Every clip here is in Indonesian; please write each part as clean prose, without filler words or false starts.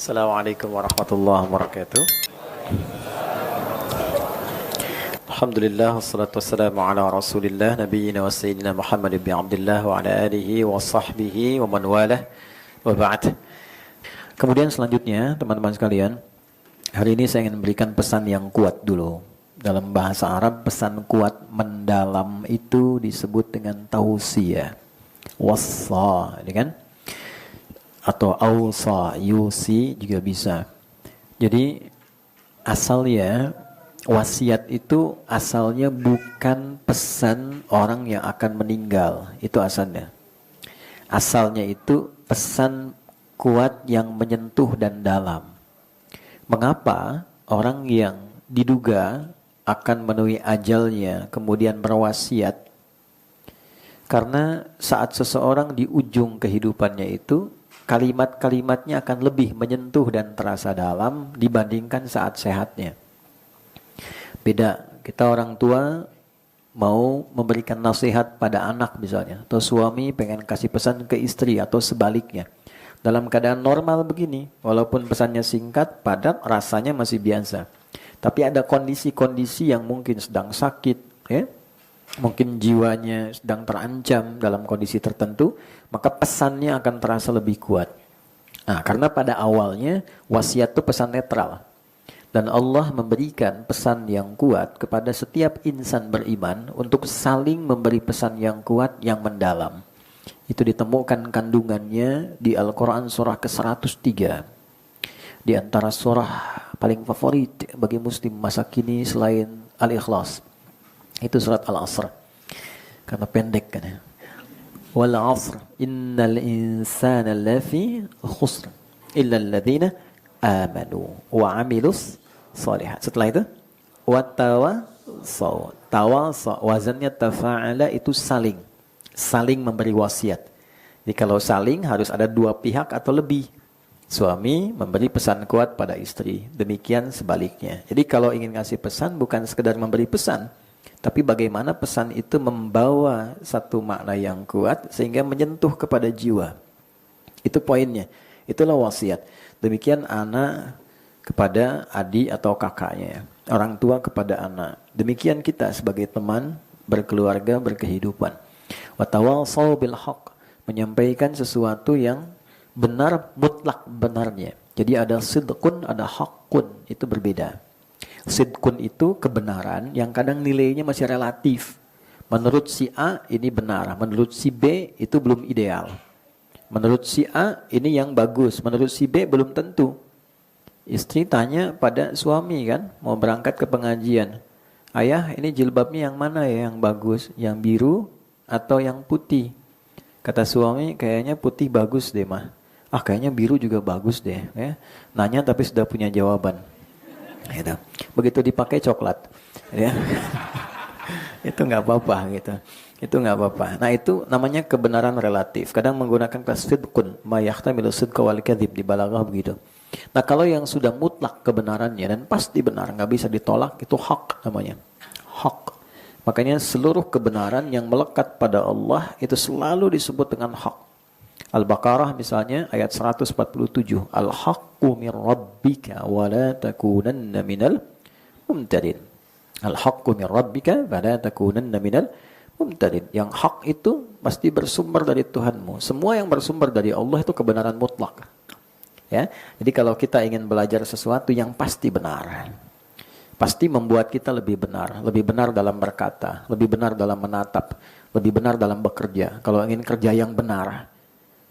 Assalamualaikum warahmatullahi wabarakatuh. Alhamdulillah wassalatu wassalamu ala Rasulillah nabiyina wa sayyidina Muhammad bin Abdullah wa ala alihi wa sahbihi wa man walah wa ba'd. Kemudian selanjutnya teman-teman sekalian, hari ini saya ingin memberikan pesan yang kuat dulu. Dalam bahasa Arab pesan kuat mendalam itu disebut dengan tausiyah. Wassa, ini kan? Atau ausa, yusi juga bisa. Jadi asalnya wasiat itu asalnya bukan pesan orang yang akan meninggal, itu asalnya. Asalnya itu pesan kuat yang menyentuh dan dalam. Mengapa orang yang diduga akan memenuhi ajalnya kemudian berwasiat? Karena saat seseorang di ujung kehidupannya itu kalimat-kalimatnya akan lebih menyentuh dan terasa dalam dibandingkan saat sehatnya. Beda, kita orang tua mau memberikan nasihat pada anak misalnya, atau suami pengen kasih pesan ke istri atau sebaliknya. Dalam keadaan normal begini, walaupun pesannya singkat, padat, rasanya masih biasa. Tapi ada kondisi-kondisi yang mungkin sedang sakit, ya, mungkin jiwanya sedang terancam dalam kondisi tertentu, maka pesannya akan terasa lebih kuat. Nah, karena pada awalnya wasiat itu pesan netral. Dan Allah memberikan pesan yang kuat kepada setiap insan beriman untuk saling memberi pesan yang kuat yang mendalam. Itu ditemukan kandungannya di Al-Quran surah ke-103. Di antara surah paling favorit bagi muslim masa kini selain Al-Ikhlas, itu surat Al-Asr. Karena pendek kan ya. Wal 'asr innal insana lafi khusr illa alladziina amanu wa 'amilus shalihat. Setelah itu wattawasaw. Tawasa wazannya tafa'ala, itu saling memberi wasiat. Jadi kalau saling harus ada dua pihak atau lebih. Suami memberi pesan kuat pada istri, demikian sebaliknya. Jadi kalau ingin ngasih pesan bukan sekedar memberi pesan, tapi bagaimana pesan itu membawa satu makna yang kuat sehingga menyentuh kepada jiwa. Itu poinnya. Itulah wasiat. Demikian anak kepada adik atau kakaknya. Orang tua kepada anak. Demikian kita sebagai teman, berkeluarga, berkehidupan. Watawassaw bil haqq. Menyampaikan sesuatu yang benar, mutlak benarnya. Jadi ada sidqun, ada haqqun. Itu berbeda. Sidqun itu kebenaran yang kadang nilainya masih relatif. Menurut si A ini benar, menurut si B itu belum ideal. Menurut si A ini yang bagus, menurut si B belum tentu. Istri tanya pada suami kan, mau berangkat ke pengajian. Ayah, ini jilbabnya yang mana ya yang bagus? Yang biru atau yang putih? Kata suami, kayaknya putih bagus deh mah. Ah, kayaknya biru juga bagus deh. Ya. Nanya tapi sudah punya jawaban. Gitu. Begitu dipakai coklat, ya. Itu nggak apa-apa gitu. Itu nggak apa-apa. Nah itu namanya kebenaran relatif. Kadang menggunakan sidqun, ma yahtamilu sidqa wal kadzib di balaghah begitu. Nah kalau yang sudah mutlak kebenarannya dan pasti benar, nggak bisa ditolak, itu hak namanya. Hak. Makanya seluruh kebenaran yang melekat pada Allah itu selalu disebut dengan hak. Al-Baqarah misalnya ayat 147. Al-haqqu min rabbika wa la takunanna minal mumtarin. Al-haqqu min rabbika wa la takunanna minal mumtarin. Yang hak itu pasti bersumber dari Tuhanmu. Semua yang bersumber dari Allah itu kebenaran mutlak. Ya. Jadi kalau kita ingin belajar sesuatu yang pasti benar, pasti membuat kita lebih benar dalam berkata, lebih benar dalam menatap, lebih benar dalam bekerja. Kalau ingin kerja yang benar,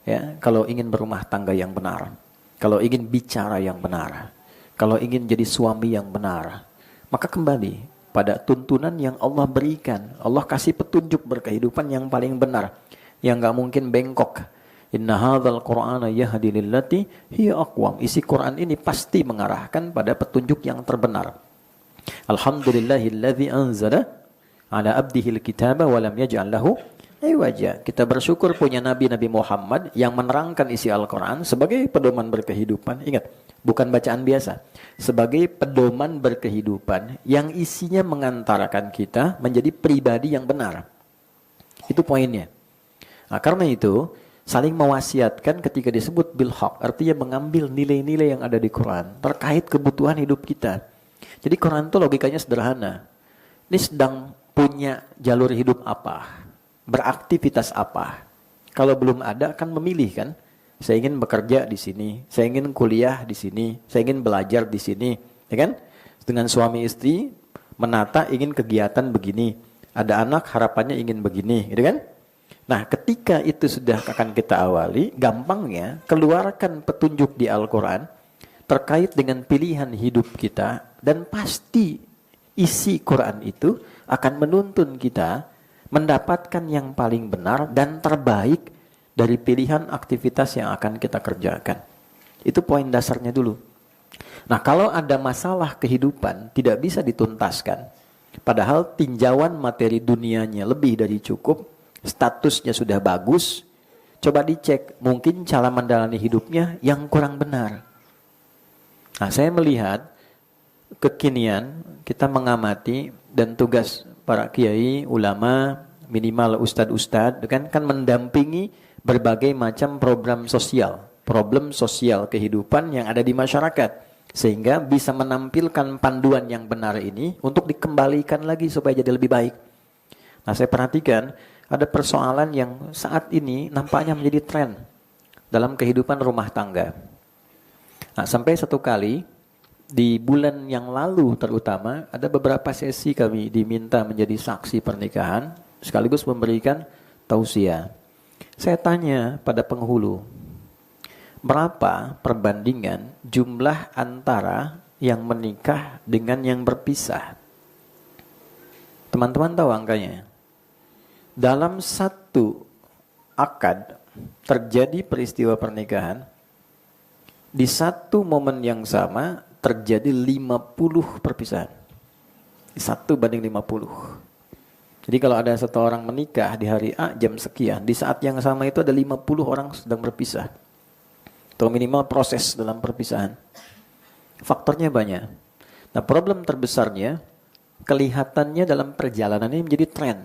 ya, kalau ingin berumah tangga yang benar, kalau ingin bicara yang benar, kalau ingin jadi suami yang benar, maka kembali pada tuntunan yang Allah berikan. Allah kasih petunjuk berkehidupan yang paling benar, yang gak mungkin bengkok. Inna hadzal Qur'ana yahdi lillati hiya aqwam. Isi Quran ini pasti mengarahkan pada petunjuk yang terbenar. Alhamdulillahilladzi anzala ala abdihil kitaba wa lam yaj'al lahu iwaja. Kita bersyukur punya Nabi Muhammad yang menerangkan isi Al-Quran sebagai pedoman berkehidupan. Ingat, bukan bacaan biasa. Sebagai pedoman berkehidupan yang isinya mengantarkan kita menjadi pribadi yang benar. Itu poinnya. Nah, karena itu, Saling mewasiatkan ketika disebut bil haq, artinya mengambil nilai-nilai yang ada di Quran terkait kebutuhan hidup kita. Jadi Quran itu logikanya sederhana. Ini sedang punya jalur hidup apa? Beraktivitas apa? Kalau belum ada kan memilih kan? Saya ingin bekerja di sini, saya ingin kuliah di sini, saya ingin belajar di sini, ya kan? Dengan suami istri menata ingin kegiatan begini, ada anak harapannya ingin begini, gitu kan? Nah, ketika itu sudah akan kita awali, gampangnya keluarkan petunjuk di Al-Quran terkait dengan pilihan hidup kita, dan pasti isi Quran itu akan menuntun kita mendapatkan yang paling benar dan terbaik dari pilihan aktivitas yang akan kita kerjakan. Itu poin dasarnya dulu. Nah, kalau ada masalah kehidupan tidak bisa dituntaskan, padahal tinjauan materi dunianya lebih dari cukup, statusnya sudah bagus, coba dicek, mungkin cara menjalani hidupnya yang kurang benar. Nah, saya melihat kekinian kita mengamati, dan tugas para kiai, ulama, minimal ustadz-ustadz kan mendampingi berbagai macam problem sosial kehidupan yang ada di masyarakat, sehingga bisa menampilkan panduan yang benar ini untuk dikembalikan lagi supaya jadi lebih baik. Nah, saya perhatikan ada persoalan yang saat ini nampaknya menjadi tren dalam kehidupan rumah tangga. Nah, sampai satu kali di bulan yang lalu terutama ada beberapa sesi kami diminta menjadi saksi pernikahan sekaligus memberikan tausiah. Saya tanya pada penghulu, berapa perbandingan jumlah antara yang menikah dengan yang berpisah? Teman-teman tahu angkanya? Dalam satu akad terjadi peristiwa pernikahan, di satu momen yang sama terjadi 50 perpisahan. 1:50. Jadi kalau ada satu orang menikah di hari A jam sekian, di saat yang sama itu ada 50 orang sedang berpisah. Atau minimal proses dalam perpisahan. Faktornya banyak. Nah, problem terbesarnya kelihatannya dalam perjalanan ini menjadi tren.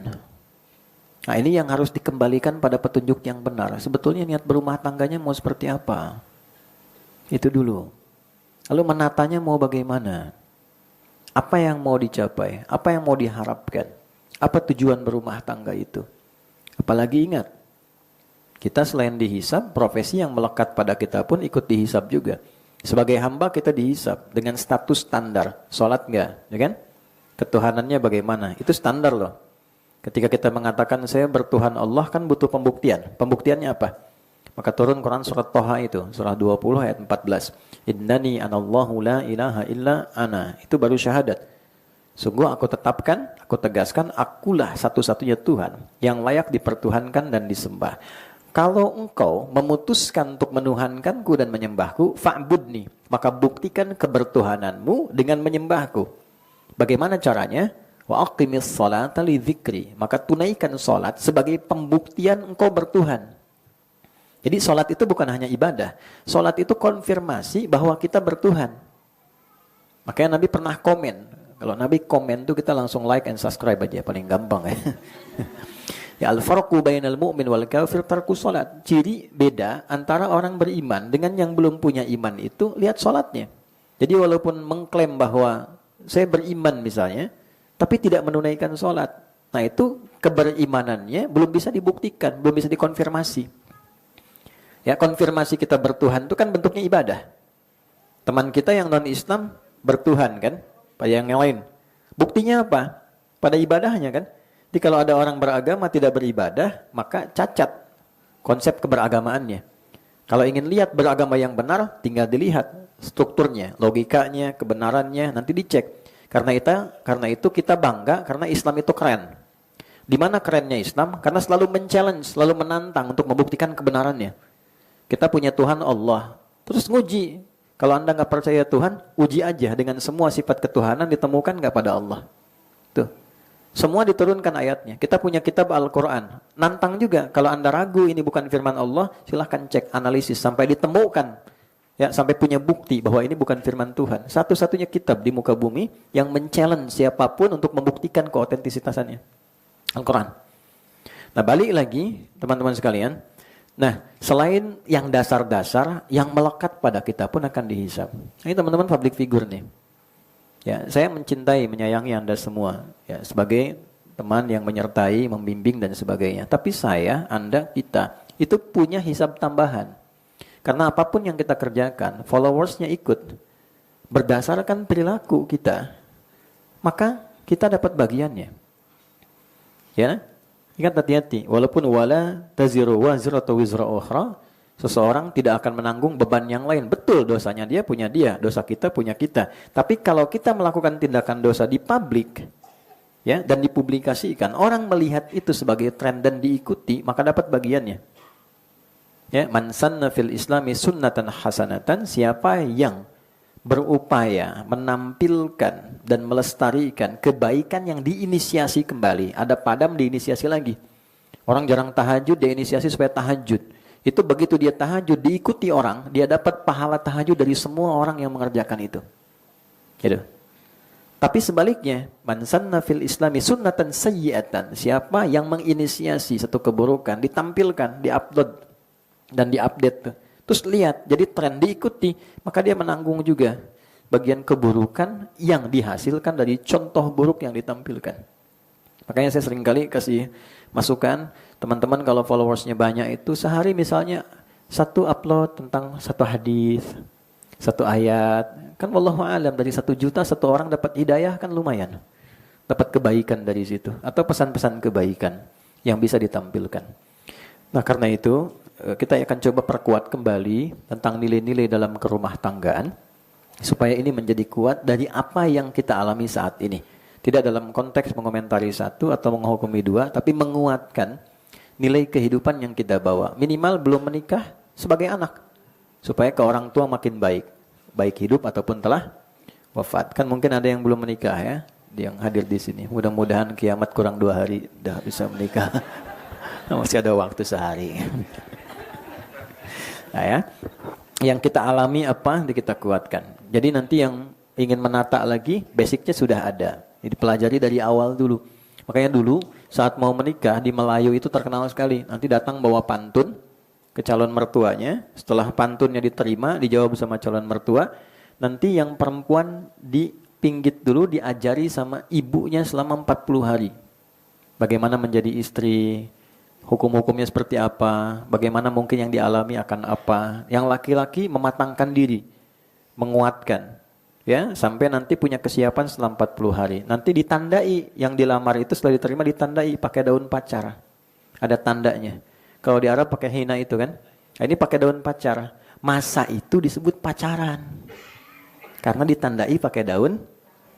Nah, ini yang harus dikembalikan pada petunjuk yang benar. Sebetulnya niat berumah tangganya mau seperti apa? Itu dulu. Lalu menatanya mau bagaimana? Apa yang mau dicapai? Apa yang mau diharapkan? Apa tujuan berumah tangga itu? Apalagi ingat, kita selain dihisab, profesi yang melekat pada kita pun ikut dihisab juga. Sebagai hamba kita dihisab dengan status standar. Sholat enggak? Ya kan? Ketuhanannya bagaimana? Itu standar loh. Ketika kita mengatakan saya bertuhan Allah kan butuh pembuktian. Pembuktiannya apa? Maka turun Quran surat Toha itu, surah 20 ayat 14. Innani anallahu la ilaha illa ana. Itu baru syahadat. Sungguh aku tetapkan, aku tegaskan, akulah satu-satunya Tuhan yang layak dipertuhankan dan disembah. Kalau engkau memutuskan untuk menuhankanku dan menyembahku, fa'budni, maka buktikan kebertuhananmu dengan menyembahku. Bagaimana caranya? Wa aqimis sholata li dzikri, maka tunaikan salat sebagai pembuktian engkau bertuhan. Jadi salat itu bukan hanya ibadah, salat itu konfirmasi bahwa kita bertuhan. Makanya Nabi pernah komen, kalau Nabi komen tuh kita langsung like and subscribe aja, paling gampang ya. Ya, al-farqu bainal mu'min wal kafir tarku salat. Ciri beda antara orang beriman dengan yang belum punya iman itu lihat salatnya. Jadi walaupun mengklaim bahwa saya beriman misalnya, tapi tidak menunaikan sholat. Nah, itu keberimanannya belum bisa dibuktikan, belum bisa dikonfirmasi. Ya, konfirmasi kita bertuhan itu kan bentuknya ibadah. Teman kita yang non-Islam bertuhan kan, pada yang lain. Buktinya apa? Pada ibadahnya kan. Jadi kalau ada orang beragama tidak beribadah, maka cacat konsep keberagamaannya. Kalau ingin lihat beragama yang benar, tinggal dilihat strukturnya, logikanya, kebenarannya, nanti dicek. Karena itu kita bangga karena Islam itu keren. Di mana kerennya Islam? Karena selalu men-challenge, selalu menantang untuk membuktikan kebenarannya. Kita punya Tuhan Allah, terus nguji. Kalau Anda nggak percaya Tuhan, uji aja dengan semua sifat ketuhanan ditemukan nggak pada Allah. Tuh, semua diturunkan ayatnya. Kita punya kitab Al-Quran, nantang juga. Kalau Anda ragu ini bukan firman Allah, silahkan cek analisis sampai ditemukan. Ya, sampai punya bukti bahwa ini bukan firman Tuhan. Satu-satunya kitab di muka bumi yang men-challenge siapapun untuk membuktikan keautentisitasannya. Al-Quran. Nah, balik lagi, teman-teman sekalian. Nah, selain yang dasar-dasar, yang melekat pada kita pun akan dihisab. Ini teman-teman public figure nih. Ya, saya mencintai, menyayangi Anda semua ya, sebagai teman yang menyertai, membimbing dan sebagainya. Tapi saya, Anda, kita itu punya hisab tambahan. Karena apapun yang kita kerjakan, followersnya ikut berdasarkan perilaku kita, maka kita dapat bagiannya. Ya, ingat hati-hati. Walaupun wala taziru wazratu wizra ukhra, seseorang tidak akan menanggung beban yang lain. Betul, dosanya dia punya dia, dosa kita punya kita. Tapi kalau kita melakukan tindakan dosa di publik, ya, dan dipublikasikan, orang melihat itu sebagai tren dan diikuti, maka dapat bagiannya. Ya, man sanna fil islami sunnatan hasanatan, siapa yang berupaya menampilkan dan melestarikan kebaikan yang diinisiasi kembali. Ada padam diinisiasi lagi. Orang jarang tahajud, dia inisiasi supaya tahajud. Itu begitu dia tahajud, diikuti orang, dia dapat pahala tahajud dari semua orang yang mengerjakan itu. Gitu. Tapi sebaliknya, man sanna fil islami sunnatan sayyi'atan, siapa yang menginisiasi satu keburukan, ditampilkan, diupload dan diupdate. Terus lihat, jadi tren diikuti, maka dia menanggung juga bagian keburukan yang dihasilkan dari contoh buruk yang ditampilkan. Makanya saya seringkali kasih masukan, teman-teman kalau followersnya banyak itu sehari misalnya satu upload tentang satu hadis, satu ayat. Kan wallahu alam dari 1 juta satu orang dapat hidayah kan lumayan. Dapat kebaikan dari situ. Atau pesan-pesan kebaikan yang bisa ditampilkan. Nah karena itu kita akan coba perkuat kembali tentang nilai-nilai dalam kerumah tanggaan supaya ini menjadi kuat dari apa yang kita alami saat ini. Tidak dalam konteks mengomentari satu atau menghukumi dua, tapi menguatkan nilai kehidupan yang kita bawa. Minimal belum menikah sebagai anak supaya ke orang tua makin baik, baik hidup ataupun telah wafat. Kan mungkin ada yang belum menikah ya, yang hadir di sini. Mudah-mudahan kiamat kurang 2 hari dah bisa menikah. Masih ada waktu sehari. Nah ya, yang kita alami apa, kita kuatkan. Jadi nanti yang ingin menata lagi, basicnya sudah ada. Jadi pelajari dari awal dulu. Makanya dulu saat mau menikah di Melayu itu terkenal sekali. Nanti datang bawa pantun ke calon mertuanya. Setelah pantunnya diterima, dijawab sama calon mertua. Nanti yang perempuan dipinggit dulu, diajari sama ibunya selama 40 hari. Bagaimana menjadi istri, hukum-hukumnya seperti apa, bagaimana mungkin yang dialami akan apa. Yang laki-laki mematangkan diri, menguatkan, ya sampai nanti punya kesiapan setelah 40 hari. Nanti ditandai yang dilamar itu setelah diterima ditandai pakai daun pacar. Ada tandanya. Kalau di Arab pakai hina itu kan. Nah, ini pakai daun pacar. Masa itu disebut pacaran. Karena ditandai pakai daun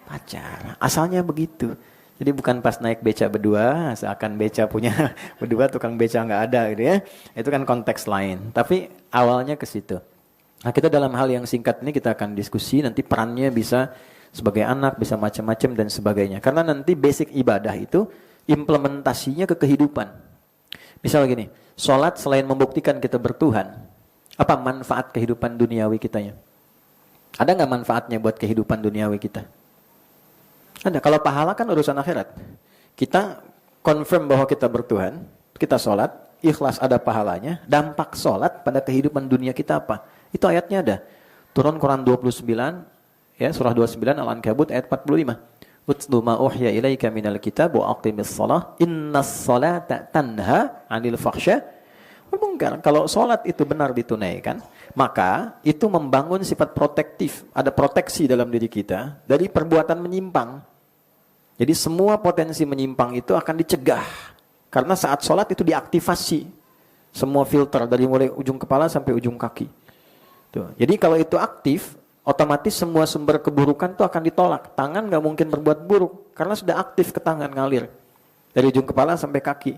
pacar. Asalnya begitu. Jadi bukan pas naik beca berdua, seakan beca punya berdua, tukang beca nggak ada gitu ya. Itu kan konteks lain. Tapi awalnya ke situ. Nah kita dalam hal yang singkat ini kita akan diskusi, nanti perannya bisa sebagai anak, bisa macam-macam dan sebagainya. Karena nanti basic ibadah itu implementasinya ke kehidupan. Misal gini, sholat selain membuktikan kita bertuhan, apa manfaat kehidupan duniawi kitanya? Ada nggak manfaatnya buat kehidupan duniawi kita? Ada. Kalau pahala kan urusan akhirat. Kita confirm bahwa kita bertuhan, kita sholat, ikhlas ada pahalanya, dampak sholat pada kehidupan dunia kita apa? Itu ayatnya ada. Turun Quran 29, ya surah 29 Al-Ankabut ayat 45. Utlu ma uhya ilaika minal kitab wa aqimis shalah innas salata tanha 'anil fahsya wal munkar. Kalau sholat itu benar ditunaikan, maka itu membangun sifat protektif, ada proteksi dalam diri kita dari perbuatan menyimpang. Jadi semua potensi menyimpang itu akan dicegah. Karena saat sholat itu diaktifasi semua filter dari mulai ujung kepala sampai ujung kaki. Tuh. Jadi kalau itu aktif, otomatis semua sumber keburukan itu akan ditolak. Tangan nggak mungkin berbuat buruk karena sudah aktif ke tangan ngalir dari ujung kepala sampai kaki.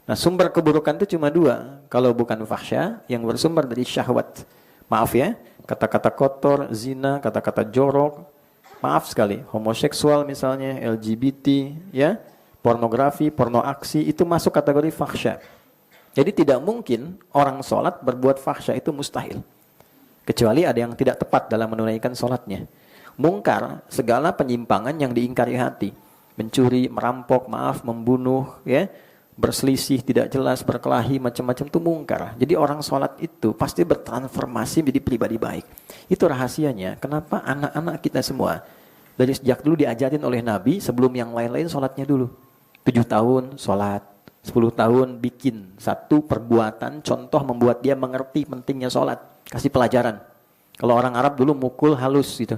Nah sumber keburukan itu cuma 2. Kalau bukan fahsya, yang bersumber dari syahwat. Maaf ya, kata-kata kotor, zina, kata-kata jorok. Maaf sekali, homoseksual misalnya, LGBT, ya, pornografi, porno aksi, itu masuk kategori fahsya. Jadi tidak mungkin orang sholat berbuat fahsya, itu mustahil. Kecuali ada yang tidak tepat dalam menunaikan sholatnya. Mungkar, segala penyimpangan yang diingkari hati. Mencuri, merampok, maaf, membunuh, ya, berselisih, tidak jelas, berkelahi, macam-macam itu mungkar. Jadi orang sholat itu pasti bertransformasi menjadi pribadi baik. Itu rahasianya. Kenapa anak-anak kita semua dari sejak dulu diajarin oleh Nabi sebelum yang lain-lain sholatnya dulu. 7 tahun sholat, 10 tahun bikin satu perbuatan, contoh membuat dia mengerti pentingnya sholat. Kasih pelajaran. Kalau orang Arab dulu mukul halus gitu.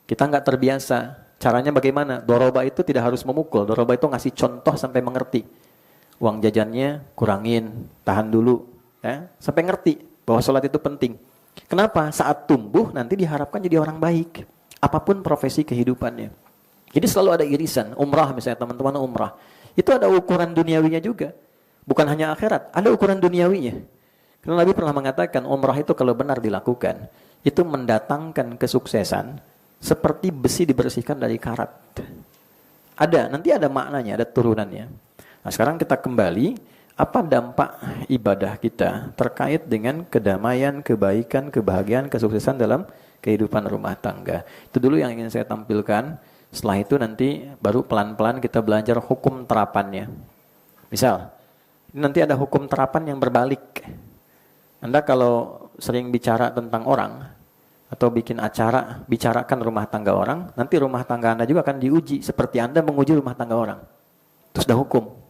Kita nggak terbiasa. Caranya bagaimana? Doroba itu tidak harus memukul. Doroba itu ngasih contoh sampai mengerti. Uang jajannya kurangin, tahan dulu, ya, sampai ngerti bahwa sholat itu penting. Kenapa? Saat tumbuh nanti diharapkan jadi orang baik, apapun profesi kehidupannya. Jadi selalu ada irisan. Umrah misalnya, teman-teman umrah, itu ada ukuran duniawinya juga, bukan hanya akhirat, ada ukuran duniawinya. Karena Nabi pernah mengatakan umrah itu kalau benar dilakukan, itu mendatangkan kesuksesan seperti besi dibersihkan dari karat. Nanti ada maknanya, ada turunannya. Nah sekarang kita kembali, apa dampak ibadah kita terkait dengan kedamaian, kebaikan, kebahagiaan, kesuksesan dalam kehidupan rumah tangga. Itu dulu yang ingin saya tampilkan. Setelah itu nanti baru pelan-pelan kita belajar hukum terapannya. Misal, nanti ada hukum terapan yang berbalik. Anda kalau sering bicara tentang orang, atau bikin acara, bicarakan rumah tangga orang, nanti rumah tangga Anda juga akan diuji, seperti Anda menguji rumah tangga orang. Terus ada hukum.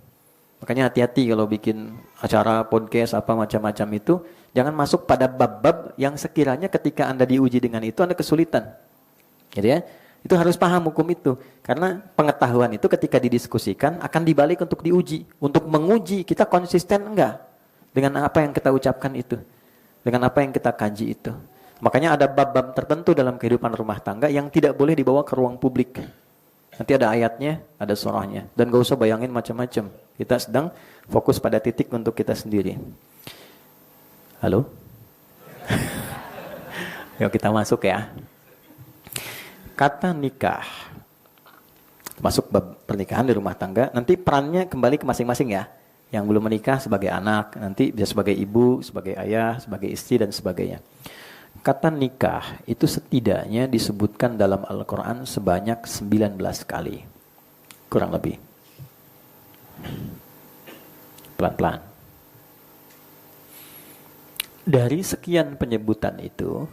Makanya hati-hati kalau bikin acara, podcast, apa macam-macam itu, jangan masuk pada bab-bab yang sekiranya ketika Anda diuji dengan itu, Anda kesulitan. Jadi ya, itu harus paham hukum itu. Karena pengetahuan itu ketika didiskusikan, akan dibalik untuk diuji. Untuk menguji, kita konsisten enggak dengan apa yang kita ucapkan itu. Dengan apa yang kita kaji itu. Makanya ada bab-bab tertentu dalam kehidupan rumah tangga yang tidak boleh dibawa ke ruang publik. Nanti ada ayatnya, ada surahnya. Dan gak usah bayangin macam-macam. Kita sedang fokus pada titik untuk kita sendiri. Halo? Yuk kita masuk ya. Kata nikah. Masuk bab pernikahan di rumah tangga. Nanti perannya kembali ke masing-masing ya. Yang belum menikah sebagai anak. Nanti bisa sebagai ibu, sebagai ayah, sebagai istri dan sebagainya. Kata nikah itu setidaknya disebutkan dalam Al-Quran sebanyak 19 kali. Kurang lebih. Pelan-pelan. Dari sekian penyebutan itu,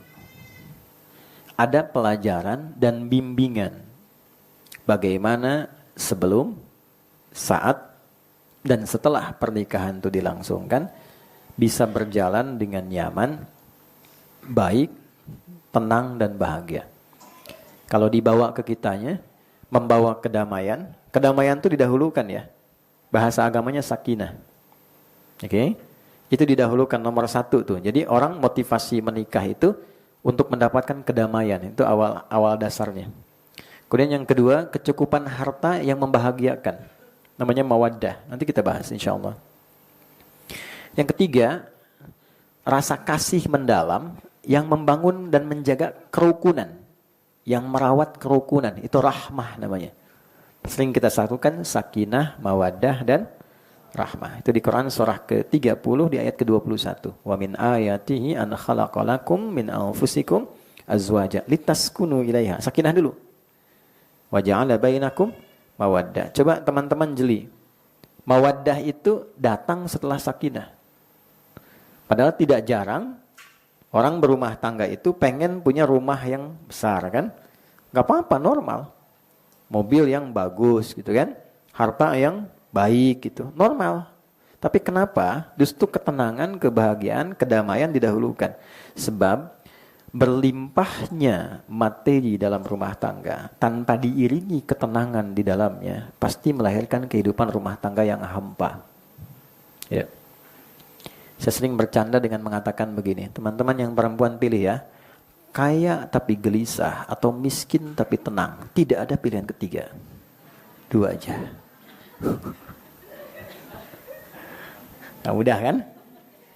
ada pelajaran dan bimbingan. Bagaimana sebelum, saat, dan setelah pernikahan itu dilangsungkan, bisa berjalan dengan nyaman, baik, tenang dan bahagia. Kalau dibawa ke kitanya, membawa kedamaian. Kedamaian itu didahulukan ya. Bahasa agamanya sakinah. Oke? Itu didahulukan nomor 1 tuh. Jadi orang motivasi menikah itu untuk mendapatkan kedamaian. Itu awal dasarnya. Kemudian yang kedua, kecukupan harta yang membahagiakan. Namanya mawaddah. Nanti kita bahas insya Allah. Yang ketiga, rasa kasih mendalam yang membangun dan menjaga kerukunan, yang merawat kerukunan, itu rahmah namanya. Sering kita satukan sakinah, mawaddah dan rahmah. Itu di Quran surah ke-30 di ayat ke-21. Wa min ayatihi an khalaqalakum min anfusikum azwaja litaskunu ilaiha. Sakinah dulu. Wa ja'ala bainakum mawaddah. Coba teman-teman jeli. Mawaddah itu datang setelah sakinah. Padahal tidak jarang orang berumah tangga itu pengen punya rumah yang besar kan? Gak apa-apa, normal. Mobil yang bagus gitu kan? Harta yang baik gitu, normal. Tapi kenapa justru ketenangan, kebahagiaan, kedamaian didahulukan? Sebab berlimpahnya materi dalam rumah tangga tanpa diiringi ketenangan di dalamnya pasti melahirkan kehidupan rumah tangga yang hampa. Ya. Saya sering bercanda dengan mengatakan begini, teman-teman yang perempuan pilih ya, kaya tapi gelisah atau miskin tapi tenang. Tidak ada pilihan ketiga. 2 aja. Nah, mudah kan?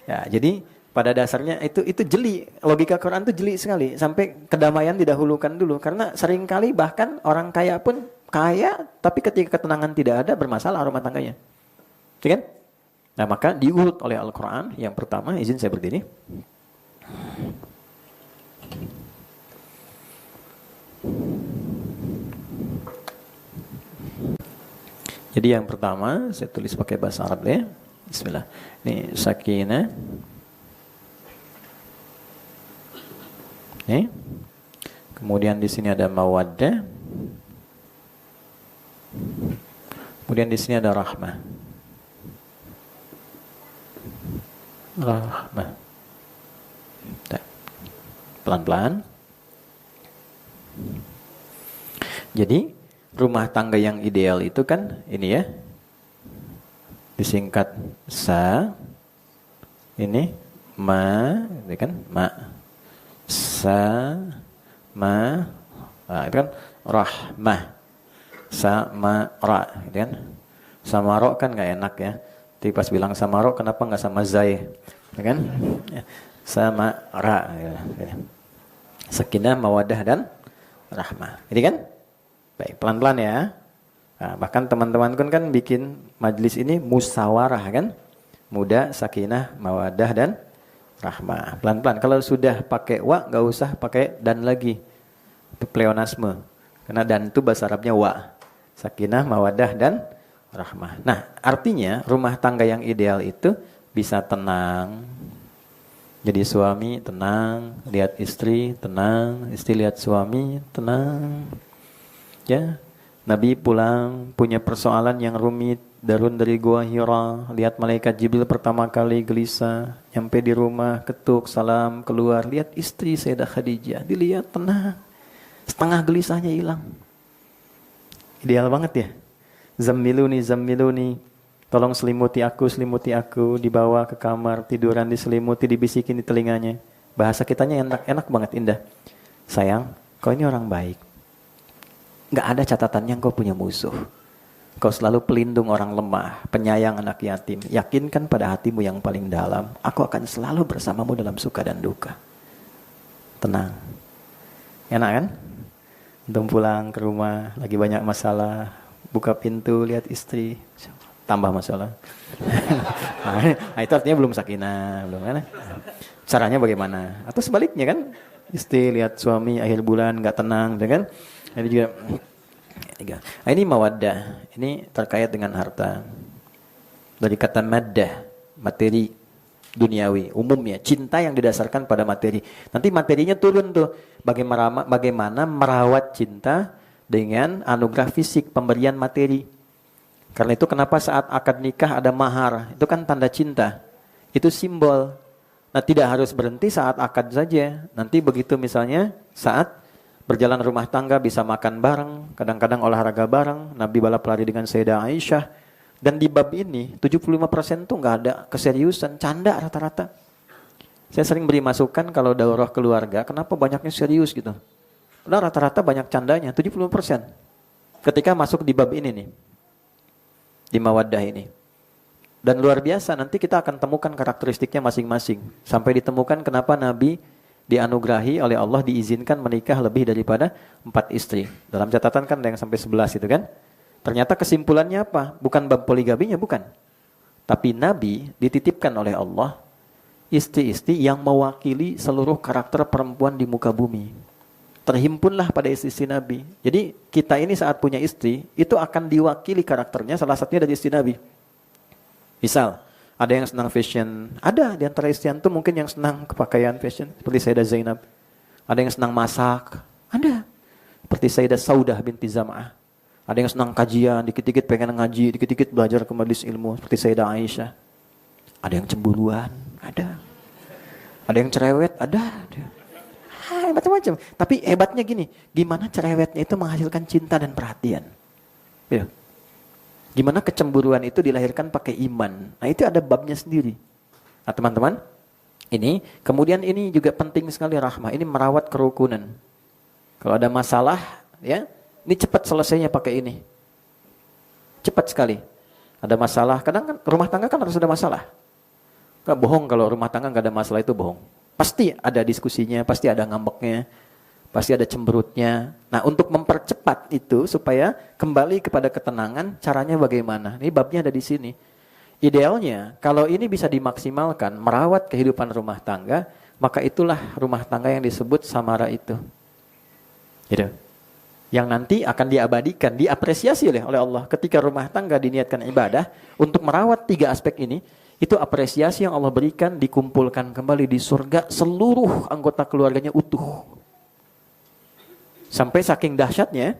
Ya, jadi pada dasarnya itu jeli. Logika Quran itu jeli sekali. Sampai kedamaian didahulukan dulu. Karena seringkali bahkan orang kaya pun kaya, tapi ketika ketenangan tidak ada, bermasalah rumah tangganya. Ya kan? Nah, maka diurut oleh Al-Quran. Yang pertama, izin saya berdiri. Jadi yang pertama saya tulis pakai bahasa Arab ya. Bismillah. Ini sakinah. Nih. Kemudian di sini ada mawaddah. Kemudian di sini ada rahmah. Rahmah. Pelan-pelan. Jadi rumah tangga yang ideal itu kan ini ya. Disingkat sa. Ini ma, ini kan ma. Sa ma. Nah, itu kan rahmah. Sa ma ra, gitu kan. Sama ro kan nggak enak ya. Tapi pas bilang sama ro kenapa nggak sama zai? Ya kan? Sama ra. Ya. Sakinah, mawaddah dan rahmah. Ini kan? Baik, pelan-pelan ya. Nah, bahkan teman-teman kan bikin majlis ini musyawarah kan? Muda, sakinah, mawaddah dan rahmah. Pelan-pelan. Kalau sudah pakai wa, nggak usah pakai dan lagi. Itu pleonasme. Karena dan itu bahasa Arabnya wa. Sakinah, mawaddah dan rahmah. Nah, artinya rumah tangga yang ideal itu bisa tenang. Jadi suami tenang, lihat istri tenang, istri lihat suami tenang. Ya, Nabi pulang punya persoalan yang rumit, darun dari gua Hira, lihat malaikat Jibril pertama kali gelisah, nyampe di rumah ketuk salam keluar, lihat istri Sayyidah Khadijah, dilihat tenang, setengah gelisahnya hilang. Ideal banget ya. Zammiluni, zammiluni. Tolong selimuti aku, dibawa ke kamar, tiduran diselimuti, dibisikin di telinganya. Bahasa kitanya enak banget, indah. Sayang, kau ini orang baik. Gak ada catatannya kau punya musuh. Kau selalu pelindung orang lemah, penyayang anak yatim. Yakinkan pada hatimu yang paling dalam, aku akan selalu bersamamu dalam suka dan duka. Tenang. Enak kan? Untung pulang ke rumah, lagi banyak masalah, buka pintu, lihat istri, tambah masalah. Nah, itu artinya belum sakinah, belum kan? Caranya bagaimana? Atau sebaliknya kan? Istri lihat suami akhir bulan nggak tenang, kan? Ini juga. Nah, ini mawaddah. Ini terkait dengan harta. Dari kata maddah, materi duniawi, umumnya cinta yang didasarkan pada materi. Nanti materinya turun tuh. Bagaimana merawat cinta dengan anugerah fisik, pemberian materi. Karena itu kenapa saat akad nikah ada mahar, itu kan tanda cinta. Itu simbol. Nah, tidak harus berhenti saat akad saja. Nanti begitu misalnya saat berjalan rumah tangga bisa makan bareng, kadang-kadang olahraga bareng, Nabi balap lari dengan Sayyidah Aisyah. Dan di bab ini 75% tuh nggak ada keseriusan, canda rata-rata. Saya sering beri masukan kalau daurah keluarga, kenapa banyaknya serius gitu. Padahal rata-rata banyak candanya, 70%. Ketika masuk di bab ini nih, di mawaddah ini. Dan luar biasa, nanti kita akan temukan karakteristiknya masing-masing. Sampai ditemukan kenapa Nabi dianugerahi oleh Allah diizinkan menikah lebih daripada 4 istri. Dalam catatan kan ada yang sampai 11 itu kan. Ternyata kesimpulannya apa? Bukan bab poligaminya, bukan. Tapi Nabi dititipkan oleh Allah istri-istri yang mewakili seluruh karakter perempuan di muka bumi. Terhimpunlah pada istri-istri Nabi. Jadi kita ini saat punya istri, itu akan diwakili karakternya salah satunya dari istri Nabi. Misal, ada yang senang fashion. Ada di antara istri itu mungkin yang senang kepakaian fashion. Seperti Sayyidah Zainab. Ada yang senang masak. Ada. Seperti Sayyidah Saudah binti Zam'ah. Ada yang senang kajian, dikit-dikit pengen ngaji, dikit-dikit belajar ke majelis ilmu. Seperti Sayyidah Aisyah. Ada yang cemburuan. Ada. Ada yang cerewet. Ada. Macam-macam. Tapi hebatnya gini, gimana cerewetnya itu menghasilkan cinta dan perhatian. Ya. Gimana kecemburuan itu dilahirkan pakai iman. Nah, itu ada babnya sendiri. Nah, teman-teman, ini kemudian ini juga penting sekali rahmah. Ini merawat kerukunan. Kalau ada masalah, ya, ini cepat selesainya pakai ini. Cepat sekali. Ada masalah, kadang kan rumah tangga kan harus ada masalah. Gak bohong kalau rumah tangga gak ada masalah itu bohong. Pasti ada diskusinya, pasti ada ngambeknya, pasti ada cemberutnya. Nah, untuk mempercepat itu supaya kembali kepada ketenangan, caranya bagaimana? Ini babnya ada di sini. Idealnya, kalau ini bisa dimaksimalkan, merawat kehidupan rumah tangga, maka itulah rumah tangga yang disebut samara itu. Gitu. yang nanti akan diabadikan, diapresiasi oleh Allah. Ketika rumah tangga diniatkan ibadah untuk merawat 3 aspek ini, itu apresiasi yang Allah berikan, dikumpulkan kembali di surga seluruh anggota keluarganya utuh. Sampai saking dahsyatnya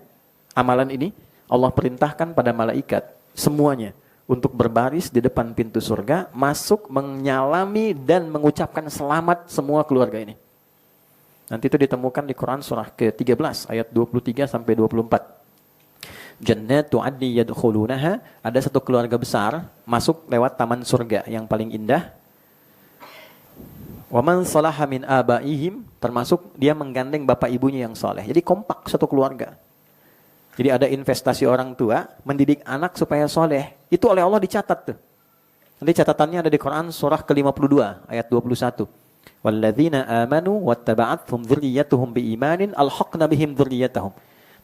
amalan ini, Allah perintahkan pada malaikat semuanya untuk berbaris di depan pintu surga, masuk, menyalami dan mengucapkan selamat semua keluarga ini. Nanti itu ditemukan di Quran surah ke-13 ayat 23 sampai 24. Jannatu 'adni yadkhulunaha, ada satu keluarga besar masuk lewat taman surga yang paling indah. Wa man salaha min abaihim, termasuk dia menggandeng bapak ibunya yang saleh. Jadi kompak satu keluarga. Jadi ada investasi orang tua mendidik anak supaya soleh. Itu oleh Allah dicatat tuh. Nanti catatannya ada di Quran surah ke-52 ayat 21. Walladzina amanu wattaba'athum dzurriyyatuhum biimanin alhaqna bihim dzurriyyatahum.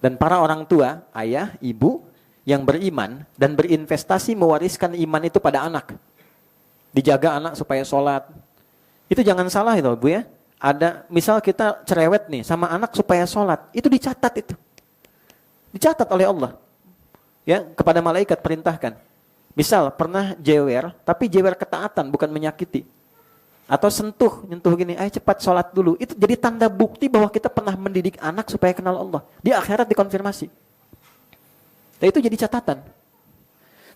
Dan para orang tua, ayah, ibu yang beriman dan berinvestasi mewariskan iman itu pada anak. Dijaga anak supaya sholat. Itu jangan salah itu, Bu ya. Ada misal kita cerewet nih sama anak supaya sholat, itu dicatat itu. Dicatat oleh Allah. Ya, kepada malaikat perintahkan. Misal pernah jewer, tapi jewer ketaatan bukan menyakiti. Atau nyentuh gini, ayo cepat sholat dulu. Itu jadi tanda bukti bahwa kita pernah mendidik anak supaya kenal Allah. Di akhirat dikonfirmasi. Dan itu jadi catatan.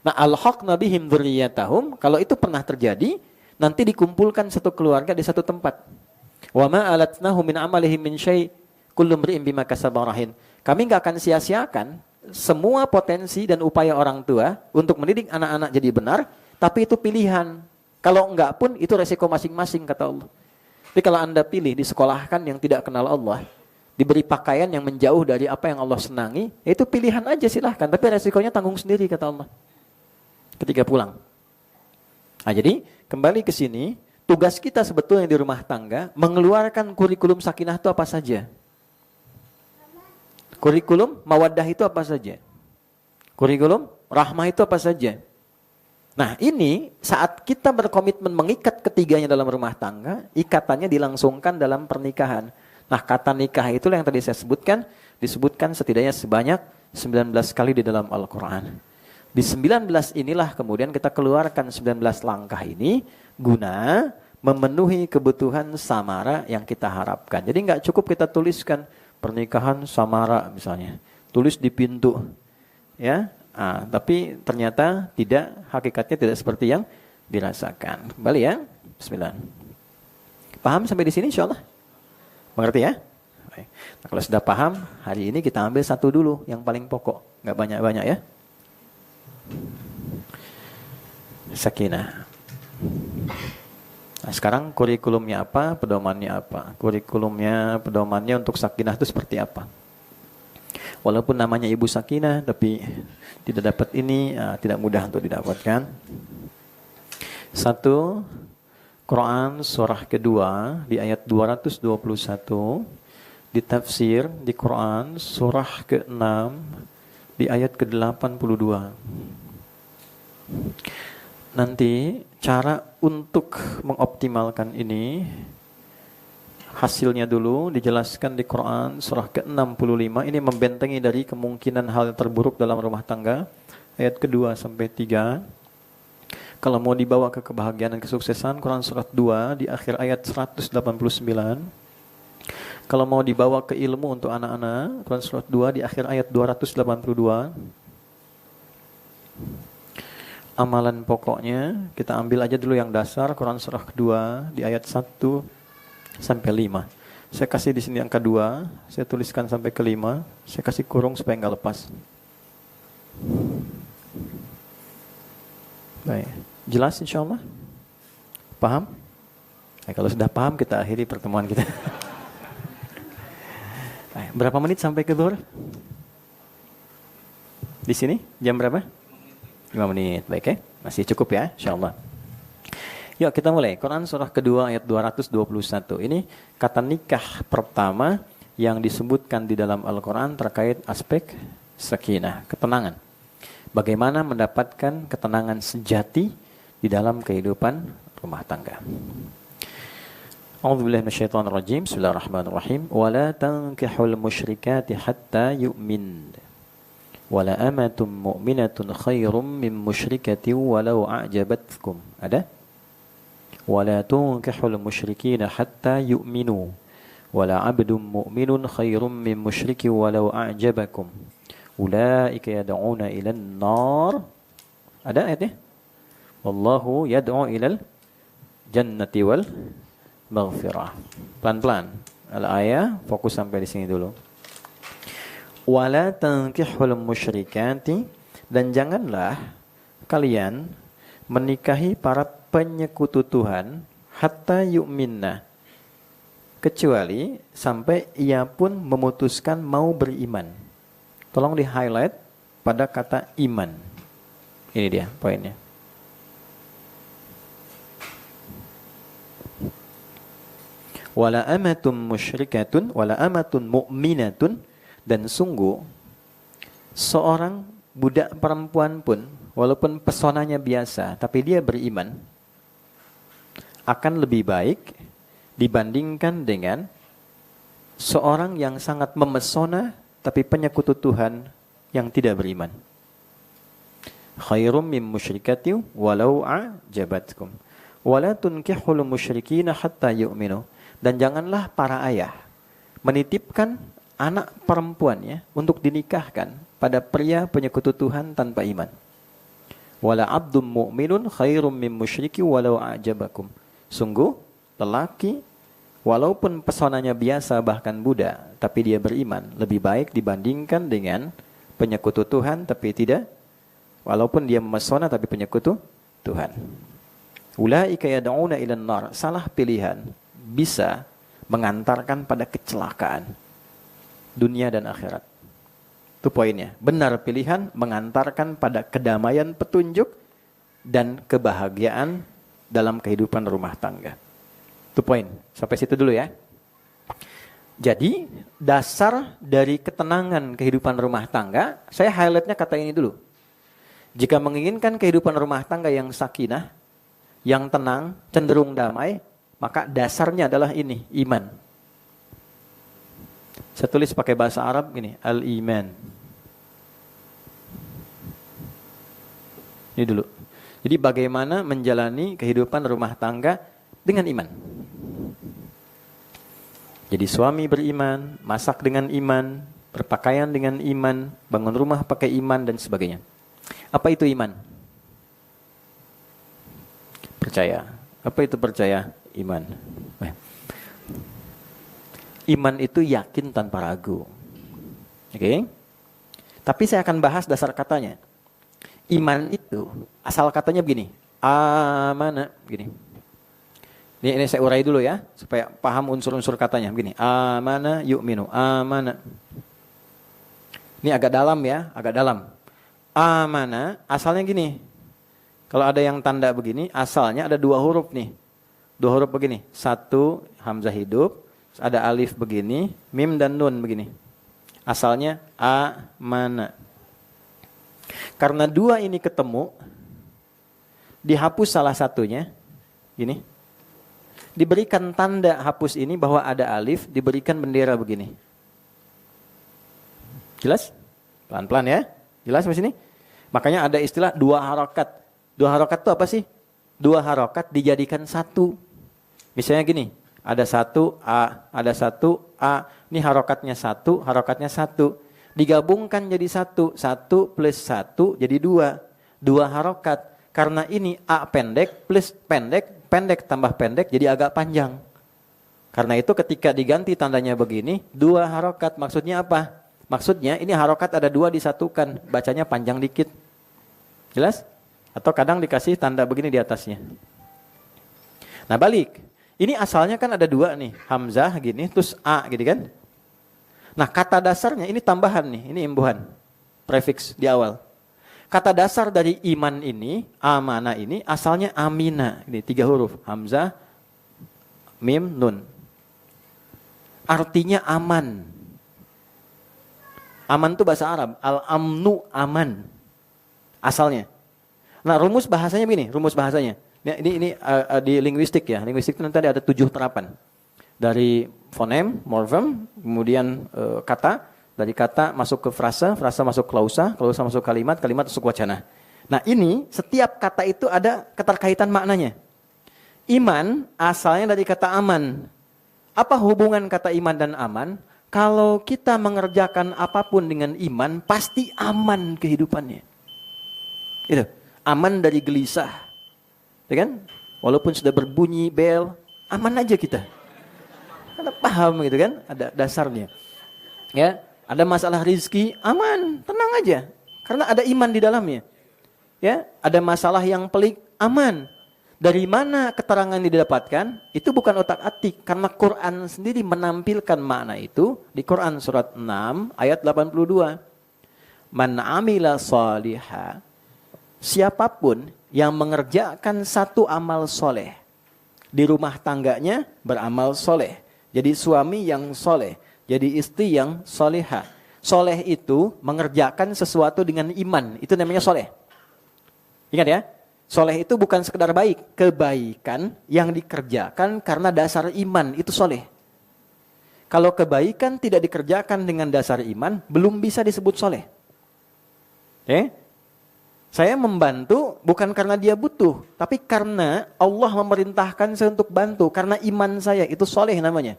Nah, alhaqna bihim dzurriyyatahum, kalau itu pernah terjadi, nanti dikumpulkan satu keluarga di satu tempat. Wa ma alatnahu min amalihim min syai' kullu imri'in bima kasaba rahin. Kami nggak akan sia-siakan semua potensi dan upaya orang tua untuk mendidik anak-anak jadi benar, tapi itu pilihan. Kalau enggak pun itu resiko masing-masing kata Allah. Jadi kalau Anda pilih disekolahkan yang tidak kenal Allah, diberi pakaian yang menjauh dari apa yang Allah senangi, ya itu pilihan aja silahkan, tapi resikonya tanggung sendiri kata Allah. Ketika pulang. Nah, jadi kembali ke sini, tugas kita sebetulnya di rumah tangga mengeluarkan kurikulum sakinah itu apa saja. Kurikulum mawaddah itu apa saja? Kurikulum rahmah itu apa saja? Nah, ini saat kita berkomitmen mengikat ketiganya dalam rumah tangga, ikatannya dilangsungkan dalam pernikahan. Nah, kata nikah itulah yang tadi saya sebutkan, disebutkan setidaknya sebanyak 19 kali di dalam Al-Quran. Di 19 inilah kemudian kita keluarkan 19 langkah ini guna memenuhi kebutuhan samara yang kita harapkan. Jadi nggak cukup kita tuliskan pernikahan samara misalnya, tulis di pintu, ya. Tapi ternyata hakikatnya tidak seperti yang dirasakan. Kembali ya, bismillah. Paham sampai di sini insyaallah? Mengerti ya? Baik. Nah, kalau sudah paham, hari ini kita ambil satu dulu yang paling pokok, nggak banyak-banyak ya. Sakinah. Nah, sekarang kurikulumnya apa, pedomannya apa? Kurikulumnya, pedomannya untuk sakinah itu seperti apa? Walaupun namanya Ibu Sakinah, tapi tidak dapat ini, tidak mudah untuk didapatkan. 1. Quran surah kedua di ayat 221, ditafsir di Quran surah ke-6 di ayat ke-82. Nanti cara untuk mengoptimalkan ini, hasilnya dulu dijelaskan di Quran surah ke-65. Ini membentengi dari kemungkinan hal terburuk dalam rumah tangga. Ayat kedua sampai 3. Kalau mau dibawa ke kebahagiaan dan kesuksesan, Quran surat 2 di akhir ayat 189. Kalau mau dibawa ke ilmu untuk anak-anak, Quran surat 2 di akhir ayat 282. Amalan pokoknya kita ambil aja dulu yang dasar, Quran surah kedua di ayat 1 sampai 5. Saya kasih di sini angka 2, saya tuliskan sampai ke 5, saya kasih kurung supaya nggak lepas. Baik, jelas insyaallah? Paham? Nah, kalau sudah paham kita akhiri pertemuan kita. Baik, berapa menit sampai ke Zuhur? Di sini jam berapa? 5 menit, baik ya? Masih cukup ya, insyaallah. Yuk kita mulai. Quran surah kedua ayat 221. Ini kata nikah pertama yang disebutkan di dalam Al-Quran terkait aspek sakinah, ketenangan. Bagaimana mendapatkan ketenangan sejati di dalam kehidupan rumah tangga. A'udzubillahi minasyaitonirrajim. Bismillahirrahmanirrahim. Wala tankihul musyrikati hatta yu'min. Wala amatun mu'minatun khairum min musyrikatin walau a'jabatkum. Ada? Wala tunkihul musyrikina hatta yu'minu. Wala 'abdun mu'minun khairum min musyrikin walau a'jabakum. Ulaika yad'una ilan nar. Ada ayatnya? Wallahu yad'u ilal jannati wal maghfirah. Pelan-pelan. Al-ayah, fokus sampai di sini dulu. Wala tankihul musyrikati, dan janganlah kalian menikahi para penyekutu Tuhan hatta yu'minna, kecuali sampai ia pun memutuskan mau beriman. Tolong di-highlight pada kata iman. Ini dia poinnya. Wala amatun musyrikatun wala amatun mu'minatun, dan sungguh seorang budak perempuan pun walaupun pesonanya biasa tapi dia beriman akan lebih baik dibandingkan dengan seorang yang sangat memesona tapi penyekutu Tuhan yang tidak beriman. Khairum min musyrikati walau a'jabatkum. Wala tunkihul musyrikina hatta yu'minu. Dan janganlah para ayah menitipkan anak perempuannya untuk dinikahkan pada pria penyekutu Tuhan tanpa iman. Wala abdum mu'minun khairum min musyriki walau a'jabakum. Sungguh lelaki walaupun pesonanya biasa bahkan budak tapi dia beriman lebih baik dibandingkan dengan penyekutu Tuhan tapi tidak, walaupun dia memesona tapi penyekutu Tuhan. Ulaika yad'una ilan nar. Salah pilihan bisa mengantarkan pada kecelakaan dunia dan akhirat. Itu poinnya. Benar pilihan mengantarkan pada kedamaian, petunjuk, dan kebahagiaan dalam kehidupan rumah tangga. Itu poin. Sampai situ dulu ya. Jadi dasar dari ketenangan kehidupan rumah tangga, saya highlightnya kata ini dulu. Jika menginginkan kehidupan rumah tangga yang sakinah, yang tenang, cenderung damai, maka dasarnya adalah ini, iman. Saya tulis pakai bahasa Arab gini, al-iman. Ini dulu. Jadi bagaimana menjalani kehidupan rumah tangga dengan iman. Jadi suami beriman, masak dengan iman, berpakaian dengan iman, bangun rumah pakai iman, dan sebagainya. Apa itu iman? Percaya. Apa itu percaya? Iman. Iman itu yakin tanpa ragu. Oke? Tapi saya akan bahas dasar katanya. Iman itu asal katanya begini, amana, begini. Ini saya urai dulu ya, supaya paham unsur-unsur katanya. Begini, amana yu'minu, amana. Ini agak dalam ya, agak dalam. Amana asalnya gini. Kalau ada yang tanda begini, asalnya ada dua huruf nih. Dua huruf begini, satu hamzah hidup, ada alif begini, mim dan nun begini. Asalnya amana. Karena dua ini ketemu, dihapus salah satunya, gini. Diberikan tanda hapus ini bahwa ada alif, diberikan bendera begini. Jelas? Pelan-pelan ya. Jelas di sini? Makanya ada istilah dua harokat. Dua harokat itu apa sih? Dua harokat dijadikan satu. Misalnya gini, ada satu A, ada satu A. Ini harokatnya satu. Digabungkan jadi satu. Satu plus satu jadi dua. Dua harokat. Karena ini A pendek plus pendek, pendek tambah pendek jadi agak panjang. Karena itu ketika diganti tandanya begini, dua harokat. Maksudnya apa? Maksudnya ini harokat ada dua disatukan. Bacanya panjang dikit. Jelas? Atau kadang dikasih tanda begini di atasnya. Nah balik. Ini asalnya kan ada dua nih. Hamzah gini, terus A gitu kan. Nah kata dasarnya ini tambahan nih. Ini imbuhan. Prefix di awal. Kata dasar dari iman ini, amanah ini, asalnya amina. Ini 3 huruf. Hamzah, mim, nun. Artinya aman. Aman itu bahasa Arab. Al-amnu aman. Asalnya. Nah rumus bahasanya begini. Rumus bahasanya. Ini di linguistik ya. Linguistik itu nanti ada 7 terapan. Dari fonem, morfem, kemudian kata, dari kata masuk ke frasa, frasa masuk klausa, klausa masuk kalimat, kalimat masuk wacana. Nah ini setiap kata itu ada keterkaitan maknanya. Iman asalnya dari kata aman. Apa hubungan kata iman dan aman? Kalau kita mengerjakan apapun dengan iman, pasti aman kehidupannya. Itu, aman dari gelisah. Ya kan? Walaupun sudah berbunyi bel, aman aja kita. Karena paham gitu kan, ada dasarnya. Ya, ada masalah rizki, aman, tenang aja. Karena ada iman di dalamnya. Ya, ada masalah yang pelik, aman. Dari mana keterangan ini didapatkan? Itu bukan otak-atik, karena Quran sendiri menampilkan makna itu di Quran surat 6 ayat 82. Man amila salihah, siapapun yang mengerjakan satu amal soleh, di rumah tangganya beramal soleh, jadi suami yang soleh, jadi istri yang solehah. Soleh itu mengerjakan sesuatu dengan iman, itu namanya soleh. Ingat ya, soleh itu bukan sekedar baik, kebaikan yang dikerjakan karena dasar iman, itu soleh. Kalau kebaikan tidak dikerjakan dengan dasar iman, belum bisa disebut soleh. Saya membantu bukan karena dia butuh, tapi karena Allah memerintahkan saya untuk bantu, karena iman saya, itu soleh namanya.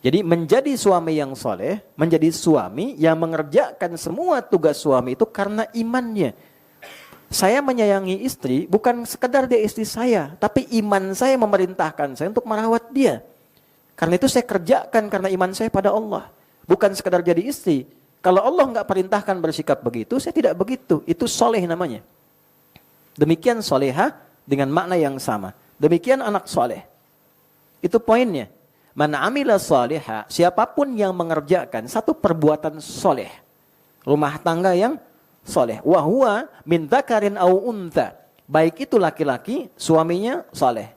Jadi menjadi suami yang soleh, menjadi suami yang mengerjakan semua tugas suami itu karena imannya. Saya menyayangi istri bukan sekedar dia istri saya, tapi iman saya memerintahkan saya untuk merawat dia. Karena itu saya kerjakan karena iman saya pada Allah, bukan sekedar jadi istri. Kalau Allah nggak perintahkan bersikap begitu, saya tidak begitu. Itu soleh namanya. Demikian soleha dengan makna yang sama. Demikian anak soleh. Itu poinnya. Man amila soleha, siapapun yang mengerjakan satu perbuatan soleh, rumah tangga yang soleh, wahwa min dzakarin au untha, baik itu laki-laki, suaminya soleh,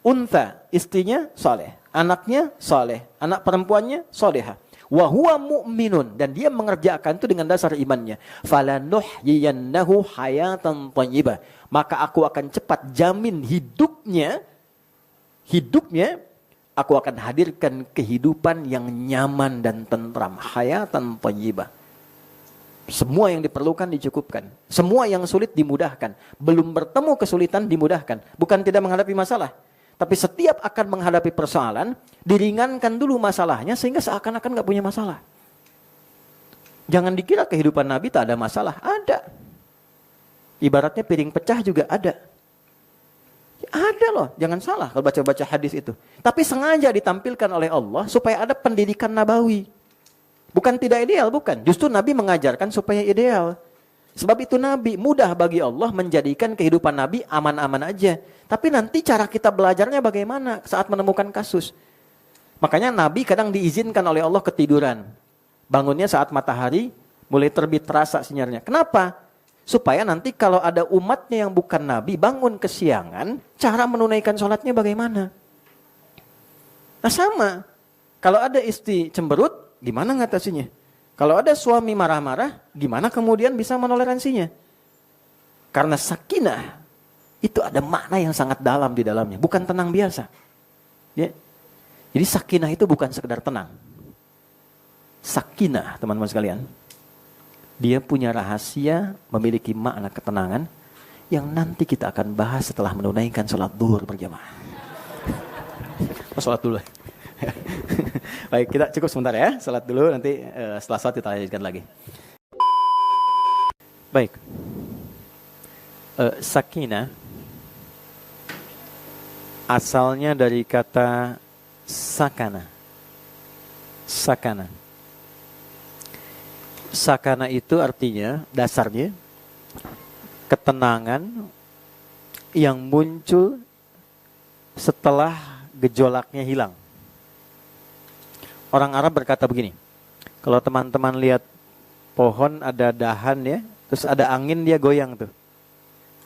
untha, istrinya soleh, anaknya soleh, anak perempuannya soleha, wahwa mu'minun, dan dia mengerjakan itu dengan dasar imannya, falanuhyiyannahu hayatan thayyibah, maka aku akan cepat jamin hidupnya, aku akan hadirkan kehidupan yang nyaman dan tentram, hayatan thayyibah. Semua yang diperlukan dicukupkan. Semua yang sulit dimudahkan. Belum bertemu kesulitan dimudahkan. Bukan tidak menghadapi masalah. Tapi setiap akan menghadapi persoalan, diringankan dulu masalahnya sehingga seakan-akan gak punya masalah. Jangan dikira kehidupan Nabi tak ada masalah. Ada. Ibaratnya piring pecah juga ada. Ada loh, jangan salah kalau baca-baca hadis itu. Tapi sengaja ditampilkan oleh Allah supaya ada pendidikan nabawi. Bukan tidak ideal, bukan. Justru Nabi mengajarkan supaya ideal. Sebab itu Nabi, mudah bagi Allah menjadikan kehidupan Nabi aman-aman aja. Tapi nanti cara kita belajarnya bagaimana saat menemukan kasus. Makanya Nabi kadang diizinkan oleh Allah ketiduran. Bangunnya saat matahari mulai terbit terasa sinyalnya. Kenapa? Supaya nanti kalau ada umatnya yang bukan Nabi bangun kesiangan, cara menunaikan sholatnya bagaimana? Nah sama, kalau ada istri cemberut, gimana ngatasinya? Kalau ada suami marah-marah, gimana kemudian bisa menoleransinya? Karena sakinah itu ada makna yang sangat dalam di dalamnya, bukan tenang biasa. Ya. Jadi sakinah itu bukan sekedar tenang. Sakinah, teman-teman sekalian, dia punya rahasia, memiliki makna ketenangan yang nanti kita akan bahas setelah menunaikan sholat zuhur berjamaah. Sholat dulu. Baik, kita cukup sebentar ya, salat dulu, nanti setelah salat kita lanjutkan lagi. Baik, sakinah asalnya dari kata sakana. Sakana. Sakana itu artinya, dasarnya ketenangan yang muncul setelah gejolaknya hilang. Orang Arab berkata begini, kalau teman-teman lihat pohon ada dahan ya, terus ada angin dia goyang tuh.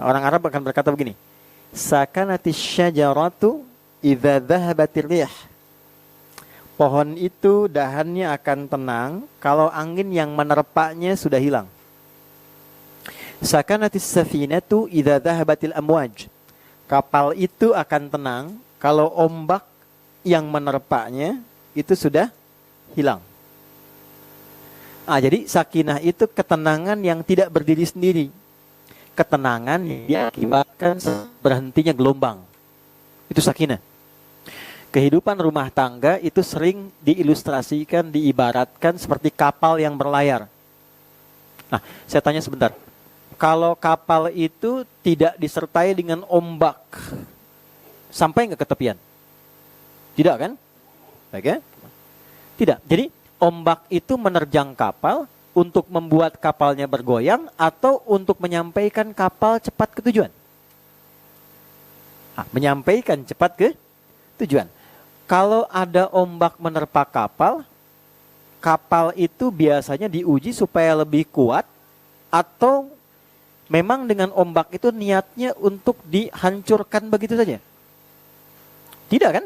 Orang Arab akan berkata begini, sakanatis syajaratu idza dhahabatir rih. Pohon itu dahannya akan tenang kalau angin yang menerpanya sudah hilang. Sakanatis safinatu idza dhahabatil amwaj. Kapal itu akan tenang kalau ombak yang menerpanya itu sudah hilang. Jadi sakinah itu ketenangan yang tidak berdiri sendiri. Ketenangan yang diakibatkan berhentinya gelombang. Itu sakinah. Kehidupan rumah tangga itu sering diilustrasikan, diibaratkan seperti kapal yang berlayar. Nah, saya tanya sebentar. Kalau kapal itu tidak disertai dengan ombak, sampai nggak ke tepian? Tidak kan? Baik ya? Tidak. Jadi ombak itu menerjang kapal untuk membuat kapalnya bergoyang atau untuk menyampaikan kapal cepat ke tujuan? Menyampaikan cepat ke tujuan. Kalau ada ombak menerpa kapal, kapal itu biasanya diuji supaya lebih kuat atau memang dengan ombak itu niatnya untuk dihancurkan begitu saja? Tidak kan?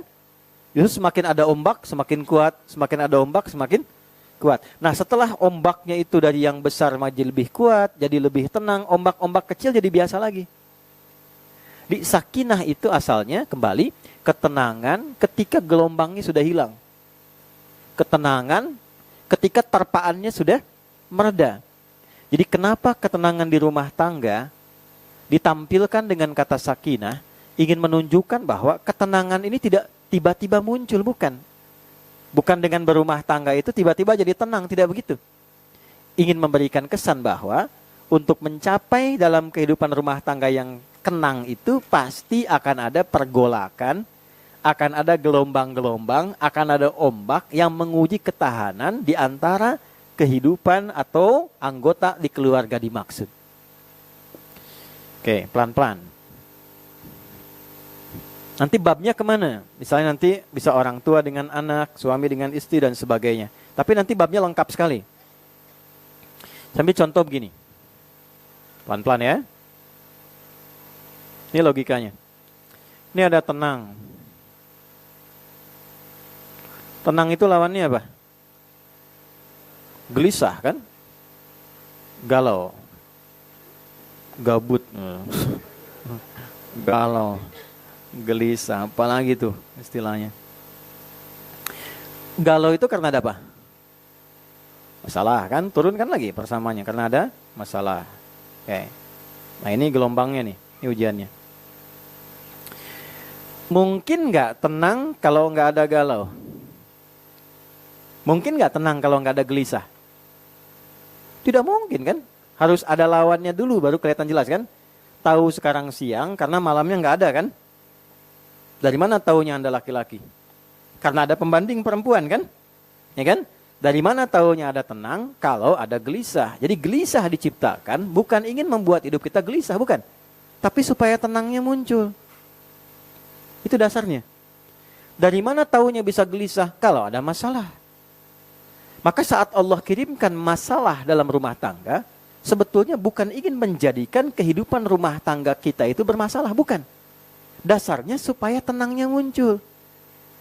Justru semakin ada ombak, semakin kuat. Semakin ada ombak, semakin kuat. Nah, setelah ombaknya itu dari yang besar menjadi lebih kuat, jadi lebih tenang, ombak-ombak kecil jadi biasa lagi. Di sakinah itu asalnya kembali ketenangan ketika gelombangnya sudah hilang. Ketenangan ketika terpaannya sudah mereda. Jadi kenapa ketenangan di rumah tangga ditampilkan dengan kata sakinah, ingin menunjukkan bahwa ketenangan ini tidak tiba-tiba muncul, bukan. Bukan dengan berumah tangga itu tiba-tiba jadi tenang, tidak begitu. Ingin memberikan kesan bahwa untuk mencapai dalam kehidupan rumah tangga yang tenang itu pasti akan ada pergolakan, akan ada gelombang-gelombang, akan ada ombak yang menguji ketahanan di antara kehidupan atau anggota di keluarga dimaksud. Oke, pelan-pelan. Nanti babnya kemana? Misalnya nanti bisa orang tua dengan anak, suami dengan istri dan sebagainya. Tapi nanti babnya lengkap sekali. Sambil contoh begini. Pelan-pelan ya. Ini logikanya. Ini ada tenang. Tenang itu lawannya apa? Gelisah kan? Galau. Gabut. Galau. Gelisah, apalagi tuh istilahnya. Galau itu karena ada apa? Masalah kan, turun kan lagi persamanya karena ada masalah. Oke. Nah ini gelombangnya nih, ini ujiannya. Mungkin nggak tenang kalau nggak ada galau? Mungkin nggak tenang kalau nggak ada gelisah? Tidak mungkin kan? Harus ada lawannya dulu baru kelihatan jelas kan? Tahu sekarang siang karena malamnya nggak ada kan? Dari mana taunya Anda laki-laki? Karena ada pembanding perempuan kan? Ya kan? Dari mana taunya ada tenang kalau ada gelisah? Jadi gelisah diciptakan bukan ingin membuat hidup kita gelisah, bukan. Tapi supaya tenangnya muncul. Itu dasarnya. Dari mana taunya bisa gelisah? Kalau ada masalah. Maka saat Allah kirimkan masalah dalam rumah tangga, sebetulnya bukan ingin menjadikan kehidupan rumah tangga kita itu bermasalah, bukan. Dasarnya supaya tenangnya muncul.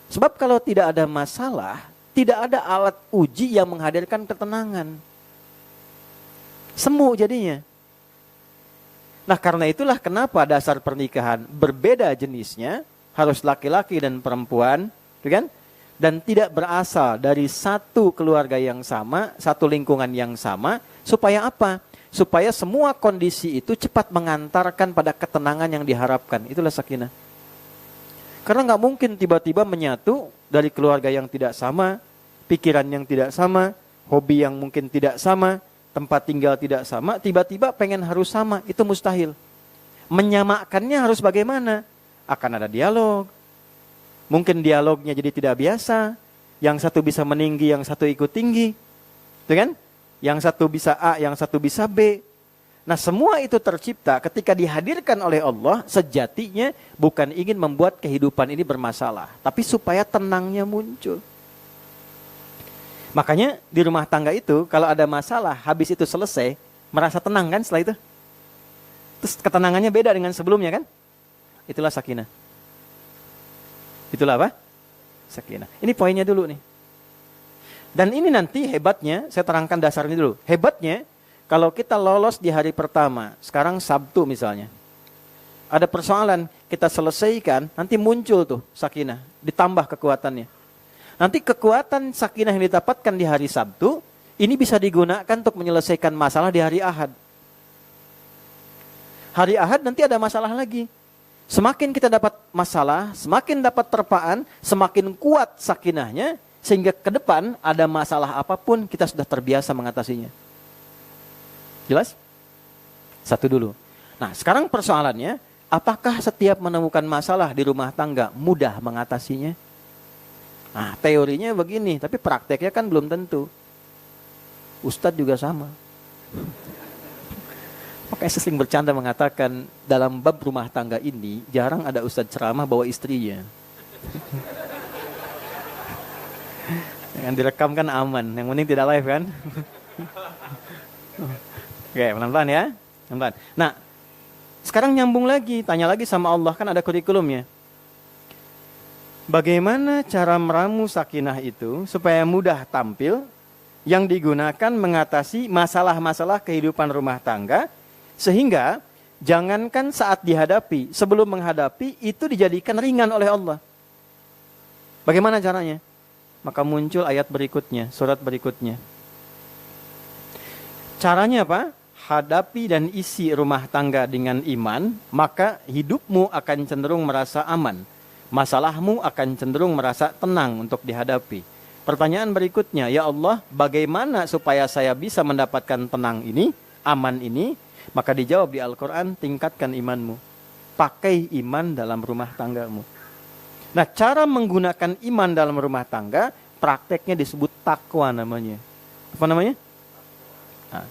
Sebab kalau tidak ada masalah, tidak ada alat uji yang menghadirkan ketenangan. Semu jadinya. Nah karena itulah kenapa dasar pernikahan berbeda jenisnya, harus laki-laki dan perempuan, kan? Dan tidak berasal dari satu keluarga yang sama, satu lingkungan yang sama, supaya apa? Supaya semua kondisi itu cepat mengantarkan pada ketenangan yang diharapkan. Itulah sakinah. Karena nggak mungkin tiba-tiba menyatu dari keluarga yang tidak sama, pikiran yang tidak sama, hobi yang mungkin tidak sama, tempat tinggal tidak sama, tiba-tiba pengen harus sama. Itu mustahil. Menyamakannya harus bagaimana? Akan ada dialog. Mungkin dialognya jadi tidak biasa. Yang satu bisa meninggi, yang satu ikut tinggi. Itu kan? Yang satu bisa A, yang satu bisa B. Nah semua itu tercipta ketika dihadirkan oleh Allah, sejatinya bukan ingin membuat kehidupan ini bermasalah, tapi supaya tenangnya muncul. Makanya di rumah tangga itu kalau ada masalah, habis itu selesai, merasa tenang kan setelah itu? Terus ketenangannya beda dengan sebelumnya kan? Itulah sakinah. Itulah apa? Sakinah. Ini poinnya dulu nih. Dan ini nanti hebatnya, saya terangkan dasarnya dulu. Hebatnya, kalau kita lolos di hari pertama, sekarang Sabtu misalnya. ada persoalan, kita selesaikan, nanti muncul tuh sakinah, ditambah kekuatannya. Nanti kekuatan sakinah yang didapatkan di hari Sabtu, ini bisa digunakan untuk menyelesaikan masalah di hari Ahad. Hari Ahad nanti ada masalah lagi. Semakin kita dapat masalah, semakin dapat terpaan, semakin kuat sakinahnya, sehingga ke depan ada masalah apapun, kita sudah terbiasa mengatasinya. Jelas? Satu dulu. Nah, sekarang persoalannya, apakah setiap menemukan masalah di rumah tangga mudah mengatasinya? Nah, teorinya begini, tapi prakteknya kan belum tentu. Ustadz juga sama. Makanya saya sering bercanda mengatakan, dalam bab rumah tangga ini, jarang ada ustadz ceramah bawa istrinya. Yang direkam kan aman, yang penting tidak live kan? Oke, pelan-pelan ya. Pelan-pelan. Nah, sekarang nyambung lagi, tanya lagi sama Allah, kan ada kurikulumnya. Bagaimana cara meramu sakinah itu supaya mudah tampil yang digunakan mengatasi masalah-masalah kehidupan rumah tangga, sehingga jangankan saat dihadapi, sebelum menghadapi itu dijadikan ringan oleh Allah. Bagaimana caranya? Maka muncul ayat berikutnya, surat berikutnya. Caranya apa? Hadapi dan isi rumah tangga dengan iman, maka hidupmu akan cenderung merasa aman. Masalahmu akan cenderung merasa tenang untuk dihadapi. Pertanyaan berikutnya, ya Allah, bagaimana supaya saya bisa mendapatkan tenang ini, aman ini? Maka dijawab di Al-Quran, tingkatkan imanmu. Pakai iman dalam rumah tanggamu. Nah, cara menggunakan iman dalam rumah tangga, prakteknya disebut takwa namanya. Apa namanya? Nah,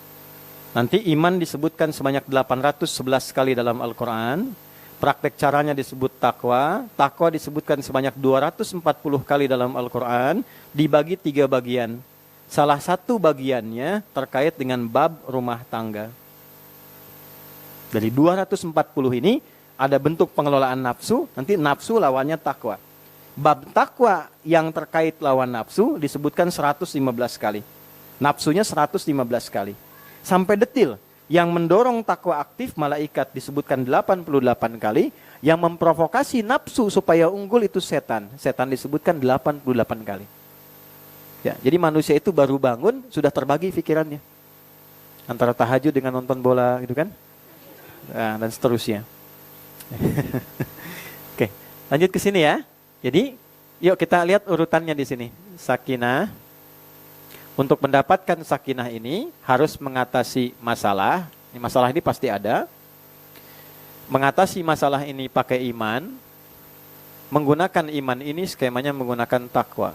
nanti iman disebutkan sebanyak 811 kali dalam Al-Quran. Praktek caranya disebut takwa. Takwa disebutkan sebanyak 240 kali dalam Al-Quran. Dibagi 3 bagian. Salah satu bagiannya terkait dengan bab rumah tangga. Dari 240 ini ada bentuk pengelolaan nafsu. Nanti nafsu lawannya takwa. Bab takwa yang terkait lawan nafsu disebutkan 115 kali. Nafsunya 115 kali. Sampai detil. Yang mendorong takwa aktif malaikat disebutkan 88 kali. Yang memprovokasi nafsu supaya unggul itu setan. Setan disebutkan 88 kali. Ya, jadi manusia itu baru bangun sudah terbagi pikirannya. Antara tahajud dengan nonton bola gitu kan. Nah, dan seterusnya. Oke, lanjut ke sini ya. Jadi, yuk kita lihat urutannya di sini. Sakinah. Untuk mendapatkan sakinah ini harus mengatasi masalah. Masalah ini pasti ada. Mengatasi masalah ini pakai iman. Menggunakan iman ini skemanya menggunakan takwa.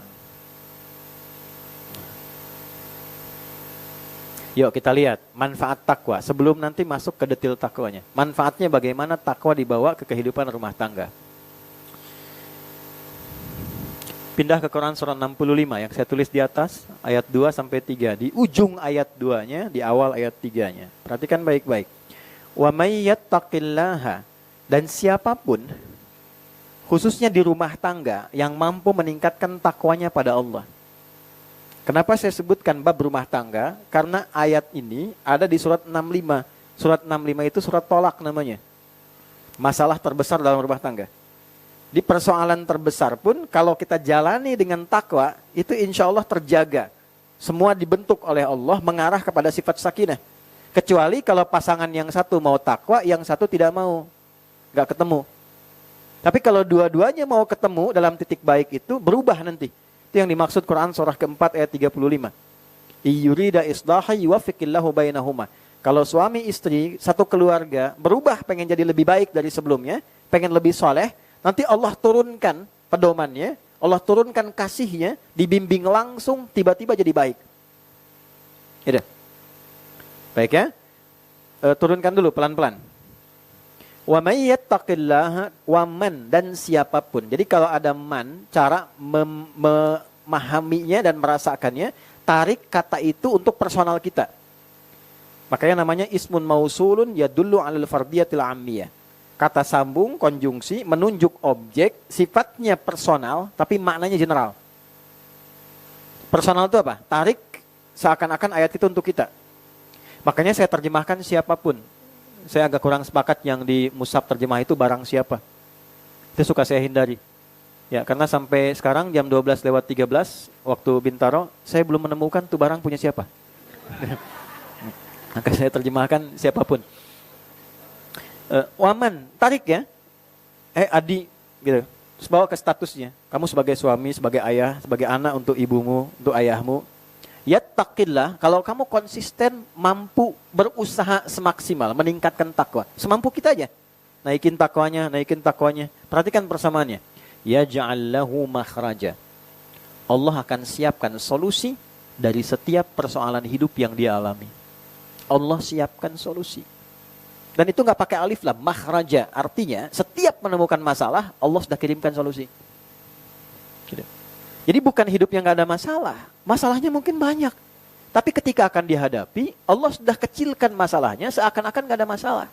Yuk kita lihat manfaat takwa sebelum nanti masuk ke detail takwanya. Manfaatnya bagaimana takwa dibawa ke kehidupan rumah tangga. Pindah ke Quran surah 65 yang saya tulis di atas ayat 2 sampai 3. Di ujung ayat 2-nya, di awal ayat 3-nya. Perhatikan baik-baik. Wa may yattaqillaha, dan siapapun khususnya di rumah tangga yang mampu meningkatkan takwanya pada Allah. Kenapa saya sebutkan bab rumah tangga? Karena ayat ini ada di surat 65. Surat 65 itu surat tolak namanya. Masalah terbesar dalam rumah tangga. Di persoalan terbesar pun kalau kita jalani dengan takwa, itu insya Allah terjaga. Semua dibentuk oleh Allah mengarah kepada sifat sakinah. Kecuali kalau pasangan yang satu mau takwa, yang satu tidak mau. Gak ketemu. Tapi kalau dua-duanya mau ketemu dalam titik baik itu, berubah nanti. Itu yang dimaksud Quran surah keempat ayat 35. Iyurida islaha yuwafiqillahu bainahuma. Kalau suami istri satu keluarga berubah pengen jadi lebih baik dari sebelumnya, pengen lebih soleh, nanti Allah turunkan pedomannya, Allah turunkan kasihnya, dibimbing langsung tiba-tiba jadi baik. Ya. Baik ya. Turunkan dulu pelan-pelan. Wa may yattaqillaha, wa man, dan siapapun. Jadi kalau ada man, cara memahaminya dan merasakannya, tarik kata itu untuk personal kita. Makanya namanya ismun mausulun yadullu 'alal fardiyatil 'ammiyah. Kata sambung, konjungsi, menunjuk objek, sifatnya personal, tapi maknanya general. Personal itu apa? Tarik seakan-akan ayat itu untuk kita. Makanya saya terjemahkan siapapun. saya agak kurang sepakat yang di mushaf terjemah itu barang siapa. Itu suka saya hindari. Ya, karena sampai sekarang jam 12:13 waktu Bintaro, saya belum menemukan tuh barang punya siapa. Maka saya terjemahkan siapapun. Waman, tarik ya. Adi, gitu. Terus bawa ke statusnya. Kamu sebagai suami, sebagai ayah, sebagai anak untuk ibumu, untuk ayahmu. Yattaqillah, kalau kamu konsisten mampu berusaha semaksimal meningkatkan takwa. Semampu kita aja. Naikin takwanya. Perhatikan persamaannya. Yaj'al lahu makhraja. Allah akan siapkan solusi dari setiap persoalan hidup yang dia alami. Allah siapkan solusi. Dan itu nggak pakai alif lam, makhraja. Artinya setiap menemukan masalah, Allah sudah kirimkan solusi. Gitu. Jadi bukan hidup yang nggak ada masalah. Masalahnya mungkin banyak. Tapi ketika akan dihadapi, Allah sudah kecilkan masalahnya seakan-akan nggak ada masalah.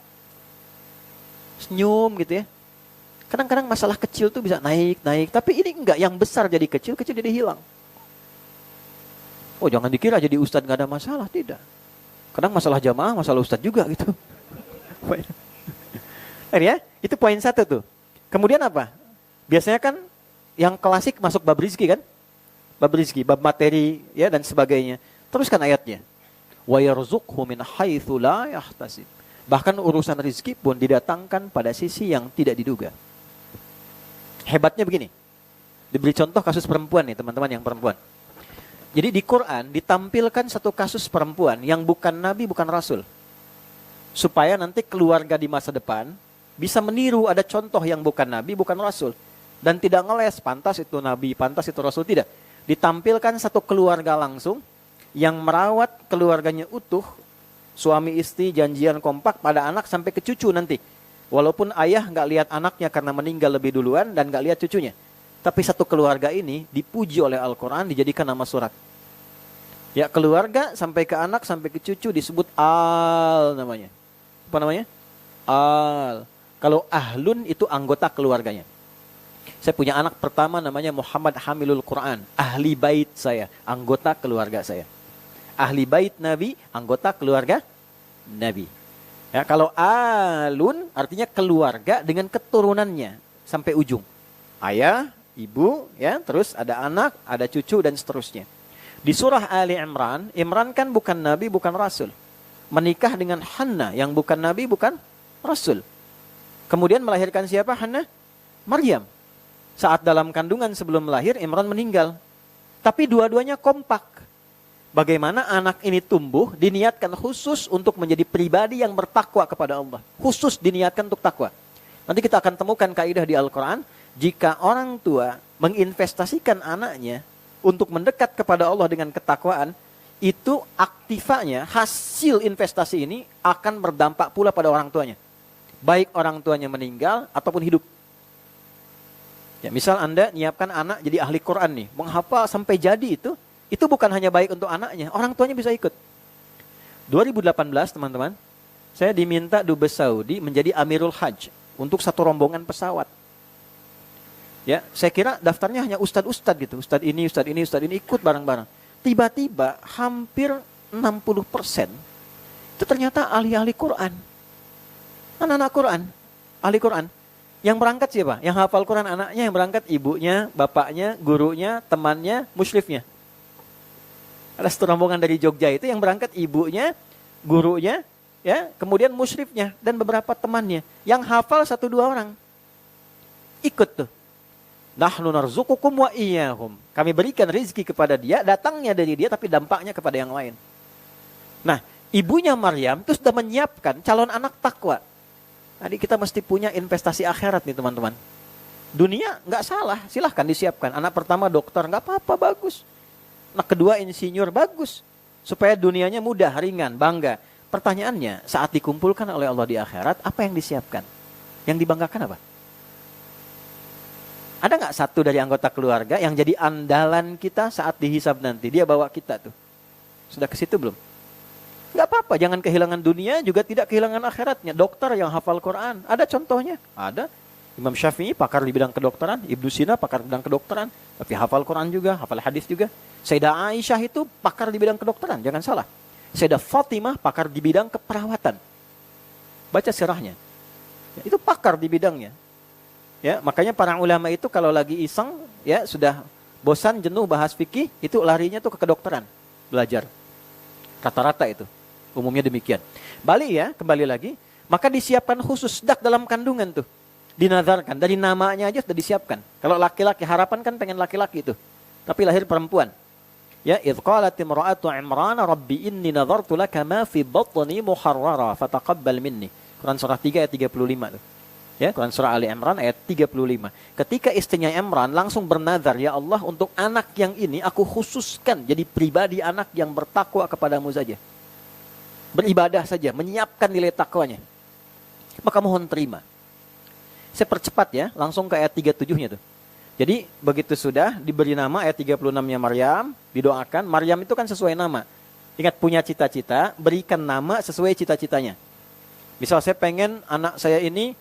Senyum gitu ya. Kadang-kadang masalah kecil tuh bisa naik. Tapi ini enggak, yang besar jadi kecil jadi hilang. Oh jangan dikira jadi ustadz nggak ada masalah, tidak. Kadang masalah jamaah, masalah ustadz juga gitu. Ya, itu poin 1 tuh. Kemudian apa? Biasanya kan yang klasik masuk bab rizki kan? Bab rizki, bab materi ya dan sebagainya. Teruskan ayatnya. Wa yarzuqhu min haitsu la yahtasib. Bahkan urusan rizki pun didatangkan pada sisi yang tidak diduga. Hebatnya begini. Diberi contoh kasus perempuan nih, teman-teman yang perempuan. Jadi di Quran ditampilkan satu kasus perempuan yang bukan nabi, bukan rasul. Supaya nanti keluarga di masa depan bisa meniru, ada contoh yang bukan nabi, bukan rasul. Dan tidak ngeles, pantas itu nabi, pantas itu rasul, tidak. Ditampilkan satu keluarga langsung yang merawat keluarganya utuh, suami istri janjian kompak pada anak sampai ke cucu nanti. Walaupun ayah nggak lihat anaknya karena meninggal lebih duluan dan nggak lihat cucunya. Tapi satu keluarga ini dipuji oleh Al-Quran, dijadikan nama surat. Ya, keluarga sampai ke anak, sampai ke cucu disebut al namanya. Apa namanya? Al. Kalau ahlun itu anggota keluarganya. Saya punya anak pertama namanya Muhammad Hamilul Quran. Ahli bait saya, anggota keluarga saya. Ahli bait Nabi, anggota keluarga Nabi. Ya, kalau alun artinya keluarga dengan keturunannya sampai ujung. Ayah, ibu, ya, terus ada anak, ada cucu dan seterusnya. Di surah Ali Imran, Imran kan bukan nabi, bukan rasul. Menikah dengan Hannah yang bukan nabi, bukan rasul. Kemudian melahirkan siapa Hannah? Maryam. Saat dalam kandungan sebelum lahir, Imran meninggal. Tapi dua-duanya kompak. Bagaimana anak ini tumbuh, diniatkan khusus untuk menjadi pribadi yang bertakwa kepada Allah. Khusus diniatkan untuk takwa. Nanti kita akan temukan kaidah di Al-Quran, jika orang tua menginvestasikan anaknya untuk mendekat kepada Allah dengan ketakwaan, itu aktifanya, hasil investasi ini akan berdampak pula pada orang tuanya. Baik orang tuanya meninggal ataupun hidup. Ya, misal Anda nyiapkan anak jadi ahli Quran nih, menghafal sampai jadi itu bukan hanya baik untuk anaknya, orang tuanya bisa ikut. 2018 teman-teman, saya diminta Dubes Saudi menjadi Amirul Hajj untuk satu rombongan pesawat. Ya, saya kira daftarnya hanya ustadz-ustadz gitu, ustadz ini ikut bareng-bareng. Tiba-tiba hampir 60% itu ternyata ahli-ahli Quran. Anak-anak Quran, ahli Quran. Yang berangkat siapa? Yang hafal Quran anaknya, yang berangkat ibunya, bapaknya, gurunya, temannya, musyrifnya. Ada satu rombongan dari Jogja itu yang berangkat ibunya, gurunya, ya, kemudian musyrifnya dan beberapa temannya. Yang hafal 1-2 orang. Ikut tuh. Nahnu narzuqukum wa iyyahum. Kami berikan rezeki kepada dia, datangnya dari dia tapi dampaknya kepada yang lain. Nah, ibunya Maryam itu sudah menyiapkan calon anak takwa. Jadi kita mesti punya investasi akhirat nih teman-teman. Dunia nggak salah, silahkan disiapkan. Anak pertama dokter, nggak apa-apa, bagus. Anak kedua insinyur, bagus. Supaya dunianya mudah, ringan, bangga. Pertanyaannya, saat dikumpulkan oleh Allah di akhirat, apa yang disiapkan? Yang dibanggakan apa? Ada nggak satu dari anggota keluarga yang jadi andalan kita saat dihisab nanti? Dia bawa kita tuh. Sudah ke situ belum? Nggak apa-apa, jangan kehilangan dunia, juga tidak kehilangan akhiratnya. Dokter yang hafal Quran, ada contohnya? Ada. Imam Syafi'i pakar di bidang kedokteran, Ibnu Sina pakar di bidang kedokteran, tapi hafal Quran juga, hafal hadis juga. Sayyidah Aisyah itu pakar di bidang kedokteran, jangan salah. Sayyidah Fatimah pakar di bidang keperawatan. Baca sirahnya. Ya, itu pakar di bidangnya. Ya, makanya para ulama itu kalau lagi iseng, ya sudah bosan, jenuh bahas fikih, itu larinya tuh ke kedokteran, belajar. Rata-rata itu, umumnya demikian. Kembali lagi, maka disiapkan khusus dak dalam kandungan tuh. Dinazarkan, dari namanya aja sudah disiapkan. Kalau laki-laki, harapan kan pengen laki-laki itu. Tapi lahir perempuan. Ya, idh qalat imra'atu Imran rabbi inni nadhartu laka ma fi batni muharrara fataqabbal minni. Quran surah 3 ayat 35 tuh. Ya, Quran surah Ali Imran ayat 35. Ketika istrinya Imran langsung bernazar, ya Allah, untuk anak yang ini aku khususkan jadi pribadi anak yang bertakwa kepadamu saja. Beribadah saja, menyiapkan nilai takwanya. Maka mohon terima. Saya percepat ya, langsung ke ayat 37-nya tuh. Jadi begitu sudah diberi nama ayat 36-nya Maryam, didoakan. Maryam itu kan sesuai nama. Ingat, punya cita-cita, berikan nama sesuai cita-citanya. Misal saya pengen anak saya ini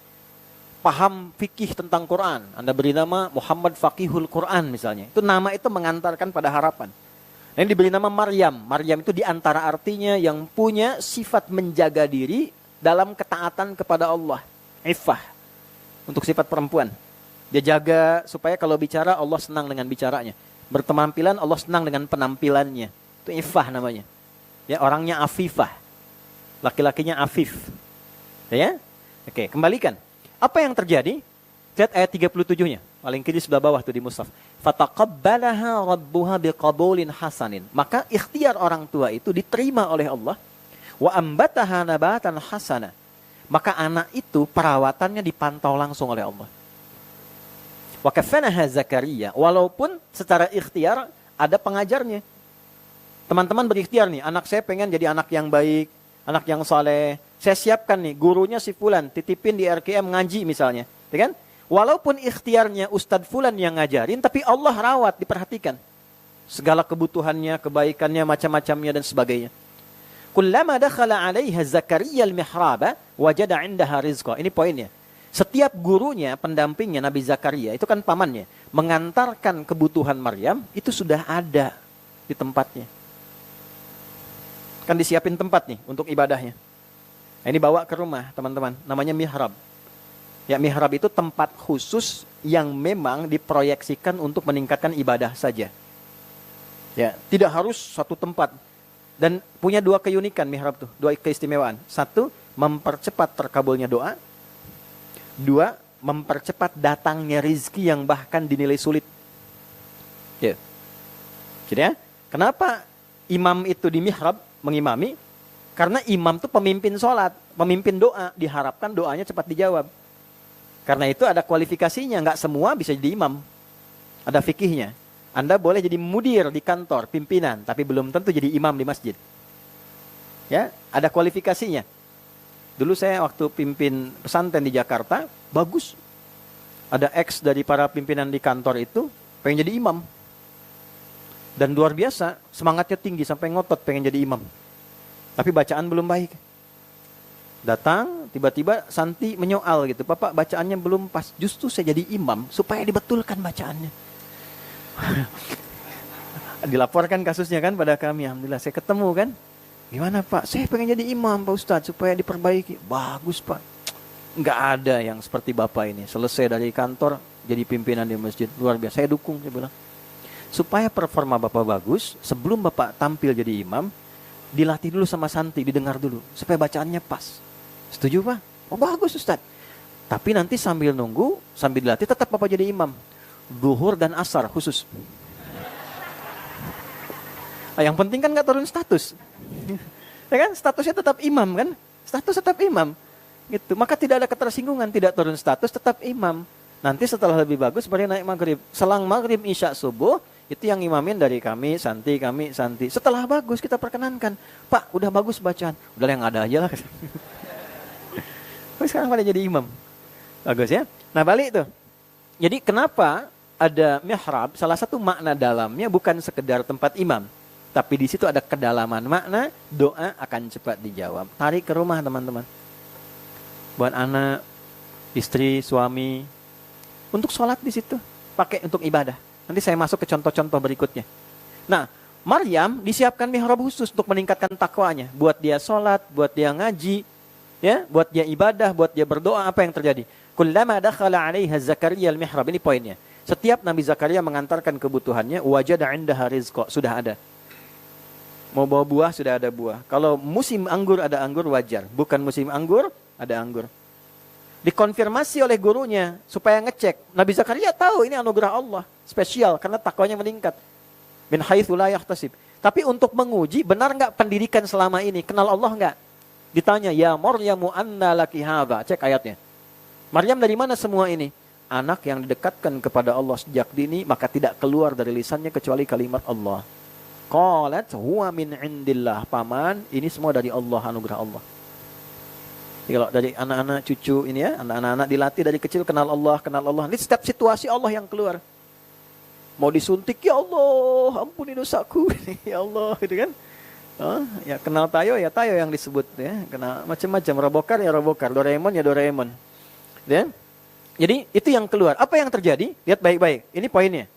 paham fikih tentang Quran. Anda beri nama Muhammad Faqihul Quran misalnya. Itu nama itu mengantarkan pada harapan. Yang diberi nama Maryam. Maryam itu diantara artinya yang punya sifat menjaga diri dalam ketaatan kepada Allah. Iffah. Untuk sifat perempuan. Dia jaga supaya kalau bicara Allah senang dengan bicaranya. Berpenampilan Allah senang dengan penampilannya. Itu Iffah namanya. Ya, orangnya Afifah. Laki-lakinya Afif. Ya? Oke, kembalikan. Apa yang terjadi? Lihat ayat 37-nya. Paling kiri sebelah bawah tuh di mushaf. Fataqabbalaha rabbuha biqabulin hasanin. Maka ikhtiar orang tua itu diterima oleh Allah. Wa ambataha nabatan hasana. Maka anak itu perawatannya dipantau langsung oleh Allah. Wa kafanaha Zakaria, walaupun secara ikhtiar ada pengajarnya. Teman-teman berikhtiar nih, anak saya pengen jadi anak yang baik, anak yang saleh. Saya siapkan nih, gurunya si Fulan, titipin di RKM ngaji misalnya. Ya kan? Walaupun ikhtiarnya Ustadz Fulan yang ngajarin, tapi Allah rawat, diperhatikan. Segala kebutuhannya, kebaikannya, macam-macamnya dan sebagainya. Kullama dakhala 'alaiha Zakaria al-mihraba, wajada 'indaha rizqa. Ini poinnya. Setiap gurunya, pendampingnya Nabi Zakaria, itu kan pamannya, mengantarkan kebutuhan Maryam, itu sudah ada di tempatnya. Kan disiapin tempat nih untuk ibadahnya. Nah, ini bawa ke rumah teman-teman, namanya mihrab. Ya, mihrab itu tempat khusus yang memang diproyeksikan untuk meningkatkan ibadah saja. Ya, tidak harus satu tempat. Dan punya dua keunikan mihrab tuh, dua keistimewaan. Satu, mempercepat terkabulnya doa. Dua, mempercepat datangnya rizki yang bahkan dinilai sulit. Ya. Jadi ya, kenapa imam itu di mihrab mengimami? Karena imam itu pemimpin sholat, pemimpin doa, diharapkan doanya cepat dijawab. Karena itu ada kualifikasinya, nggak semua bisa jadi imam. Ada fikihnya. Anda boleh jadi mudir di kantor, pimpinan, tapi belum tentu jadi imam di masjid. Ya, ada kualifikasinya. Dulu saya waktu pimpin pesantren di Jakarta, bagus. Ada ex dari para pimpinan di kantor itu, pengen jadi imam. Dan luar biasa, semangatnya tinggi sampai ngotot pengen jadi imam. Tapi bacaan belum baik. Datang, tiba-tiba Santi menyoal gitu, Bapak bacaannya belum pas. Justru saya jadi imam supaya dibetulkan bacaannya. Dilaporkan kasusnya kan pada kami, alhamdulillah saya ketemu kan. Gimana Pak? Saya pengen jadi imam Pak Ustadz supaya diperbaiki. Bagus Pak. Nggak ada yang seperti Bapak ini. Selesai dari kantor jadi pimpinan di masjid. Luar biasa. Saya dukung, saya bilang. Supaya performa Bapak bagus, sebelum Bapak tampil jadi imam, dilatih dulu sama Santi, didengar dulu. Supaya bacaannya pas. Setuju Pak? Oh bagus Ustadz. Tapi nanti sambil nunggu, sambil dilatih tetap Bapak jadi imam. Zuhur dan asar khusus. Yang penting kan nggak turun status. Ya kan? Statusnya tetap imam kan? Status tetap imam. Gitu. Maka tidak ada ketersinggungan, tidak turun status, tetap imam. Nanti setelah lebih bagus baru naik maghrib. Selang maghrib, isya, subuh, itu yang imamin dari kami, Santi. Setelah bagus kita perkenankan. Pak, udah bagus bacaan. Udah yang ada aja lah. Tapi sekarang pada jadi imam. Bagus ya. Nah balik tuh. Jadi kenapa ada mihrab? Salah satu makna dalamnya bukan sekedar tempat imam. Tapi di situ ada kedalaman makna, doa akan cepat dijawab. Tarik ke rumah teman-teman. Buat anak, istri, suami. Untuk sholat di situ. Pakai untuk ibadah. Nanti saya masuk ke contoh-contoh berikutnya. Nah, Maryam disiapkan mihrab khusus untuk meningkatkan takwanya. Buat dia sholat, buat dia ngaji. ya, buat dia ibadah, buat dia berdoa, apa yang terjadi? Kullama dakhala 'alaiha Zakaria al-mihrab, ini poinnya. Setiap Nabi Zakaria mengantarkan kebutuhannya, wajada 'indaha rizqa, sudah ada. Mau bawa buah, sudah ada buah. Kalau musim anggur ada anggur, wajar. Bukan musim anggur, ada anggur. Dikonfirmasi oleh gurunya supaya ngecek. Nabi Zakaria tahu ini anugerah Allah, spesial karena takwanya meningkat. Min haitsu la yahtasib. Tapi untuk menguji, benar nggak pendidikan selama ini? Kenal Allah nggak? Ditanya, ya Maryamu anna laki hadza. Cek ayatnya. Maryam dari mana semua ini? Anak yang didekatkan kepada Allah sejak dini, maka tidak keluar dari lisannya kecuali kalimat Allah. Qalat huwa min indillah. Paman, ini semua dari Allah, anugerah Allah. Jadi kalau dari anak-anak cucu ini ya, anak-anak dilatih dari kecil kenal Allah, kenal Allah. Ini setiap situasi Allah yang keluar. Mau disuntik, ya Allah, ampuni dosaku. Ya Allah, gitu kan. Oh, ya kenal tayo, ya tayo yang disebut. Ya. Kenal macam-macam, robokar, ya robokar. Doraemon, ya Doraemon. Ya. Jadi itu yang keluar. Apa yang terjadi? Lihat baik-baik. Ini poinnya.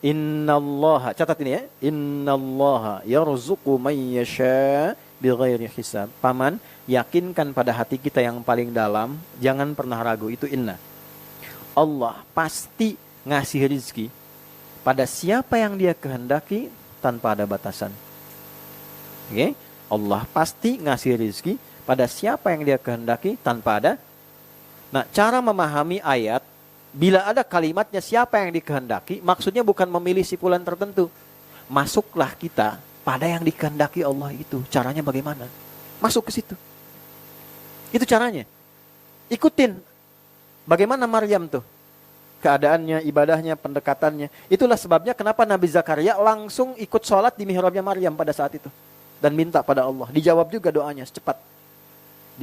Innallaha, catat ini ya. Innallaha yarzuqu man yasha bighairi hisab. Paman, yakinkan pada hati kita yang paling dalam, jangan pernah ragu, itu inna. Allah pasti ngasih rizki pada siapa yang dia kehendaki tanpa ada batasan. Oke? Allah pasti ngasih rizki pada siapa yang dia kehendaki tanpa ada. Nah, cara memahami ayat, bila ada kalimatnya siapa yang dikehendaki, maksudnya bukan memilih sipulan tertentu. Masuklah kita pada yang dikehendaki Allah itu. Caranya bagaimana? Masuk ke situ. Itu caranya. Ikutin. Bagaimana Maryam tuh? Keadaannya, ibadahnya, pendekatannya. Itulah sebabnya kenapa Nabi Zakaria langsung ikut sholat di mihrabnya Maryam pada saat itu. Dan minta pada Allah. Dijawab juga doanya secepat.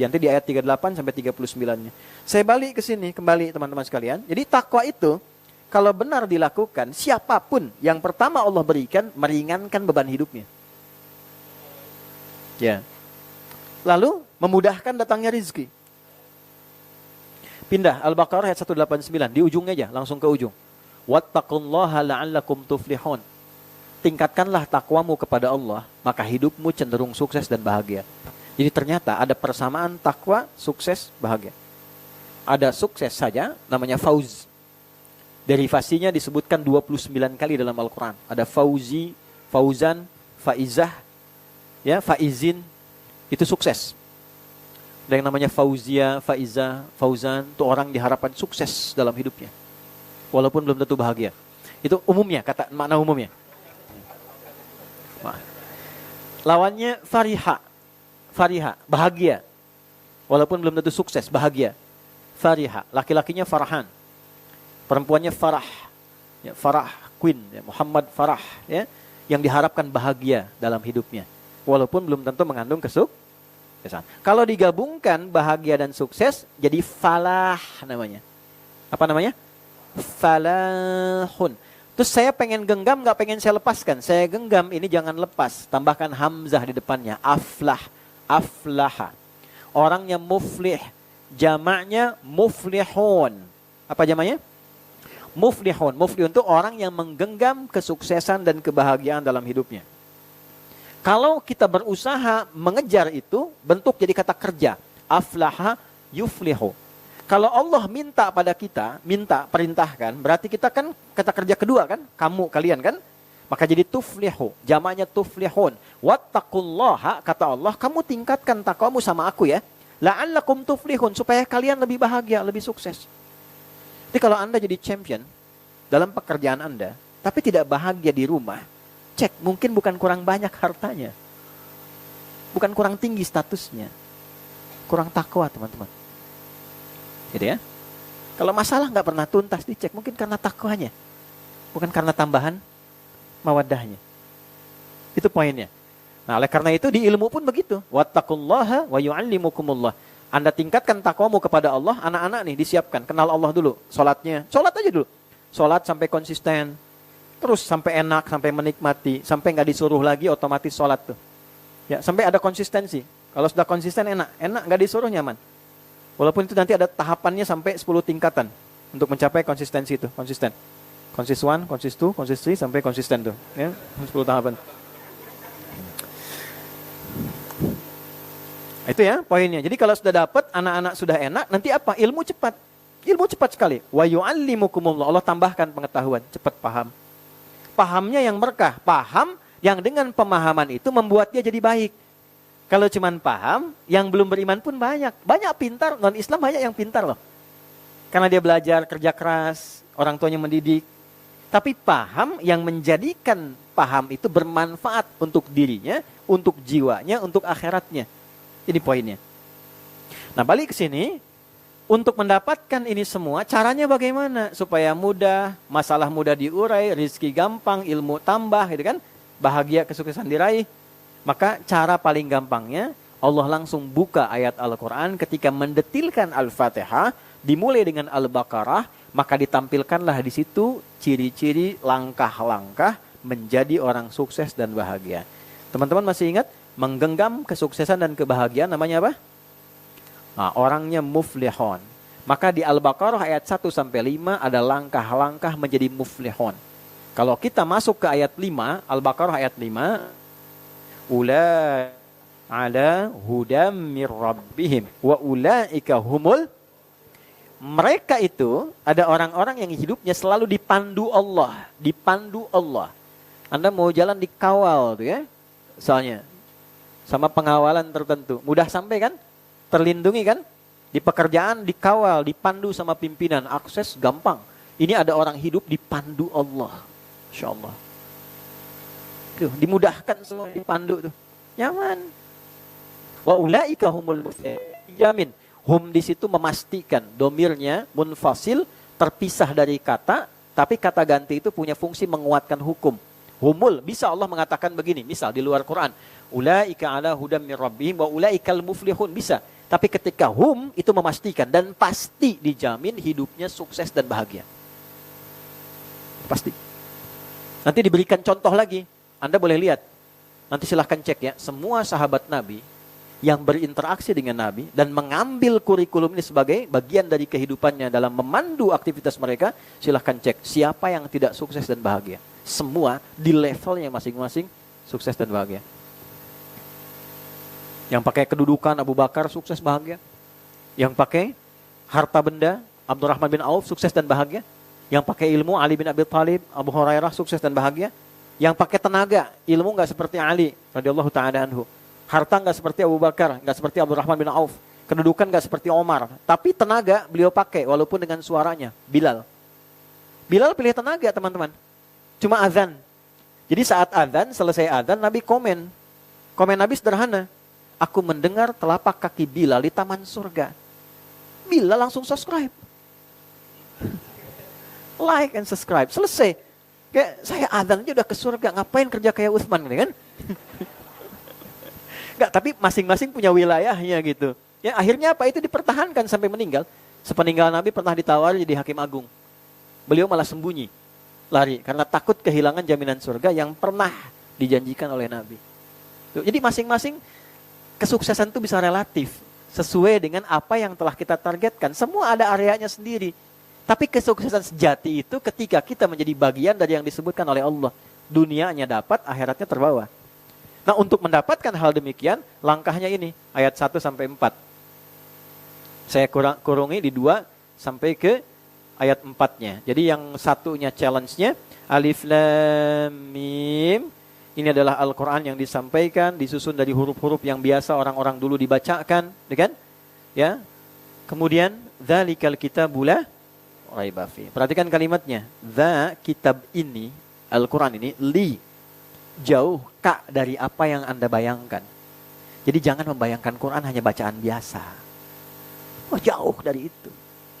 Nanti di ayat 38 sampai 39-nya. Saya balik ke sini kembali teman-teman sekalian. Jadi takwa itu kalau benar dilakukan, siapapun yang pertama Allah berikan meringankan beban hidupnya. Ya. Lalu memudahkan datangnya rizki. Pindah Al-Baqarah ayat 189 di ujungnya aja, langsung ke ujung. Wattaqullaha la'allakum tuflihun. Tingkatkanlah takwamu kepada Allah, maka hidupmu cenderung sukses dan bahagia. Jadi ternyata ada persamaan takwa, sukses, bahagia. Ada sukses saja, namanya fauz. Derivasinya disebutkan 29 kali dalam Al-Quran. Ada fauzi, fauzan, faizah, ya, faizin, itu sukses. Ada yang namanya fauzia, faizah, fauzan, itu orang diharapkan sukses dalam hidupnya. Walaupun belum tentu bahagia. Itu umumnya, kata makna umumnya. Lawannya fariha. Fariha, bahagia. Walaupun belum tentu sukses, bahagia. Fariha, laki-lakinya Farhan. Perempuannya Farah. Ya, Farah Queen, ya, Muhammad Farah, ya, yang diharapkan bahagia dalam hidupnya. Walaupun belum tentu mengandung kesuksesan. Kalau digabungkan bahagia dan sukses, jadi falah namanya. Apa namanya? Falahun. Terus saya pengen genggam, gak pengen saya lepaskan. Saya genggam, ini jangan lepas. Tambahkan hamzah di depannya. Aflah. Aflaha. Orangnya muflih. Jamaknya muflihun. Apa jamaknya? Muflihun. Muflihun itu orang yang menggenggam kesuksesan dan kebahagiaan dalam hidupnya. Kalau kita berusaha mengejar itu, bentuk jadi kata kerja. Aflaha yuflihu. Kalau Allah minta pada kita, minta, perintahkan, berarti kita kan kata kerja kedua kan? Kamu, kalian kan? Maka jadi tuflihu, jamaknya tuflihun. Wattaqullaha, kata Allah, kamu tingkatkan takwamu sama aku ya. La'allakum tuflihun, supaya kalian lebih bahagia, lebih sukses. Jadi kalau Anda jadi champion dalam pekerjaan Anda, tapi tidak bahagia di rumah, cek, mungkin bukan kurang banyak hartanya. Bukan kurang tinggi statusnya. Kurang takwa teman-teman. Gitu ya. Kalau masalah nggak pernah tuntas dicek, mungkin karena takwanya. Bukan karena tambahan mawaddahnya. Itu poinnya. Nah, oleh karena itu di ilmu pun begitu. Wattaqullaha wa yu'allimukumullah. Anda tingkatkan takwamu kepada Allah, anak-anak nih disiapkan, kenal Allah dulu, salatnya. Salat aja dulu. Salat sampai konsisten. Terus sampai enak, sampai menikmati, sampai enggak disuruh lagi otomatis salat tuh. Ya, sampai ada konsistensi. Kalau sudah konsisten enak enggak disuruh nyaman. Walaupun itu nanti ada tahapannya sampai 10 tingkatan untuk mencapai konsistensi itu, konsisten. Konsis 1, konsis 2, konsis 3 sampai konsisten tuh, ya, 10 tahapan. Itu ya poinnya. Jadi kalau sudah dapat, anak-anak sudah enak, nanti apa? Ilmu cepat. Ilmu cepat sekali. Wa yu'allimukumullah. Allah tambahkan pengetahuan, cepat paham. Pahamnya yang berkah, paham yang dengan pemahaman itu membuat dia jadi baik. Kalau cuman paham, yang belum beriman pun banyak. Banyak pintar, non-Islam banyak yang pintar loh. Karena dia belajar, kerja keras, orang tuanya mendidik. Tapi paham yang menjadikan paham itu bermanfaat untuk dirinya, untuk jiwanya, untuk akhiratnya. Ini poinnya. Nah, balik ke sini, untuk mendapatkan ini semua, caranya bagaimana? Supaya mudah, masalah mudah diurai, rezeki gampang, ilmu tambah, gitu kan? Bahagia, kesuksesan diraih. Maka cara paling gampangnya, Allah langsung buka ayat Al-Quran ketika mendetilkan Al-Fatihah, dimulai dengan Al-Baqarah, maka ditampilkanlah di situ ciri-ciri langkah-langkah menjadi orang sukses dan bahagia. Teman-teman masih ingat? Menggenggam kesuksesan dan kebahagiaan namanya apa? Nah, orangnya muflihun. Maka di Al-Baqarah ayat 1-5 ada langkah-langkah menjadi muflihun. Kalau kita masuk ke ayat 5, Al-Baqarah ayat 5, ula ala hudam mir rabbihim wa ulaika humul. Mereka itu ada orang-orang yang hidupnya selalu dipandu Allah, dipandu Allah. Anda mau jalan dikawal tuh ya. Soalnya sama pengawalan tertentu. Mudah sampai kan? Terlindungi kan? Di pekerjaan dikawal, dipandu sama pimpinan, akses gampang. Ini ada orang hidup dipandu Allah. Masya Allah. Tuh, dimudahkan semua dipandu tuh. Nyaman. Wa ulaika humul muflihun. Hum di situ memastikan domirnya munfasil, terpisah dari kata, tapi kata ganti itu punya fungsi menguatkan hukum. Humul, bisa Allah mengatakan begini, misal di luar Quran, ulaika ala hudam mir rabbihim wa ulaikal muflihun, bisa. Tapi ketika hum itu memastikan dan pasti dijamin hidupnya sukses dan bahagia. Pasti. Nanti diberikan contoh lagi. Anda boleh lihat. Nanti silahkan cek ya. Semua sahabat Nabi yang berinteraksi dengan Nabi dan mengambil kurikulum ini sebagai bagian dari kehidupannya dalam memandu aktivitas mereka, silahkan cek siapa yang tidak sukses dan bahagia. Semua di levelnya masing-masing sukses dan bahagia. Yang pakai kedudukan Abu Bakar sukses bahagia. Yang pakai harta benda Abdurrahman bin Auf sukses dan bahagia. Yang pakai ilmu Ali bin Abi Thalib, Abu Hurairah sukses dan bahagia. Yang pakai tenaga, ilmu nggak seperti Ali radhiyallahu ta'ala anhu. Harta nggak seperti Abu Bakar, nggak seperti Abdurrahman bin Auf. Kedudukan nggak seperti Omar. Tapi tenaga beliau pakai walaupun dengan suaranya. Bilal. Bilal pilih tenaga teman-teman. Cuma azan. Jadi saat azan, selesai azan, Nabi komen. Komen Nabi sederhana. Aku mendengar telapak kaki Bilal di taman surga. Bilal langsung subscribe. Like and subscribe. Selesai. Kayak saya azan aja udah ke surga. Ngapain kerja kayak Utsman kan? Enggak, tapi masing-masing punya wilayahnya gitu. Ya akhirnya apa? Itu dipertahankan sampai meninggal. Sepeninggal Nabi pernah ditawari jadi hakim agung. Beliau malah sembunyi, lari karena takut kehilangan jaminan surga yang pernah dijanjikan oleh Nabi. Tuh, jadi masing-masing kesuksesan itu bisa relatif sesuai dengan apa yang telah kita targetkan. Semua ada areanya sendiri. Tapi kesuksesan sejati itu ketika kita menjadi bagian dari yang disebutkan oleh Allah. Dunianya dapat, akhiratnya terbawa. Nah, untuk mendapatkan hal demikian, langkahnya ini, ayat 1-4. Saya kurungi di 2 sampai ke ayat 4-nya. Jadi yang satunya challenge-nya, Alif Lam Mim. Ini adalah Al-Quran yang disampaikan, disusun dari huruf-huruf yang biasa orang-orang dulu dibacakan. Kan? Ya. Kemudian, Dzalikal kitabu la raiba fi. Perhatikan kalimatnya. Dza, kitab ini, Al-Quran ini, li. Jauh kak dari apa yang Anda bayangkan. Jadi jangan membayangkan Quran hanya bacaan biasa. Oh, jauh dari itu.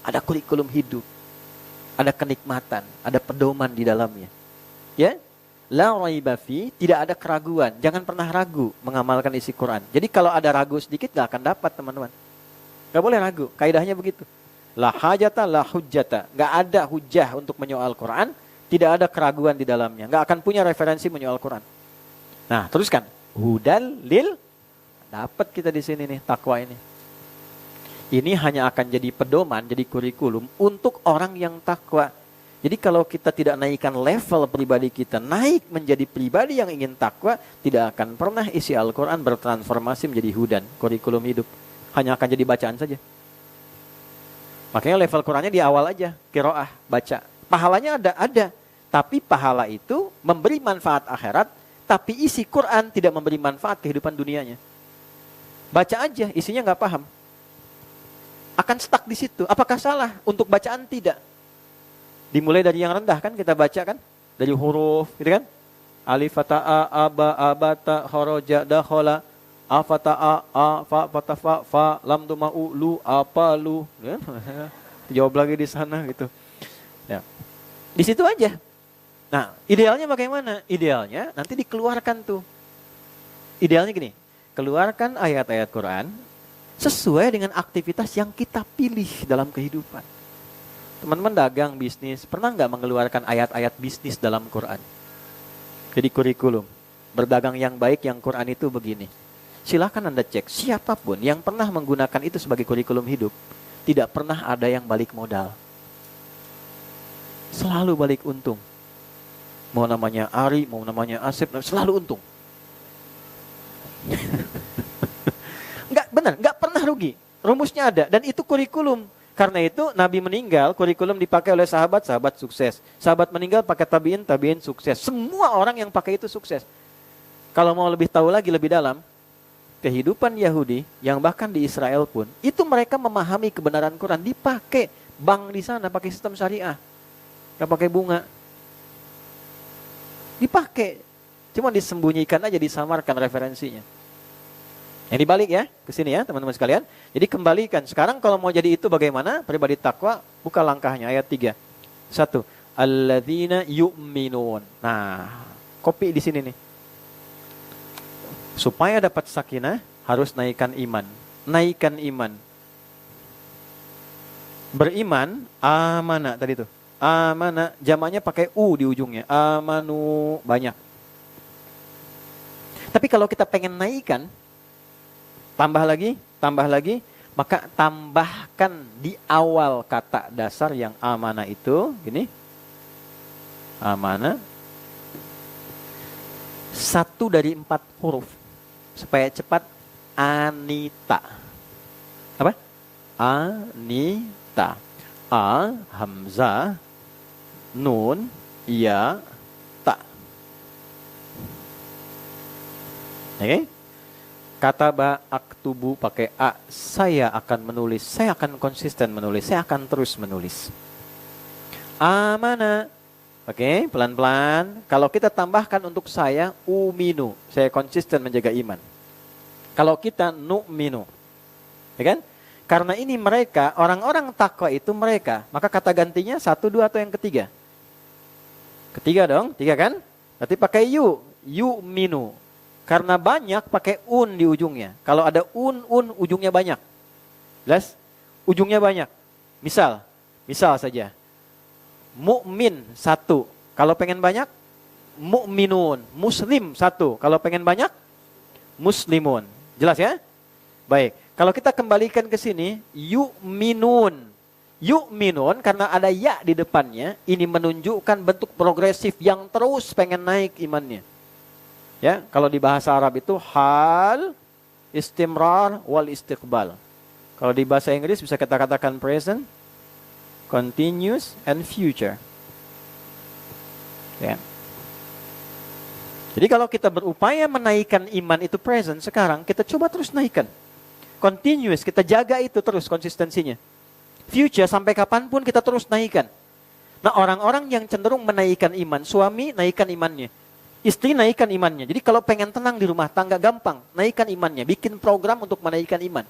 Ada kurikulum hidup. Ada kenikmatan. Ada pedoman di dalamnya. Ya. La raiba fi, tidak ada keraguan. Jangan pernah ragu mengamalkan isi Quran. Jadi kalau ada ragu sedikit gak akan dapat teman-teman. Gak boleh ragu. Kaidahnya begitu. La hajata la hujjata. Gak ada hujjah untuk menyoal Quran. Tidak ada keraguan di dalamnya. Nggak akan punya referensi menyoal Quran. Nah, teruskan. Hudal lil. Dapat kita di sini nih, takwa ini. Ini hanya akan jadi pedoman, jadi kurikulum untuk orang yang takwa. Jadi kalau kita tidak naikkan level pribadi kita, naik menjadi pribadi yang ingin takwa, tidak akan pernah isi Al-Quran bertransformasi menjadi hudan, kurikulum hidup. Hanya akan jadi bacaan saja. Makanya level Qurannya di awal aja, qiraah, baca. Pahalanya ada. Tapi pahala itu memberi manfaat akhirat, tapi isi Quran tidak memberi manfaat kehidupan dunianya. Baca aja, isinya nggak paham. Akan stuck di situ. Apakah salah? Untuk bacaan tidak. Dimulai dari yang rendah kan kita baca kan, dari huruf gitu kan, alif fata a aba abata kharaja dakhala afata a fa fata fa lam tu mau lu apa lu kan? Jawab lagi di sana gitu ya, di situ aja. Nah, idealnya bagaimana? Idealnya nanti dikeluarkan tuh, idealnya gini, keluarkan ayat-ayat Quran sesuai dengan aktivitas yang kita pilih dalam kehidupan. Teman-teman dagang, bisnis, pernah nggak mengeluarkan ayat-ayat bisnis dalam Quran? Jadi kurikulum, berdagang yang baik yang Quran itu begini. Silakan Anda cek, siapapun yang pernah menggunakan itu sebagai kurikulum hidup, tidak pernah ada yang balik modal. Selalu balik untung. Mau namanya Ari, mau namanya Asep, selalu untung. Nggak pernah rugi. Rumusnya ada, dan itu kurikulum. Karena itu Nabi meninggal, kurikulum dipakai oleh sahabat sukses. Sahabat meninggal pakai tabiin sukses. Semua orang yang pakai itu sukses. Kalau mau lebih tahu lagi lebih dalam, kehidupan Yahudi yang bahkan di Israel pun, itu mereka memahami kebenaran Quran, dipakai bank di sana, pakai sistem syariah. Gak pakai bunga. Dipakai. Cuma disembunyikan aja, disamarkan referensinya. Yang dibalik ya, ke sini ya teman-teman sekalian. Jadi kembalikan. Sekarang kalau mau jadi itu bagaimana? Pribadi takwa, buka langkahnya ayat 3. 1. Alladzina yu'minun. Nah, kopi di sini nih. Supaya dapat sakinah, harus naikkan iman. Naikkan iman. Beriman, amana tadi tuh. Amana, jamaknya pakai u di ujungnya. Amanu, banyak. Tapi kalau kita pengen naikkan, tambah lagi, maka tambahkan di awal kata dasar yang amanah itu, gini, amanah, 1 dari 4 huruf, supaya cepat, anita. Apa? Anita. A, hamzah, nun, ya, ta. Oke? Kata aktubu pakai a, saya akan menulis, saya akan konsisten menulis, saya akan terus menulis. Amana, oke, pelan-pelan. Kalau kita tambahkan untuk saya, uminu, saya konsisten menjaga iman. Kalau kita nu'minu, ya kan? Karena ini mereka, orang-orang takwa itu mereka, maka kata gantinya 1, 2 atau yang ketiga? Ketiga dong, 3 kan? Berarti pakai yu'minu. Karena banyak pakai un di ujungnya. Kalau ada un ujungnya banyak. Jelas? Ujungnya banyak. Misal saja. Mukmin 1. Kalau pengen banyak, mukminun. Muslim 1. Kalau pengen banyak, muslimun. Jelas ya? Baik. Kalau kita kembalikan ke sini, yu'minun. Yu'minun karena ada ya di depannya, ini menunjukkan bentuk progresif yang terus pengen naik imannya. Ya, kalau di bahasa Arab itu hal, istimrar, wal istiqbal. Kalau di bahasa Inggris bisa kita katakan present, continuous, and future. Ya. Jadi kalau kita berupaya menaikkan iman itu present sekarang, kita coba terus naikkan. Continuous, kita jaga itu terus konsistensinya. Future, sampai kapanpun kita terus naikkan. Nah, orang-orang yang cenderung menaikkan iman, suami naikkan imannya. Istri naikkan imannya. Jadi kalau pengen tenang di rumah tangga gampang, naikkan imannya, bikin program untuk menaikkan iman.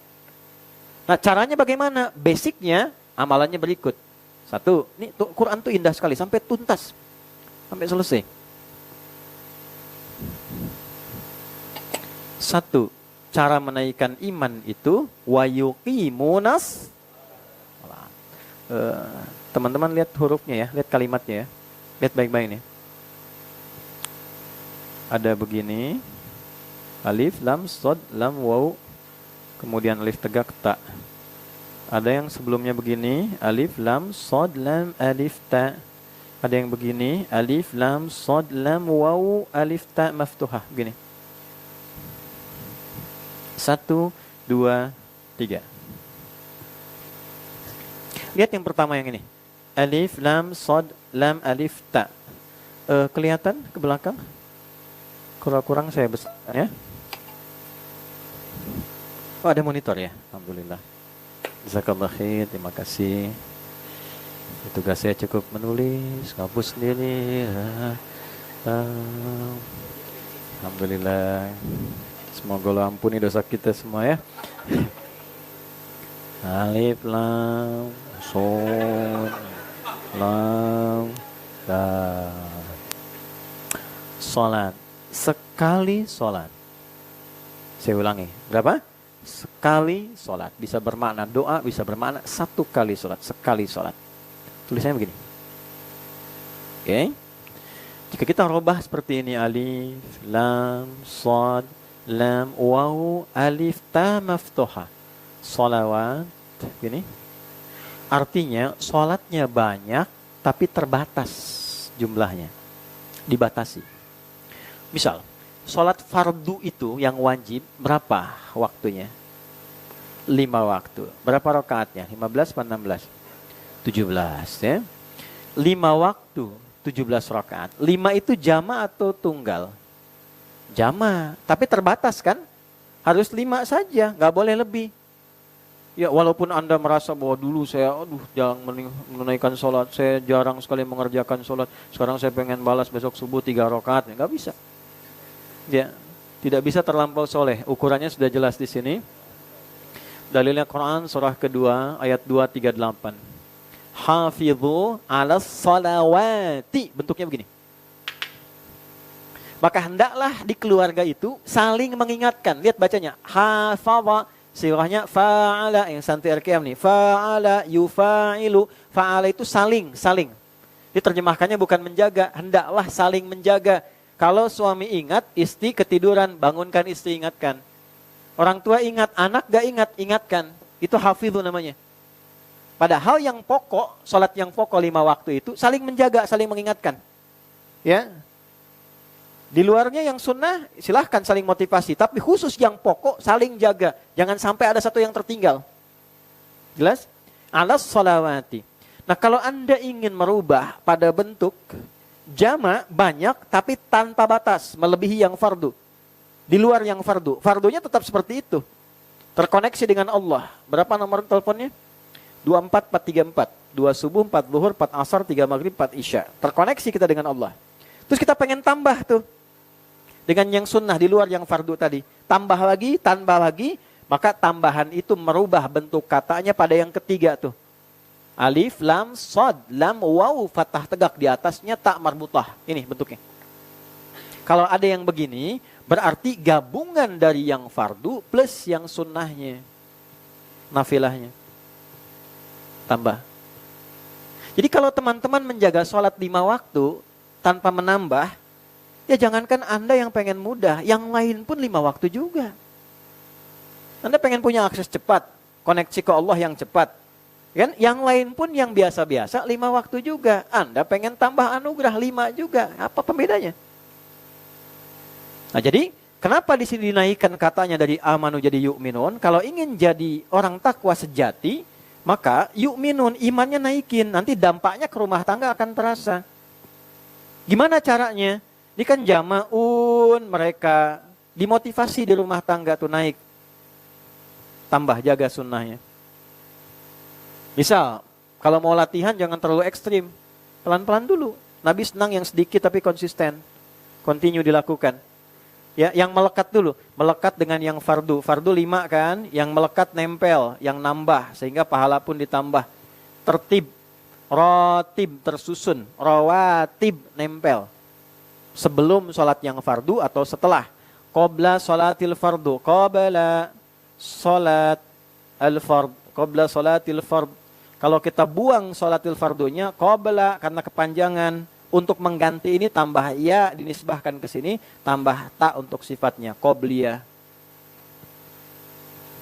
Nah, caranya bagaimana? Basicnya amalannya berikut. 1, ini Quran tuh indah sekali sampai tuntas. Sampai selesai. 1, cara menaikkan iman itu wayuqimunas. Teman-teman lihat hurufnya ya, lihat kalimatnya ya. Lihat baik-baik nih. Ada begini, alif, lam, sod, lam, waw, kemudian alif tegak, ta. Ada yang sebelumnya begini, alif, lam, sod, lam, alif, ta. Ada yang begini, alif, lam, sod, lam, waw, alif, ta, maftuhah. Begini. 1, 2, 3. Lihat yang pertama yang ini. Alif, lam, sod, lam, alif, ta. Kelihatan ke belakang? Kurang-kurang saya besar ya. Oh, ada monitor ya. Alhamdulillah. Jazakallah khair, terima kasih. Tugas saya cukup menulis, ngapus sendiri. Alhamdulillah. Semoga Allah ampuni dosa kita semua ya. Alif, lam, sod, lam, ta. Salat. Sekali salat. Saya ulangi. Berapa? Sekali salat. Bisa bermakna doa, bisa bermakna satu kali salat. Sekali salat. Tulisannya begini. Oke. Jika kita rubah seperti ini, alif, lam, sod, lam, waw, alif, ta, maftuhah. Salawat. Gini. Artinya salatnya banyak tapi terbatas jumlahnya. Dibatasi. Misal, salat fardu itu yang wajib berapa waktunya? 5 waktu. Berapa rakaatnya? 15 atau 16? 17 ya. 5 waktu 17 rakaat. 5 itu jama atau tunggal? Jama, tapi terbatas kan? Harus 5 saja, nggak boleh lebih. Ya walaupun Anda merasa bahwa dulu saya jarang menunaikan sholat, saya jarang sekali mengerjakan sholat, sekarang saya pengen balas besok subuh 3 rakaat, nggak bisa. Ya, tidak bisa terlampau soleh. Ukurannya sudah jelas di sini. Dalilnya Quran surah kedua ayat 238. Hafidhu ala salawati. Bentuknya begini. Maka hendaklah di keluarga itu saling mengingatkan. Lihat bacanya. Hafadha. Sirahnya fa'ala. Yang santai RKM nih. Fa'ala yufa'ilu. Fa'ala itu saling. Diterjemahkannya bukan menjaga. Hendaklah saling menjaga. Kalau suami ingat, istri ketiduran. Bangunkan istri, ingatkan. Orang tua ingat, anak gak ingat, ingatkan. Itu hafidhu namanya. Padahal yang pokok, sholat yang pokok 5 waktu itu saling menjaga, saling mengingatkan. Ya. Di luarnya yang sunnah silahkan saling motivasi. Tapi khusus yang pokok saling jaga. Jangan sampai ada satu yang tertinggal. Jelas? Alas sholawati. Nah kalau Anda ingin merubah pada bentuk jama banyak tapi tanpa batas. Melebihi yang fardu. Di luar yang fardu. Fardunya tetap seperti itu. Terkoneksi dengan Allah. Berapa nomor teleponnya? 24 434, 2 subuh, 4 zuhur, 4 asar, 3 maghrib, 4 isya. Terkoneksi kita dengan Allah. Terus kita pengen tambah tuh. Dengan yang sunnah di luar yang fardu tadi. Tambah lagi, maka tambahan itu merubah bentuk katanya pada yang ketiga tuh. Alif, lam, sod, lam, waw, fathah tegak di atasnya, tak marbutah. Ini bentuknya. Kalau ada yang begini, berarti gabungan dari yang fardu plus yang sunnahnya. Nafilahnya. Tambah. Jadi kalau teman-teman menjaga sholat 5 waktu tanpa menambah, ya jangankan Anda yang pengen mudah, yang lain pun 5 waktu juga. Anda pengen punya akses cepat, koneksi ke Allah yang cepat. Kan? Yang lain pun yang biasa-biasa 5 waktu juga. Anda pengen tambah anugerah 5 juga. Apa pembedanya? Nah jadi, kenapa di sini dinaikkan katanya dari amanu jadi yu'minun? Kalau ingin jadi orang takwa sejati, maka yu'minun, imannya naikin. Nanti dampaknya ke rumah tangga akan terasa. Gimana caranya? Ini kan jama'un, mereka dimotivasi di rumah tangga tuh naik. Tambah jaga sunnahnya. Misal, kalau mau latihan jangan terlalu ekstrim. Pelan-pelan dulu. Nabi senang yang sedikit tapi konsisten. Continue dilakukan. Ya, yang melekat dulu, melekat dengan yang fardu. Fardu 5 kan, yang melekat nempel, yang nambah sehingga pahala pun ditambah. Tertib, rotib tersusun, rawatib nempel. Sebelum sholat yang fardu atau setelah. Qabla sholatil fardu, qabla sholat al-fard, qabla sholatil fard. Kalau kita buang sholatil fardunya, qabla karena kepanjangan. Untuk mengganti ini tambah ya dinisbahkan ke sini, tambah ta untuk sifatnya, qobliyah.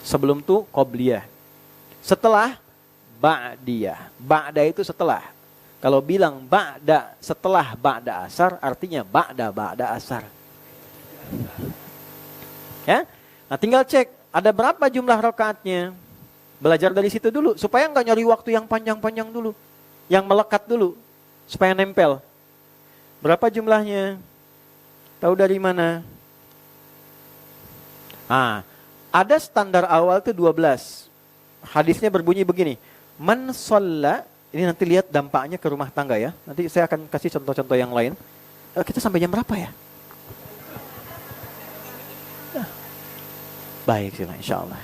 Sebelum itu qobliyah. Setelah ba'diyah. Ba'da itu setelah. Kalau bilang ba'da setelah ba'da asar, artinya ba'da asar. Ya, nah tinggal cek ada berapa jumlah rakaatnya. Belajar dari situ dulu supaya nggak nyari waktu yang panjang-panjang dulu, yang melekat dulu supaya nempel. Berapa jumlahnya? Tahu dari mana? Ada standar awal itu 12. Hadisnya berbunyi begini. Man shalla, ini nanti lihat dampaknya ke rumah tangga ya. Nanti saya akan kasih contoh-contoh yang lain. Kita sampai jam berapa ya? Baik, insya Allah.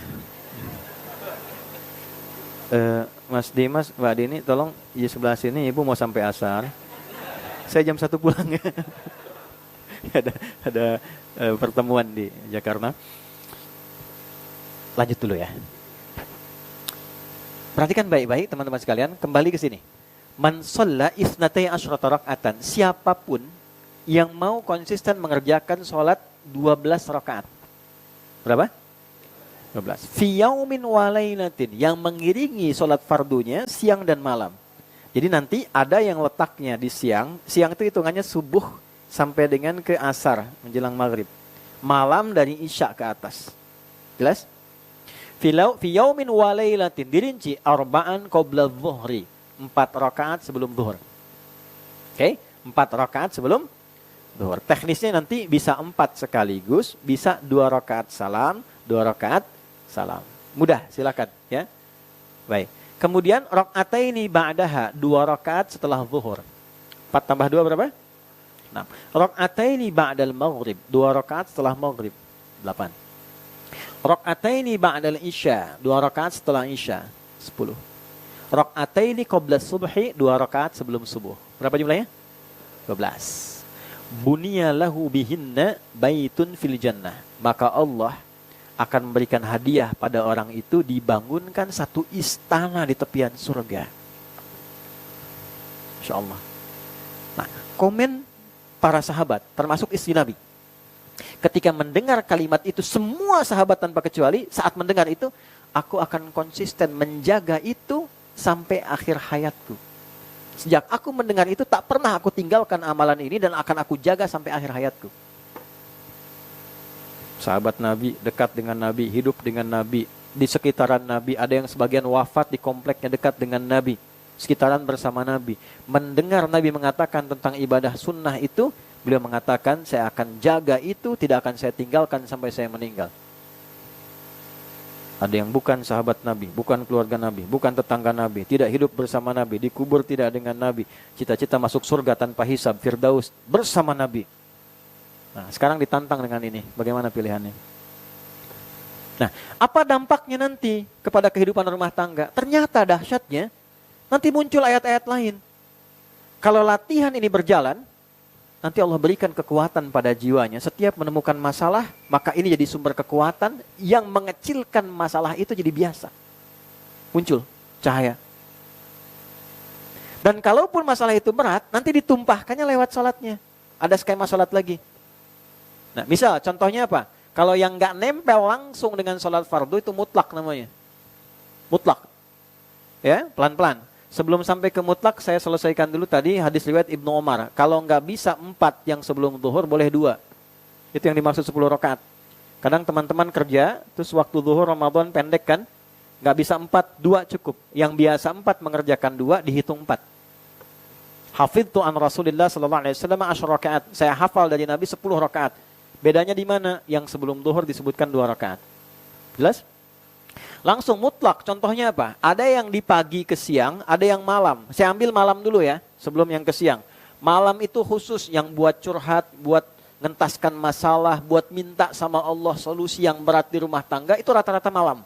Mas Dimas, Mbak Dini, tolong di sebelah sini Ibu mau sampai asar. Saya jam 1 pulang ya. ada pertemuan di Jakarta. Lanjut dulu ya. Perhatikan baik-baik teman-teman sekalian, kembali ke sini. Man shalla isnatai asyrata raka'atan, siapapun yang mau konsisten mengerjakan sholat 12 rakaat. Berapa? 12. Fi yaumin wa lailatin, yang mengiringi sholat fardunya siang dan malam. Jadi nanti ada yang letaknya di siang. Siang itu hitungannya subuh sampai dengan ke asar menjelang maghrib. Malam dari isya ke atas. Jelas? Fi yaumin wa lailatin, dirinci arba'an qabla dhuhri, 4 rakaat sebelum zuhur. Oke, 4 rakaat sebelum zuhur. Teknisnya nanti bisa 4 sekaligus, bisa 2 rakaat salam, 2 rakaat salam. Mudah, silakan ya. Baik. Kemudian rakaataini ba'daha, 2 rakaat setelah zuhur. 4 tambah 2 berapa? 6. Rakaataini ba'dal maghrib, 2 rakaat setelah maghrib. 8. Rakaataini ba'dal isya, 2 rakaat setelah isya. 10. Rakaataini qabla subhi, 2 rakaat sebelum subuh. Berapa jumlahnya? 12. Buniya lahu bihinna baitun fil jannah. Maka Allah akan memberikan hadiah pada orang itu, dibangunkan satu istana di tepian surga. Insya Allah. Nah, komen para sahabat, termasuk istri Nabi. Ketika mendengar kalimat itu, semua sahabat tanpa kecuali, saat mendengar itu, aku akan konsisten menjaga itu sampai akhir hayatku. Sejak aku mendengar itu, tak pernah aku tinggalkan amalan ini dan akan aku jaga sampai akhir hayatku. Sahabat Nabi, dekat dengan Nabi, hidup dengan Nabi, di sekitaran Nabi, ada yang sebagian wafat di kompleknya dekat dengan Nabi, sekitaran bersama Nabi. Mendengar Nabi mengatakan tentang ibadah sunnah itu, beliau mengatakan, saya akan jaga itu, tidak akan saya tinggalkan sampai saya meninggal. Ada yang bukan sahabat Nabi, bukan keluarga Nabi, bukan tetangga Nabi, tidak hidup bersama Nabi, dikubur tidak dengan Nabi, cita-cita masuk surga tanpa hisab, Firdaus bersama Nabi. Nah, sekarang ditantang dengan ini, bagaimana pilihannya? Nah, apa dampaknya nanti kepada kehidupan rumah tangga? Ternyata dahsyatnya, nanti muncul ayat-ayat lain. Kalau latihan ini berjalan, nanti Allah berikan kekuatan pada jiwanya. Setiap menemukan masalah, maka ini jadi sumber kekuatan yang mengecilkan masalah itu jadi biasa. Muncul cahaya. Dan kalaupun masalah itu berat, nanti ditumpahkannya lewat salatnya. Ada skema salat lagi. Nah, misal contohnya apa? Kalau yang nggak nempel langsung dengan sholat fardu itu mutlak namanya. Mutlak. Ya, pelan-pelan. Sebelum sampai ke mutlak, saya selesaikan dulu tadi hadis riwayat Ibnu Umar. Kalau nggak bisa 4 yang sebelum zuhur, boleh 2. Itu yang dimaksud 10 rakaat. Kadang teman-teman kerja, terus waktu zuhur Ramadan pendek kan, nggak bisa 4, 2 cukup. Yang biasa 4 mengerjakan 2, dihitung 4. Hafidtu an Rasulillah sallallahu alaihi wasallam 10 rakaat. Saya hafal dari Nabi 10 rakaat. Bedanya di mana? Yang sebelum zuhur disebutkan 2 rakaat. Jelas? Langsung mutlak. Contohnya apa? Ada yang di pagi ke siang, ada yang malam. Saya ambil malam dulu ya, sebelum yang ke siang. Malam itu khusus yang buat curhat, buat ngentaskan masalah, buat minta sama Allah solusi yang berat di rumah tangga, itu rata-rata malam.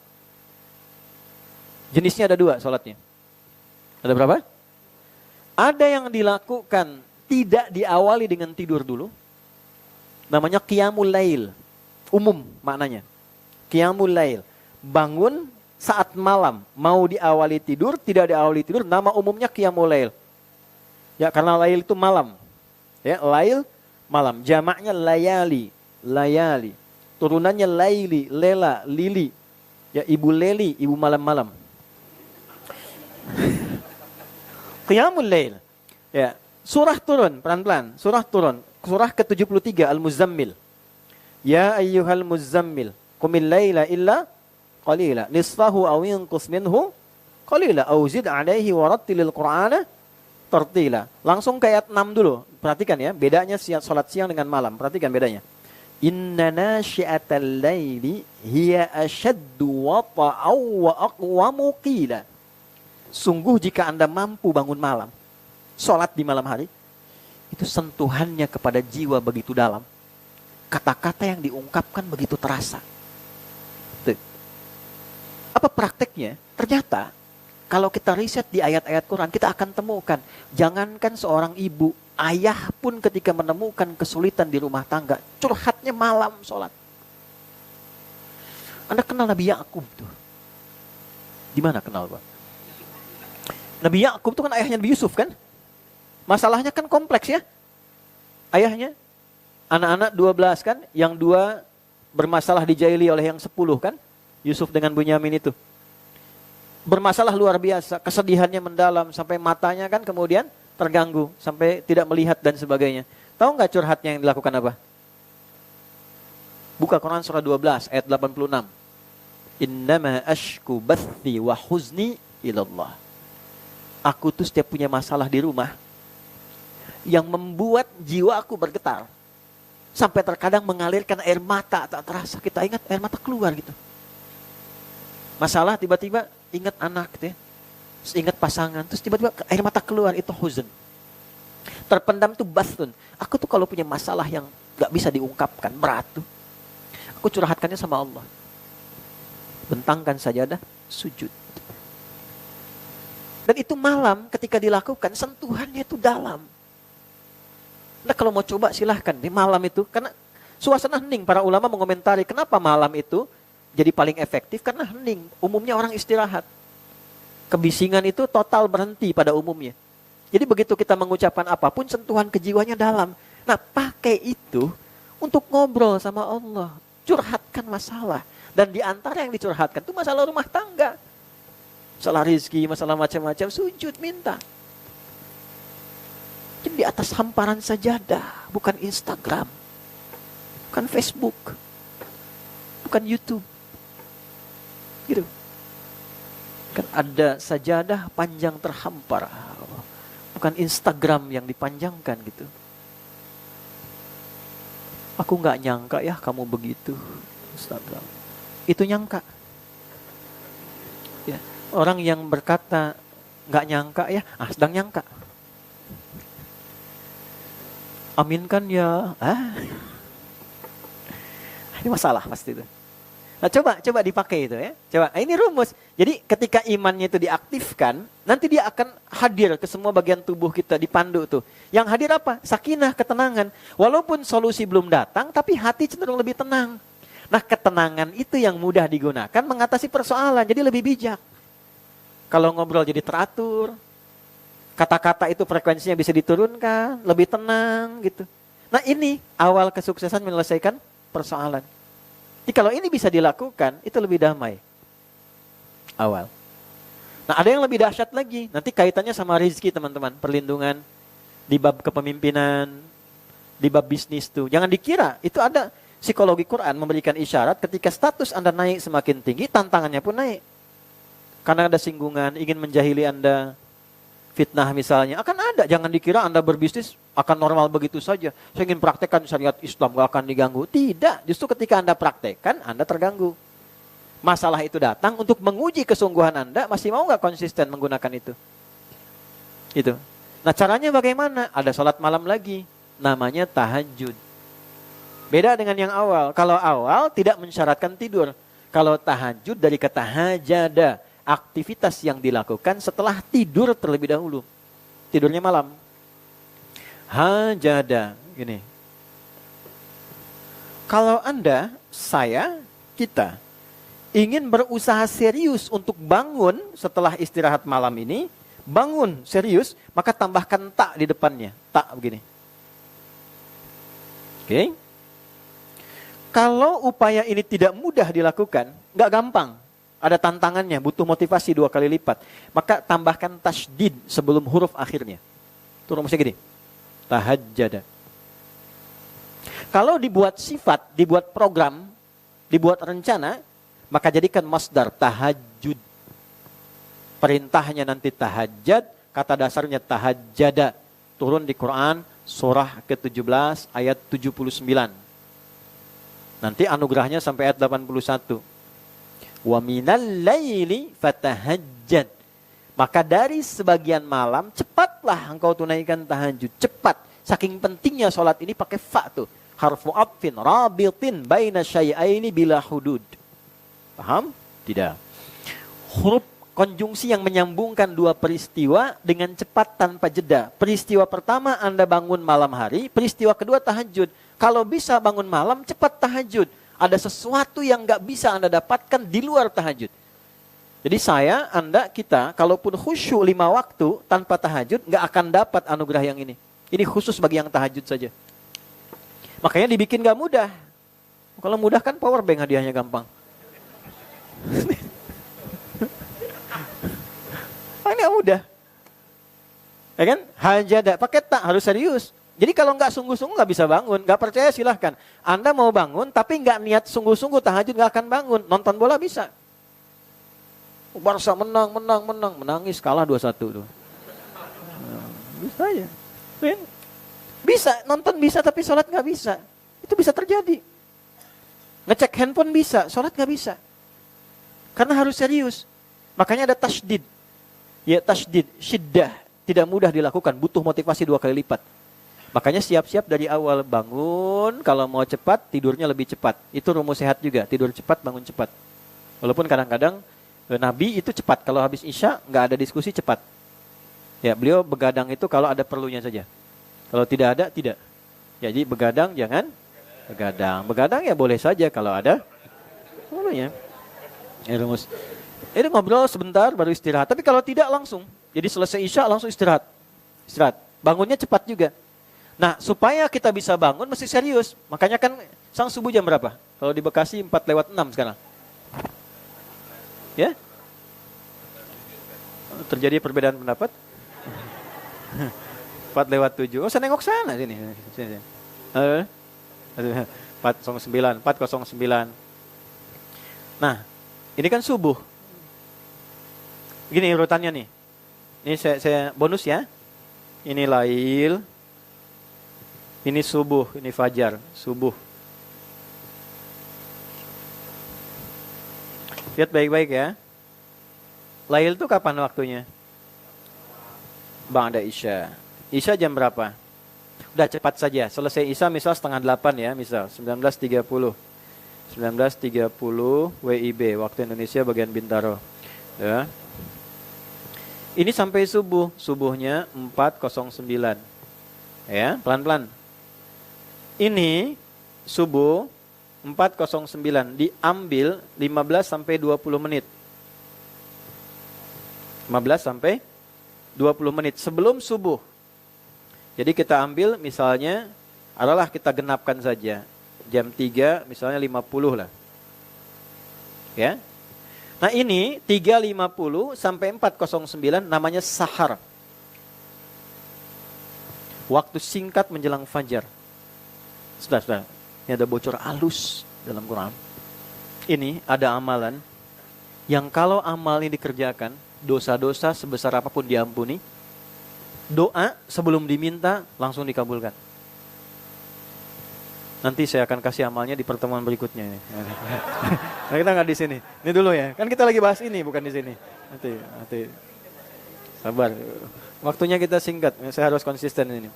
Jenisnya ada 2 sholatnya. Ada berapa? Ada yang dilakukan tidak diawali dengan tidur dulu. Namanya qiyamul lail. Umum maknanya. Qiyamul lail. Bangun saat malam. Mau diawali tidur, tidak diawali tidur. Nama umumnya qiyamul lail. Ya, karena lail itu malam. Ya, lail malam. Jamaknya layali. Layali. Turunannya laili, lela, lili. Ya, ibu leli, ibu malam-malam. Qiyamul lail. Ya, surah turun pelan-pelan. Surah turun. Surah ke-73 Al-Muzammil. Ya ayyuhal muzammil, qumil laila illa qalila, nisfahu aw inqus minhu qalila, aw zid 'alaihi warattilil qur'ana tartila. Langsung ke ayat 6 dulu. Perhatikan ya, bedanya salat siang dengan malam. Perhatikan bedanya. Inna nasyi'atal laili hiya ashaddu wata'aw wa aqwamu qila. Sungguh jika Anda mampu bangun malam, salat di malam hari, itu sentuhannya kepada jiwa begitu dalam. Kata-kata yang diungkapkan begitu terasa. Tuh. Apa prakteknya? Ternyata kalau kita riset di ayat-ayat Quran, kita akan temukan, jangankan seorang ibu, ayah pun ketika menemukan kesulitan di rumah tangga, curhatnya malam sholat. Anda kenal Nabi Yakub tuh? Di mana kenal, Pak? Nabi Yakub itu kan ayahnya Nabi Yusuf kan? Masalahnya kan kompleks ya. Ayahnya anak-anak 12 kan, yang 2 bermasalah dijaili oleh yang 10 kan, Yusuf dengan Bunyamin itu. Bermasalah luar biasa, kesedihannya mendalam, sampai matanya kan kemudian terganggu, sampai tidak melihat dan sebagainya. Tahu nggak curhatnya yang dilakukan apa? Buka Quran surah 12 ayat 86. Innama ashku bathi wa huzni ilallah. Aku tuh setiap punya masalah di rumah, yang membuat jiwa aku bergetar. Sampai terkadang mengalirkan air mata tak terasa. Kita ingat air mata keluar gitu. Masalah tiba-tiba ingat anak gitu ya. Terus ingat pasangan. Terus tiba-tiba air mata keluar. Itu huzn. Terpendam tuh bathun. Aku tuh kalau punya masalah yang gak bisa diungkapkan, berat tuh, aku curhatkannya sama Allah. Bentangkan sajadah, sujud. Dan itu malam ketika dilakukan, sentuhannya itu dalam. Nah kalau mau coba silahkan di malam itu, karena suasana hening. Para ulama mengomentari kenapa malam itu jadi paling efektif, karena hening. Umumnya orang istirahat. Kebisingan itu total berhenti pada umumnya. Jadi begitu kita mengucapkan apapun, sentuhan kejiwanya dalam. Nah pakai itu untuk ngobrol sama Allah. Curhatkan masalah. Dan di antara yang dicurhatkan itu masalah rumah tangga. Masalah rizki, masalah macam-macam, sujud minta. Di atas hamparan sajadah, bukan Instagram, bukan Facebook, bukan YouTube, gitu. Kan ada sajadah panjang terhampar, bukan Instagram yang dipanjangkan gitu. Aku nggak nyangka ya kamu begitu, Instagram. Itu nyangka. Ya. Orang yang berkata nggak nyangka ya, sedang nyangka. Aminkan ya. Ini masalah pasti itu. Nah coba dipakai itu ya. Coba, ini rumus. Jadi ketika imannya itu diaktifkan, nanti dia akan hadir ke semua bagian tubuh kita, dipandu tuh. Yang hadir apa? Sakinah, ketenangan. Walaupun solusi belum datang, tapi hati cenderung lebih tenang. Nah ketenangan itu yang mudah digunakan mengatasi persoalan, jadi lebih bijak. Kalau ngobrol jadi teratur. Kata-kata itu frekuensinya bisa diturunkan, lebih tenang gitu. Nah ini awal kesuksesan menyelesaikan persoalan. Jadi kalau ini bisa dilakukan, itu lebih damai. Awal. Nah ada yang lebih dahsyat lagi. Nanti kaitannya sama rezeki teman-teman. Perlindungan di bab kepemimpinan, di bab bisnis tuh. Jangan dikira, itu ada psikologi Quran memberikan isyarat ketika status Anda naik semakin tinggi, tantangannya pun naik. Karena ada singgungan, ingin menjahili Anda, fitnah misalnya, akan ada. Jangan dikira Anda berbisnis akan normal begitu saja. Saya ingin praktekkan syariat Islam, gak akan diganggu. Tidak, justru ketika Anda praktekkan, Anda terganggu. Masalah itu datang untuk menguji kesungguhan Anda, masih mau gak konsisten menggunakan itu? Itu. Nah caranya bagaimana? Ada sholat malam lagi, namanya tahajud. Beda dengan yang awal. Kalau awal tidak mensyaratkan tidur. Kalau tahajud dari kata hajada, aktivitas yang dilakukan setelah tidur terlebih dahulu. Tidurnya malam. Hajada, gini. Kalau Anda, saya, kita ingin berusaha serius untuk bangun setelah istirahat malam ini, bangun serius, maka tambahkan tak di depannya. Tak begini. Oke. Kalau upaya ini tidak mudah dilakukan, nggak gampang. Ada tantangannya, butuh motivasi 2 kali lipat. Maka tambahkan tasydid sebelum huruf akhirnya. Itu rumusnya gini. Tahajjada. Kalau dibuat sifat, dibuat program, dibuat rencana, maka jadikan masdar tahajud. Perintahnya nanti tahajjud, kata dasarnya tahajjada. Turun di Quran surah ke-17 ayat 79. Nanti anugerahnya sampai ayat 81. Wa minal laili fatahajjad. Maka dari sebagian malam, cepatlah engkau tunaikan tahajud. Cepat. Saking pentingnya sholat ini pakai fa tuh. Harfu atfin, rabitin, baina syai'aini bila hudud. Paham? Tidak. Huruf konjungsi yang menyambungkan dua peristiwa dengan cepat tanpa jeda. Peristiwa pertama Anda bangun malam hari, peristiwa kedua tahajud. Kalau bisa bangun malam, cepat tahajud. Ada sesuatu yang gak bisa Anda dapatkan di luar tahajud. Jadi saya, Anda, kita, kalaupun khusyuk 5 waktu tanpa tahajud, gak akan dapat anugerah yang ini. Ini khusus bagi yang tahajud saja. Makanya dibikin gak mudah. Kalau mudah kan power bank hadiahnya gampang. Ini gak mudah. Ya kan? Hajada, pakai tak, harus serius. Jadi kalau nggak sungguh-sungguh nggak bisa bangun. Nggak percaya silahkan. Anda mau bangun tapi nggak niat sungguh-sungguh tahajud nggak akan bangun. Nonton bola bisa. Barca menang. Menangis kalah 2-1 tuh. Bisa aja. Bisa, nonton bisa tapi sholat nggak bisa. Itu bisa terjadi. Ngecek handphone bisa, sholat nggak bisa. Karena harus serius. Makanya ada tasydid. Ya tasydid, syiddah. Tidak mudah dilakukan, butuh motivasi 2 kali lipat. Makanya siap-siap dari awal bangun, kalau mau cepat, tidurnya lebih cepat. Itu rumus sehat juga, tidur cepat, bangun cepat. Walaupun kadang-kadang Nabi itu cepat, kalau habis Isya nggak ada diskusi cepat. Ya, beliau begadang itu kalau ada perlunya saja. Kalau tidak ada, tidak. Ya, jadi begadang jangan begadang. Begadang ya boleh saja kalau ada perlunya. Ya, rumus. Ini ngobrol sebentar baru istirahat. Tapi kalau tidak langsung. Jadi selesai Isya langsung istirahat. Istirahat. Bangunnya cepat juga. Nah, supaya kita bisa bangun mesti serius. Makanya kan sang subuh jam berapa? Kalau di Bekasi 4:06 sekarang. Ya? Terjadi perbedaan pendapat? 4:07. Oh, saya nengok sana sini. 4:09. Nah, ini kan subuh. Gini urutannya nih. Ini saya bonus ya. Ini lail. Ini subuh, ini fajar, subuh. Lihat baik-baik ya. Lail itu kapan waktunya? Ba'da Isya. Isya jam berapa? Udah cepat saja. Selesai Isya misal 7:30 ya, misal 19.30. 19.30 WIB, waktu Indonesia bagian Bintaro. Ya. Ini sampai subuh. Subuhnya 4:09. Ya, pelan-pelan. Ini subuh 4:09 diambil 15 sampai 20 menit. 15 sampai 20 menit sebelum subuh. Jadi kita ambil misalnya, adalah kita genapkan saja. Jam 3 misalnya 50 lah. Ya. Nah ini 3.50 sampai 4:09 namanya sahar. Waktu singkat menjelang fajar. Sudah. Ini ada bocor halus dalam Quran. Ini ada amalan yang kalau amal ini dikerjakan, dosa-dosa sebesar apapun diampuni. Doa sebelum diminta langsung dikabulkan. Nanti saya akan kasih amalnya di pertemuan berikutnya ini. Nah, kita nggak di sini. Ini dulu ya. Kan kita lagi bahas ini bukan di sini. Nanti. Sabar. Waktunya kita singkat. Saya harus konsisten ini.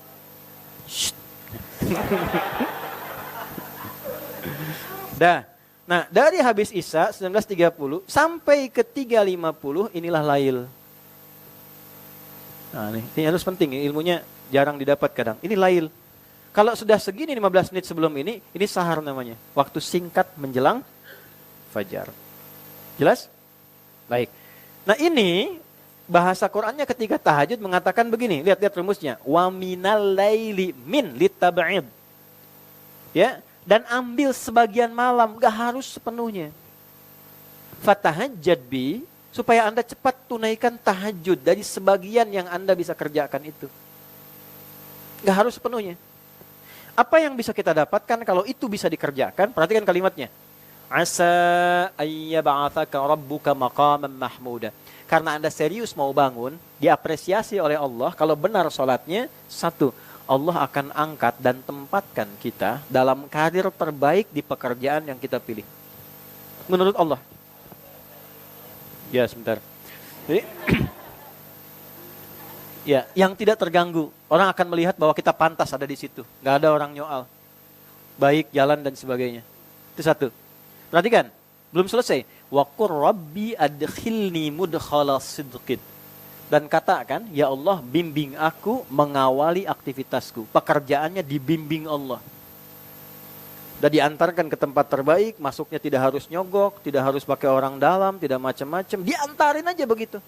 Dah. Nah, dari habis Isya 19.30 sampai ke 3.50 inilah lail. Nah, ini harus penting, ilmunya jarang didapat kadang. Ini lail. Kalau sudah segini 15 menit sebelum ini sahar namanya. Waktu singkat menjelang fajar. Jelas? Baik. Nah, ini bahasa Qur'annya ketika tahajud mengatakan begini. Lihat rumusnya. Wa minal laili min litab'id. Ya, dan ambil sebagian malam, gak harus sepenuhnya. Fatahajjad bi, supaya Anda cepat tunaikan tahajud dari sebagian yang Anda bisa kerjakan itu. Nggak harus sepenuhnya. Apa yang bisa kita dapatkan kalau itu bisa dikerjakan? Perhatikan kalimatnya. Asa ayyab'atsaka rabbuka maqaman mahmuda. Karena Anda serius mau bangun, diapresiasi oleh Allah, kalau benar sholatnya, satu, Allah akan angkat dan tempatkan kita dalam karir terbaik di pekerjaan yang kita pilih. Menurut Allah. Ya, sebentar. Jadi, ya, yang tidak terganggu. Orang akan melihat bahwa kita pantas ada di situ. Nggak ada orang nyoal. Baik, jalan, dan sebagainya. Itu satu. Perhatikan, belum selesai. Wa qur rabbi adkhilni mudkhala sidqin. Dan katakan, ya Allah, bimbing aku mengawali aktivitasku. Pekerjaannya dibimbing Allah. Dan diantarkan ke tempat terbaik, masuknya tidak harus nyogok, tidak harus pakai orang dalam, tidak macam-macam. Diantarin aja begitu.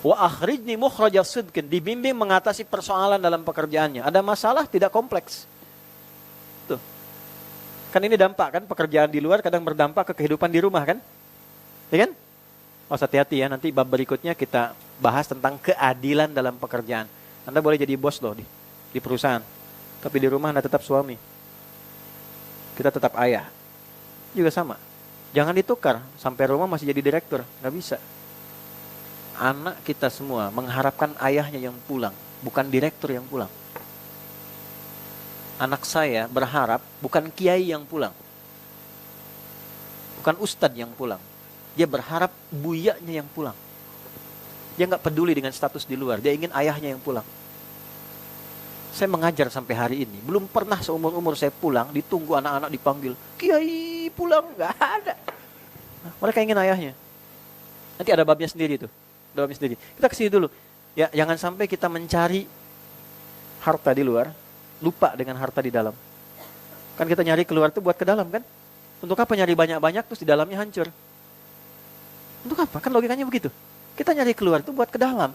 Wa akhrijni mukhraja sidqin. Dibimbing mengatasi persoalan dalam pekerjaannya. Ada masalah, tidak kompleks. Tuh. Kan ini dampak kan, pekerjaan di luar kadang berdampak ke kehidupan di rumah kan? Ya kan? Oh, hati-hati ya, nanti bab berikutnya kita bahas tentang keadilan dalam pekerjaan. Anda boleh jadi bos loh di perusahaan. Tapi di rumah Anda tetap suami. Kita tetap ayah. Juga sama. Jangan ditukar, sampai rumah masih jadi direktur. Nggak bisa. Anak kita semua mengharapkan ayahnya yang pulang, bukan direktur yang pulang. Anak saya berharap bukan kiai yang pulang. Bukan ustadz yang pulang. Dia berharap buyanya yang pulang. Dia nggak peduli dengan status di luar. Dia ingin ayahnya yang pulang. Saya mengajar sampai hari ini. Belum pernah seumur-umur saya pulang, ditunggu anak-anak dipanggil. Kiai pulang, nggak ada. Nah, mereka ingin ayahnya. Nanti ada babnya sendiri tuh. Ada babnya sendiri. Kita kesini dulu. Ya, jangan sampai kita mencari harta di luar, lupa dengan harta di dalam. Kan kita nyari keluar tuh buat ke dalam kan? Untuk apa nyari banyak-banyak terus di dalamnya hancur? Untuk apa? Kan logikanya begitu. Kita nyari keluar tuh buat ke dalam.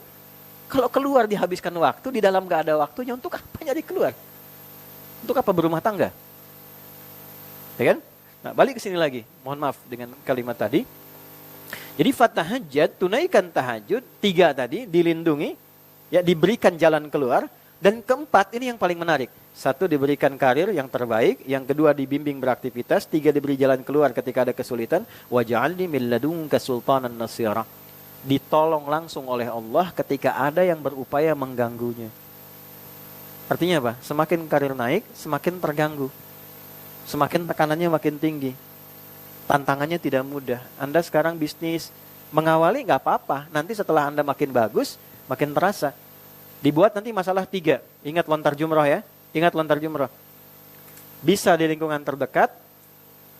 Kalau keluar dihabiskan waktu, di dalam gak ada waktunya, untuk apa nyari keluar? Untuk apa berumah tangga? Ya kan? Nah, balik ke sini lagi. Mohon maaf dengan kalimat tadi. Jadi fatahajjad, tunaikan tahajud, 3 tadi, dilindungi, ya diberikan jalan keluar. Dan keempat, ini yang paling menarik. 1, diberikan karir yang terbaik. Yang kedua, dibimbing beraktivitas. 3, diberi jalan keluar ketika ada kesulitan. Waj'alni min ladunka sultanan nasira. Ditolong langsung oleh Allah ketika ada yang berupaya mengganggunya. Artinya apa? Semakin karir naik, semakin terganggu. Semakin tekanannya makin tinggi. Tantangannya tidak mudah. Anda sekarang bisnis, mengawali nggak apa-apa. Nanti setelah Anda makin bagus, makin terasa. Dibuat nanti masalah 3. Ingat lontar jumroh ya. Ingat lontar jumroh. Bisa di lingkungan terdekat,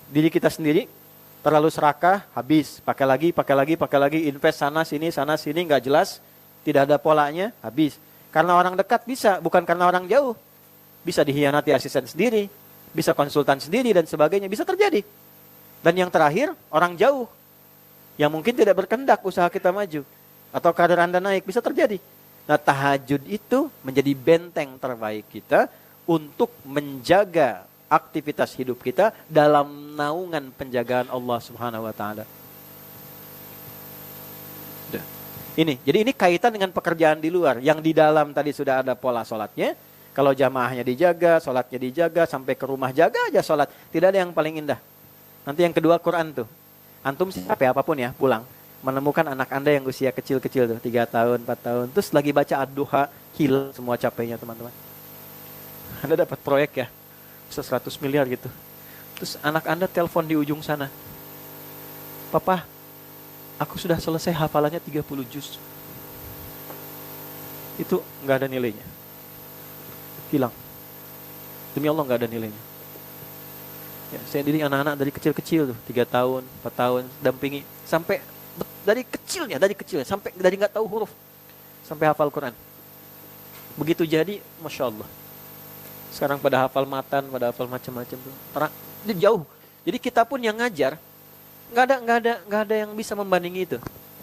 diri kita sendiri, terlalu serakah, habis. Pakai lagi, invest sana sini, nggak jelas. Tidak ada polanya, habis. Karena orang dekat bisa, bukan karena orang jauh. Bisa dihianati asisten sendiri, bisa konsultan sendiri dan sebagainya, bisa terjadi. Dan yang terakhir, orang jauh. Yang mungkin tidak berkehendak usaha kita maju. Atau karir Anda naik, bisa terjadi. Nah, tahajud itu menjadi benteng terbaik kita untuk menjaga aktivitas hidup kita dalam naungan penjagaan Allah Subhanahu wa taala. Jadi ini kaitan dengan pekerjaan di luar. Yang di dalam tadi sudah ada pola sholatnya. Kalau jamaahnya dijaga, sholatnya dijaga, sampai ke rumah jaga aja sholat. Tidak ada yang paling indah. Nanti yang kedua Quran tuh. Antum siapa ya, apapun ya, pulang. Menemukan anak Anda yang usia kecil-kecil tuh, 3 tahun, 4 tahun. Terus lagi baca ad-duha, hilang semua capeknya teman-teman. Anda dapat proyek ya, 100 miliar gitu. Terus anak Anda telepon di ujung sana. Papa, aku sudah selesai hafalannya 30 juz. Itu nggak ada nilainya. Hilang. Demi Allah nggak ada nilainya. Ya, saya didik anak-anak dari kecil-kecil tuh, 3 tahun, 4 tahun, dampingi. Sampai dari kecilnya, sampai dari nggak tahu huruf. Sampai hafal Quran. Begitu jadi, Masya Allah. Sekarang pada hafal matan, pada hafal macam-macam tuh. Itu jauh. Jadi kita pun yang ngajar, nggak ada yang bisa membandingi itu.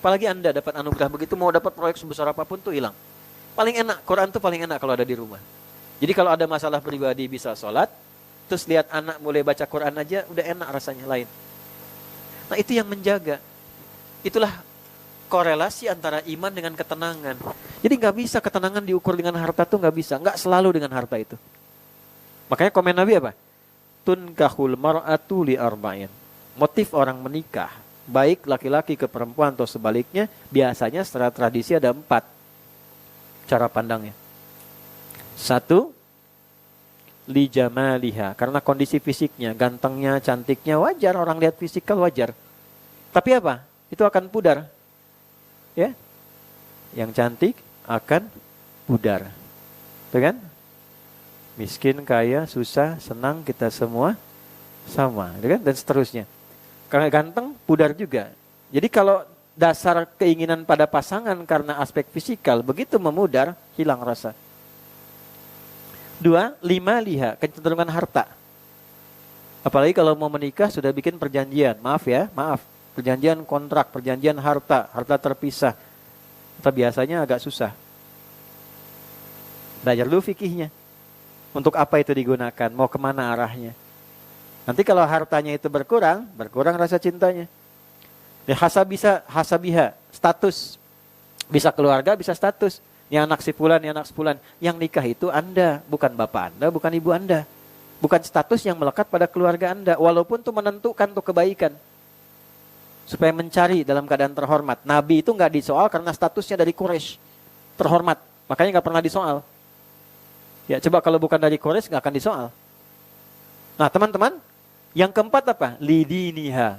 Apalagi Anda dapat anugerah begitu, mau dapat proyek sebesar apapun tuh hilang. Paling enak, Quran tuh paling enak kalau ada di rumah. Jadi kalau ada masalah pribadi bisa sholat, terus lihat anak mulai baca Quran aja, udah enak rasanya lain. Nah itu yang menjaga. Itulah korelasi antara iman dengan ketenangan. Jadi nggak bisa ketenangan diukur dengan harta tuh nggak bisa, nggak selalu dengan harta itu. Makanya komen Nabi apa? Tunkahul mar'atu li arba'in. Motif orang menikah, baik laki-laki ke perempuan atau sebaliknya, biasanya secara tradisi ada 4 cara pandangnya. 1, li jamaliha, karena kondisi fisiknya, gantengnya, cantiknya, wajar orang lihat fisikal wajar. Tapi apa? Itu akan pudar. Ya. Yang cantik akan pudar. Betul kan? Miskin, kaya, susah, senang, kita semua sama, kan? Dan seterusnya. Karena ganteng, pudar juga. Jadi kalau dasar keinginan pada pasangan karena aspek fisikal, begitu memudar, hilang rasa. 2, lima liha, kecenderungan harta. Apalagi kalau mau menikah sudah bikin perjanjian, maaf. Perjanjian kontrak, perjanjian harta terpisah. Atau biasanya agak susah. Belajar dulu fikihnya. Untuk apa itu digunakan, mau kemana arahnya. Nanti kalau hartanya itu berkurang rasa cintanya. Ya, hasabiha, status. Bisa keluarga, bisa status. Yang anak si fulan, yang anak sepulan. Yang nikah itu Anda, bukan bapak Anda, bukan ibu Anda. Bukan status yang melekat pada keluarga Anda. Walaupun itu menentukan untuk kebaikan. Supaya mencari dalam keadaan terhormat. Nabi itu nggak disoal karena statusnya dari Quraisy. Terhormat. Makanya nggak pernah disoal. Ya coba kalau bukan dari Quraisy nggak akan disoal. Nah teman-teman, yang keempat apa? Lidiniha.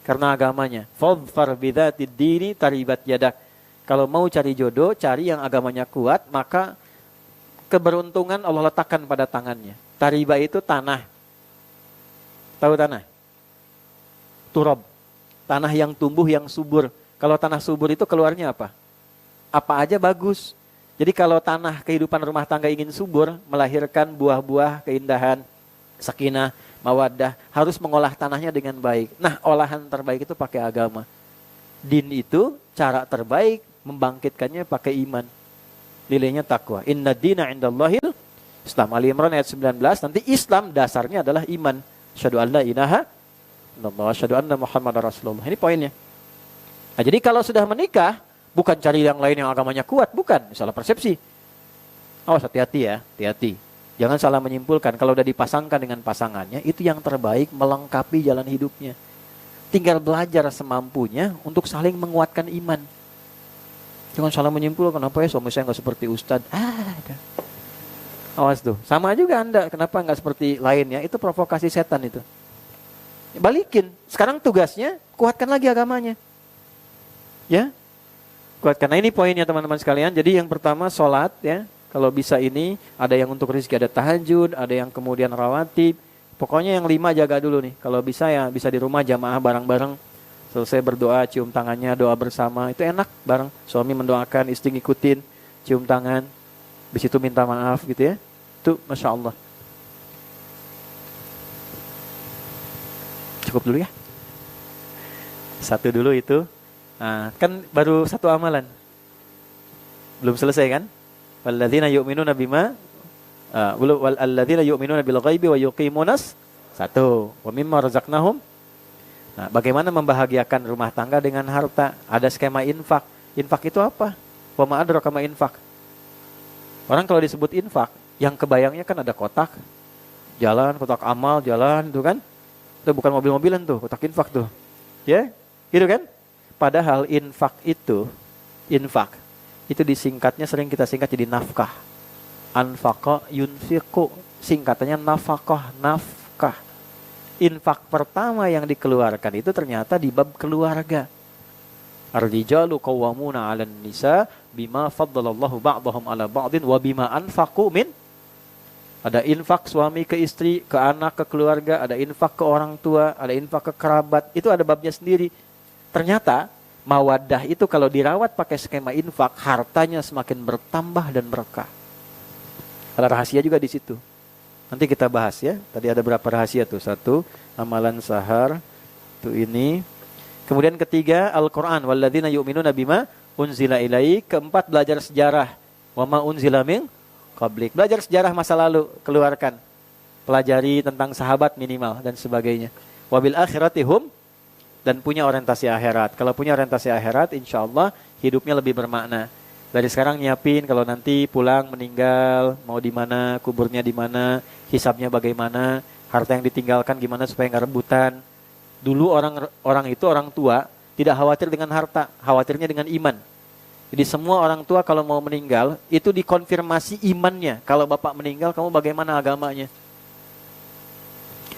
Karena agamanya. Fadfar bidhatid dini taribat yadak. Kalau mau cari jodoh, cari yang agamanya kuat, maka keberuntungan Allah letakkan pada tangannya. Tariba itu tanah. Tahu tanah? Turab. Tanah yang tumbuh, yang subur. Kalau tanah subur itu keluarnya apa? Apa aja bagus. Jadi kalau tanah kehidupan rumah tangga ingin subur, melahirkan buah-buah keindahan, sakinah, mawaddah, harus mengolah tanahnya dengan baik. Nah, olahan terbaik itu pakai agama. Din itu cara terbaik membangkitkannya pakai iman. Nilainya takwa. Inna dina indallahil Islam. Ali Imran ayat 19. Nanti Islam dasarnya adalah iman. Asyhadu an la ilaha illallah, asyhadu anna Muhammadar Rasulullah. Ini poinnya. Nah, jadi kalau sudah menikah, bukan cari yang lain yang agamanya kuat, bukan. Salah persepsi. Awas, hati-hati ya, hati-hati. Jangan salah menyimpulkan. Kalau udah dipasangkan dengan pasangannya, itu yang terbaik melengkapi jalan hidupnya. Tinggal belajar semampunya untuk saling menguatkan iman. Jangan salah menyimpulkan, kenapa ya suami saya nggak seperti Ustadz? Awas tuh. Sama juga Anda, kenapa nggak seperti lainnya? Itu provokasi setan itu. Balikin. Sekarang tugasnya, kuatkan lagi agamanya. Ya, kuatkan. Nah ini poinnya teman-teman sekalian. Jadi yang pertama sholat ya. Kalau bisa ini, ada yang untuk rezeki ada tahajud, ada yang kemudian rawatib. Pokoknya yang 5 jaga dulu nih. Kalau bisa ya bisa di rumah jamaah bareng-bareng. Selesai berdoa, cium tangannya, doa bersama. Itu enak bareng. Suami mendoakan, istri ngikutin, cium tangan. Habis itu minta maaf gitu ya. Itu Masya Allah. Cukup dulu ya. 1 dulu itu. Nah, kan baru 1 amalan. Belum selesai kan? Walladzina yu'minuna bima walladzina yu'minuna bil ghaibi wa yuqimunas 1. Wa mimma razaqnahum. Nah, bagaimana membahagiakan rumah tangga dengan harta? Ada skema infak. Infak itu apa? Wa ma adraka ma infak. Orang kalau disebut infak, yang kebayangnya kan ada kotak jalan, kotak amal jalan itu kan? Itu bukan mobil-mobilan tuh, kotak infak tuh. Ya? Gitu kan? Padahal infak itu disingkatnya sering kita singkat jadi nafkah. Anfaqa yunfiqu, singkatannya nafkah. Infak pertama yang dikeluarkan itu ternyata di bab keluarga. Ar-rijalu qawwamuna 'alan nisa bima faddalallahu ba'dahum 'ala ba'din wa bima anfaqu min. Ada infak suami ke istri, ke anak, ke keluarga, ada infak ke orang tua, ada infak ke kerabat. Itu ada babnya sendiri. Ternyata mawaddah itu kalau dirawat pakai skema infak, hartanya semakin bertambah dan berkah. Ada rahasia juga di situ. Nanti kita bahas ya. Tadi ada berapa rahasia tuh? 1, amalan sahar. Tuh ini. Kemudian ketiga, Al-Quran. Walladzina yu'minuna bima unzila ilaik. Keempat, belajar sejarah. Wa ma unzila min qablik. Belajar sejarah masa lalu. Keluarkan. Pelajari tentang sahabat minimal dan sebagainya. Wabil akhirati hum. Dan punya orientasi akhirat. Kalau punya orientasi akhirat, insya Allah hidupnya lebih bermakna. Dari sekarang nyiapin kalau nanti pulang meninggal, mau di mana, kuburnya di mana, hisabnya bagaimana, harta yang ditinggalkan gimana supaya nggak rebutan. Dulu orang itu orang tua tidak khawatir dengan harta, khawatirnya dengan iman. Jadi semua orang tua kalau mau meninggal itu dikonfirmasi imannya. Kalau bapak meninggal, kamu bagaimana agamanya?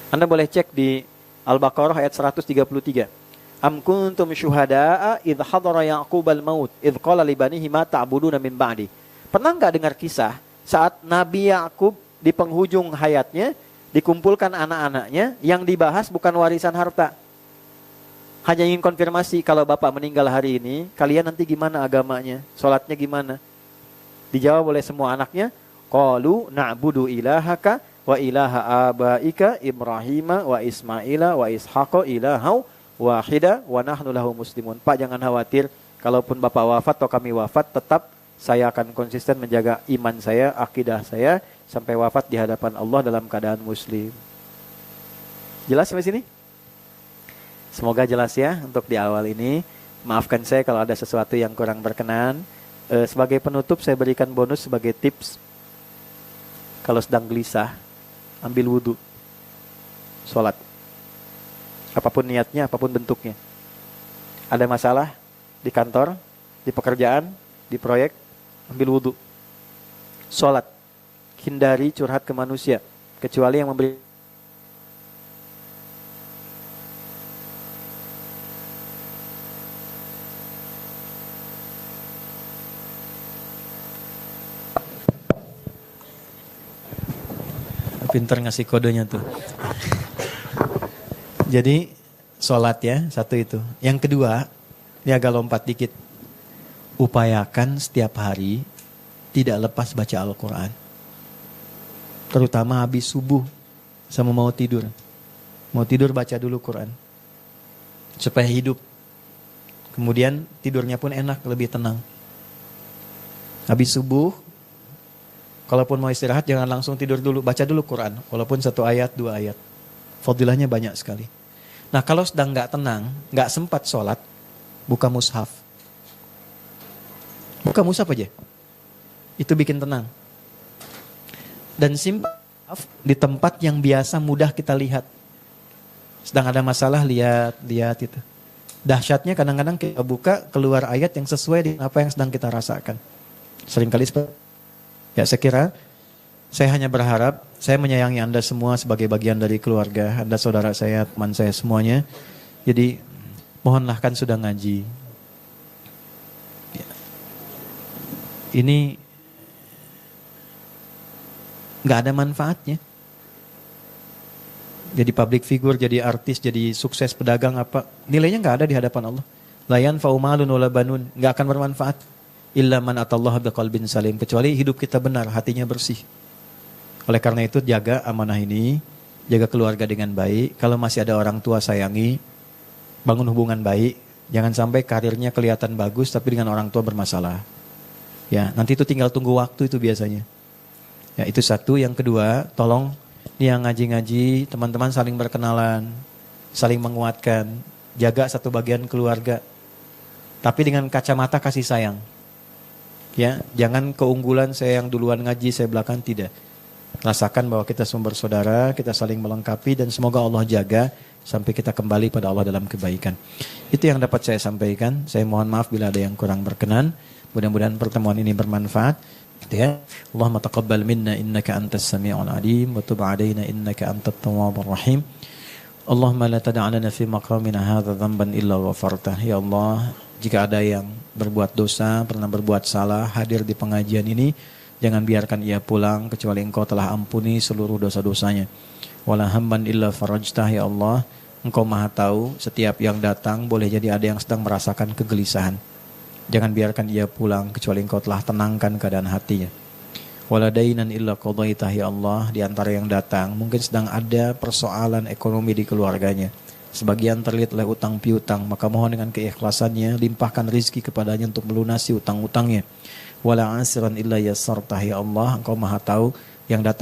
Anda boleh cek di Al-Baqarah ayat 133. Am kuntum syuhada'a idh hadara Ya'qubal maut idh qala li banihi ma ta'buduna min ba'di. Pernah enggak dengar kisah saat Nabi Yakub di penghujung hayatnya dikumpulkan anak-anaknya, yang dibahas bukan warisan harta. Hanya ingin konfirmasi, kalau bapak meninggal hari ini, kalian nanti gimana agamanya? Salatnya gimana? Dijawab oleh semua anaknya, qalu na'budu ilahaka wa ilaha abaika Ibrahima wa Ismaila wa Ishaqa ilahau wahida wa nahnu lahu muslimun. Pak, jangan khawatir, kalaupun bapak wafat atau kami wafat, tetap saya akan konsisten menjaga iman saya, akidah saya sampai wafat di hadapan Allah dalam keadaan muslim. Jelas sampai sini? Semoga jelas ya untuk di awal ini. Maafkan saya kalau ada sesuatu yang kurang berkenan. Sebagai penutup saya berikan bonus sebagai tips. Kalau sedang gelisah, ambil wudhu, sholat. Apapun niatnya, apapun bentuknya. Ada masalah di kantor, di pekerjaan, di proyek, ambil wudhu, sholat. Hindari curhat ke manusia, kecuali yang memberi. Pinter ngasih kodenya tuh. Jadi sholat ya, satu itu. Yang kedua, ini agak lompat dikit. Upayakan setiap hari tidak lepas baca Al-Quran. Terutama habis subuh sama mau tidur. Mau tidur baca dulu Quran. Supaya hidup. Kemudian tidurnya pun enak, lebih tenang. Habis subuh, kalaupun mau istirahat jangan langsung tidur dulu, baca dulu Quran. Walaupun 1 ayat, 2 ayat. Fadilahnya banyak sekali. Nah kalau sedang gak tenang, gak sempat sholat, buka mushaf. Buka mushaf aja. Itu bikin tenang. Dan simpan di tempat yang biasa mudah kita lihat. Sedang ada masalah, lihat itu. Dahsyatnya kadang-kadang kita buka, keluar ayat yang sesuai dengan apa yang sedang kita rasakan. Seringkali seperti ya, saya kira saya hanya berharap, saya menyayangi Anda semua sebagai bagian dari keluarga, Anda saudara saya, teman saya semuanya. Jadi mohonlah, kan sudah ngaji. Ya. Ini nggak ada manfaatnya. Jadi public figure, jadi artis, jadi sukses pedagang apa, nilainya nggak ada di hadapan Allah. Layan faumalun wala banun, nggak akan bermanfaat. Illa man atallaha biqalbin salim, kecuali hidup kita benar, hatinya bersih. Oleh karena itu jaga amanah ini, jaga keluarga dengan baik. Kalau masih ada orang tua sayangi, bangun hubungan baik. Jangan sampai karirnya kelihatan bagus tapi dengan orang tua bermasalah. Ya, nanti itu tinggal tunggu waktu itu biasanya. Ya, itu satu. Yang kedua, tolong yang ngaji-ngaji, teman-teman saling berkenalan, saling menguatkan, jaga satu bagian keluarga. Tapi dengan kacamata kasih sayang. Ya, jangan keunggulan saya yang duluan ngaji, saya belakang, tidak. Rasakan bahwa kita semua bersaudara, kita saling melengkapi dan semoga Allah jaga sampai kita kembali pada Allah dalam kebaikan. Itu yang dapat saya sampaikan. Saya mohon maaf bila ada yang kurang berkenan. Mudah-mudahan pertemuan ini bermanfaat. Ya. Allahumma taqabbal minna innaka antas sami'ul alim wa tub 'alaina innaka antat tawwabur rahim. Allahumma la tada' lana fi maqamina hadza dhanban illa ghafartah. Ya Allah, jika ada yang berbuat dosa, pernah berbuat salah, hadir di pengajian ini, jangan biarkan ia pulang kecuali Engkau telah ampuni seluruh dosa-dosanya. Wala hamban illa farajtah. Ya Allah, Engkau Maha tahu setiap yang datang, boleh jadi ada yang sedang merasakan kegelisahan. Jangan biarkan ia pulang kecuali Engkau telah tenangkan keadaan hatinya. Wala dainan illa qadaitah. Ya Allah, di antara yang datang mungkin sedang ada persoalan ekonomi di keluarganya. Sebagian terlihat oleh utang piutang, maka mohon dengan keikhlasannya limpahkan rizki kepadanya untuk melunasi utang-utangnya. Wala asiran illa yassartah. Ya Allah, Engkau Maha tahu yang datang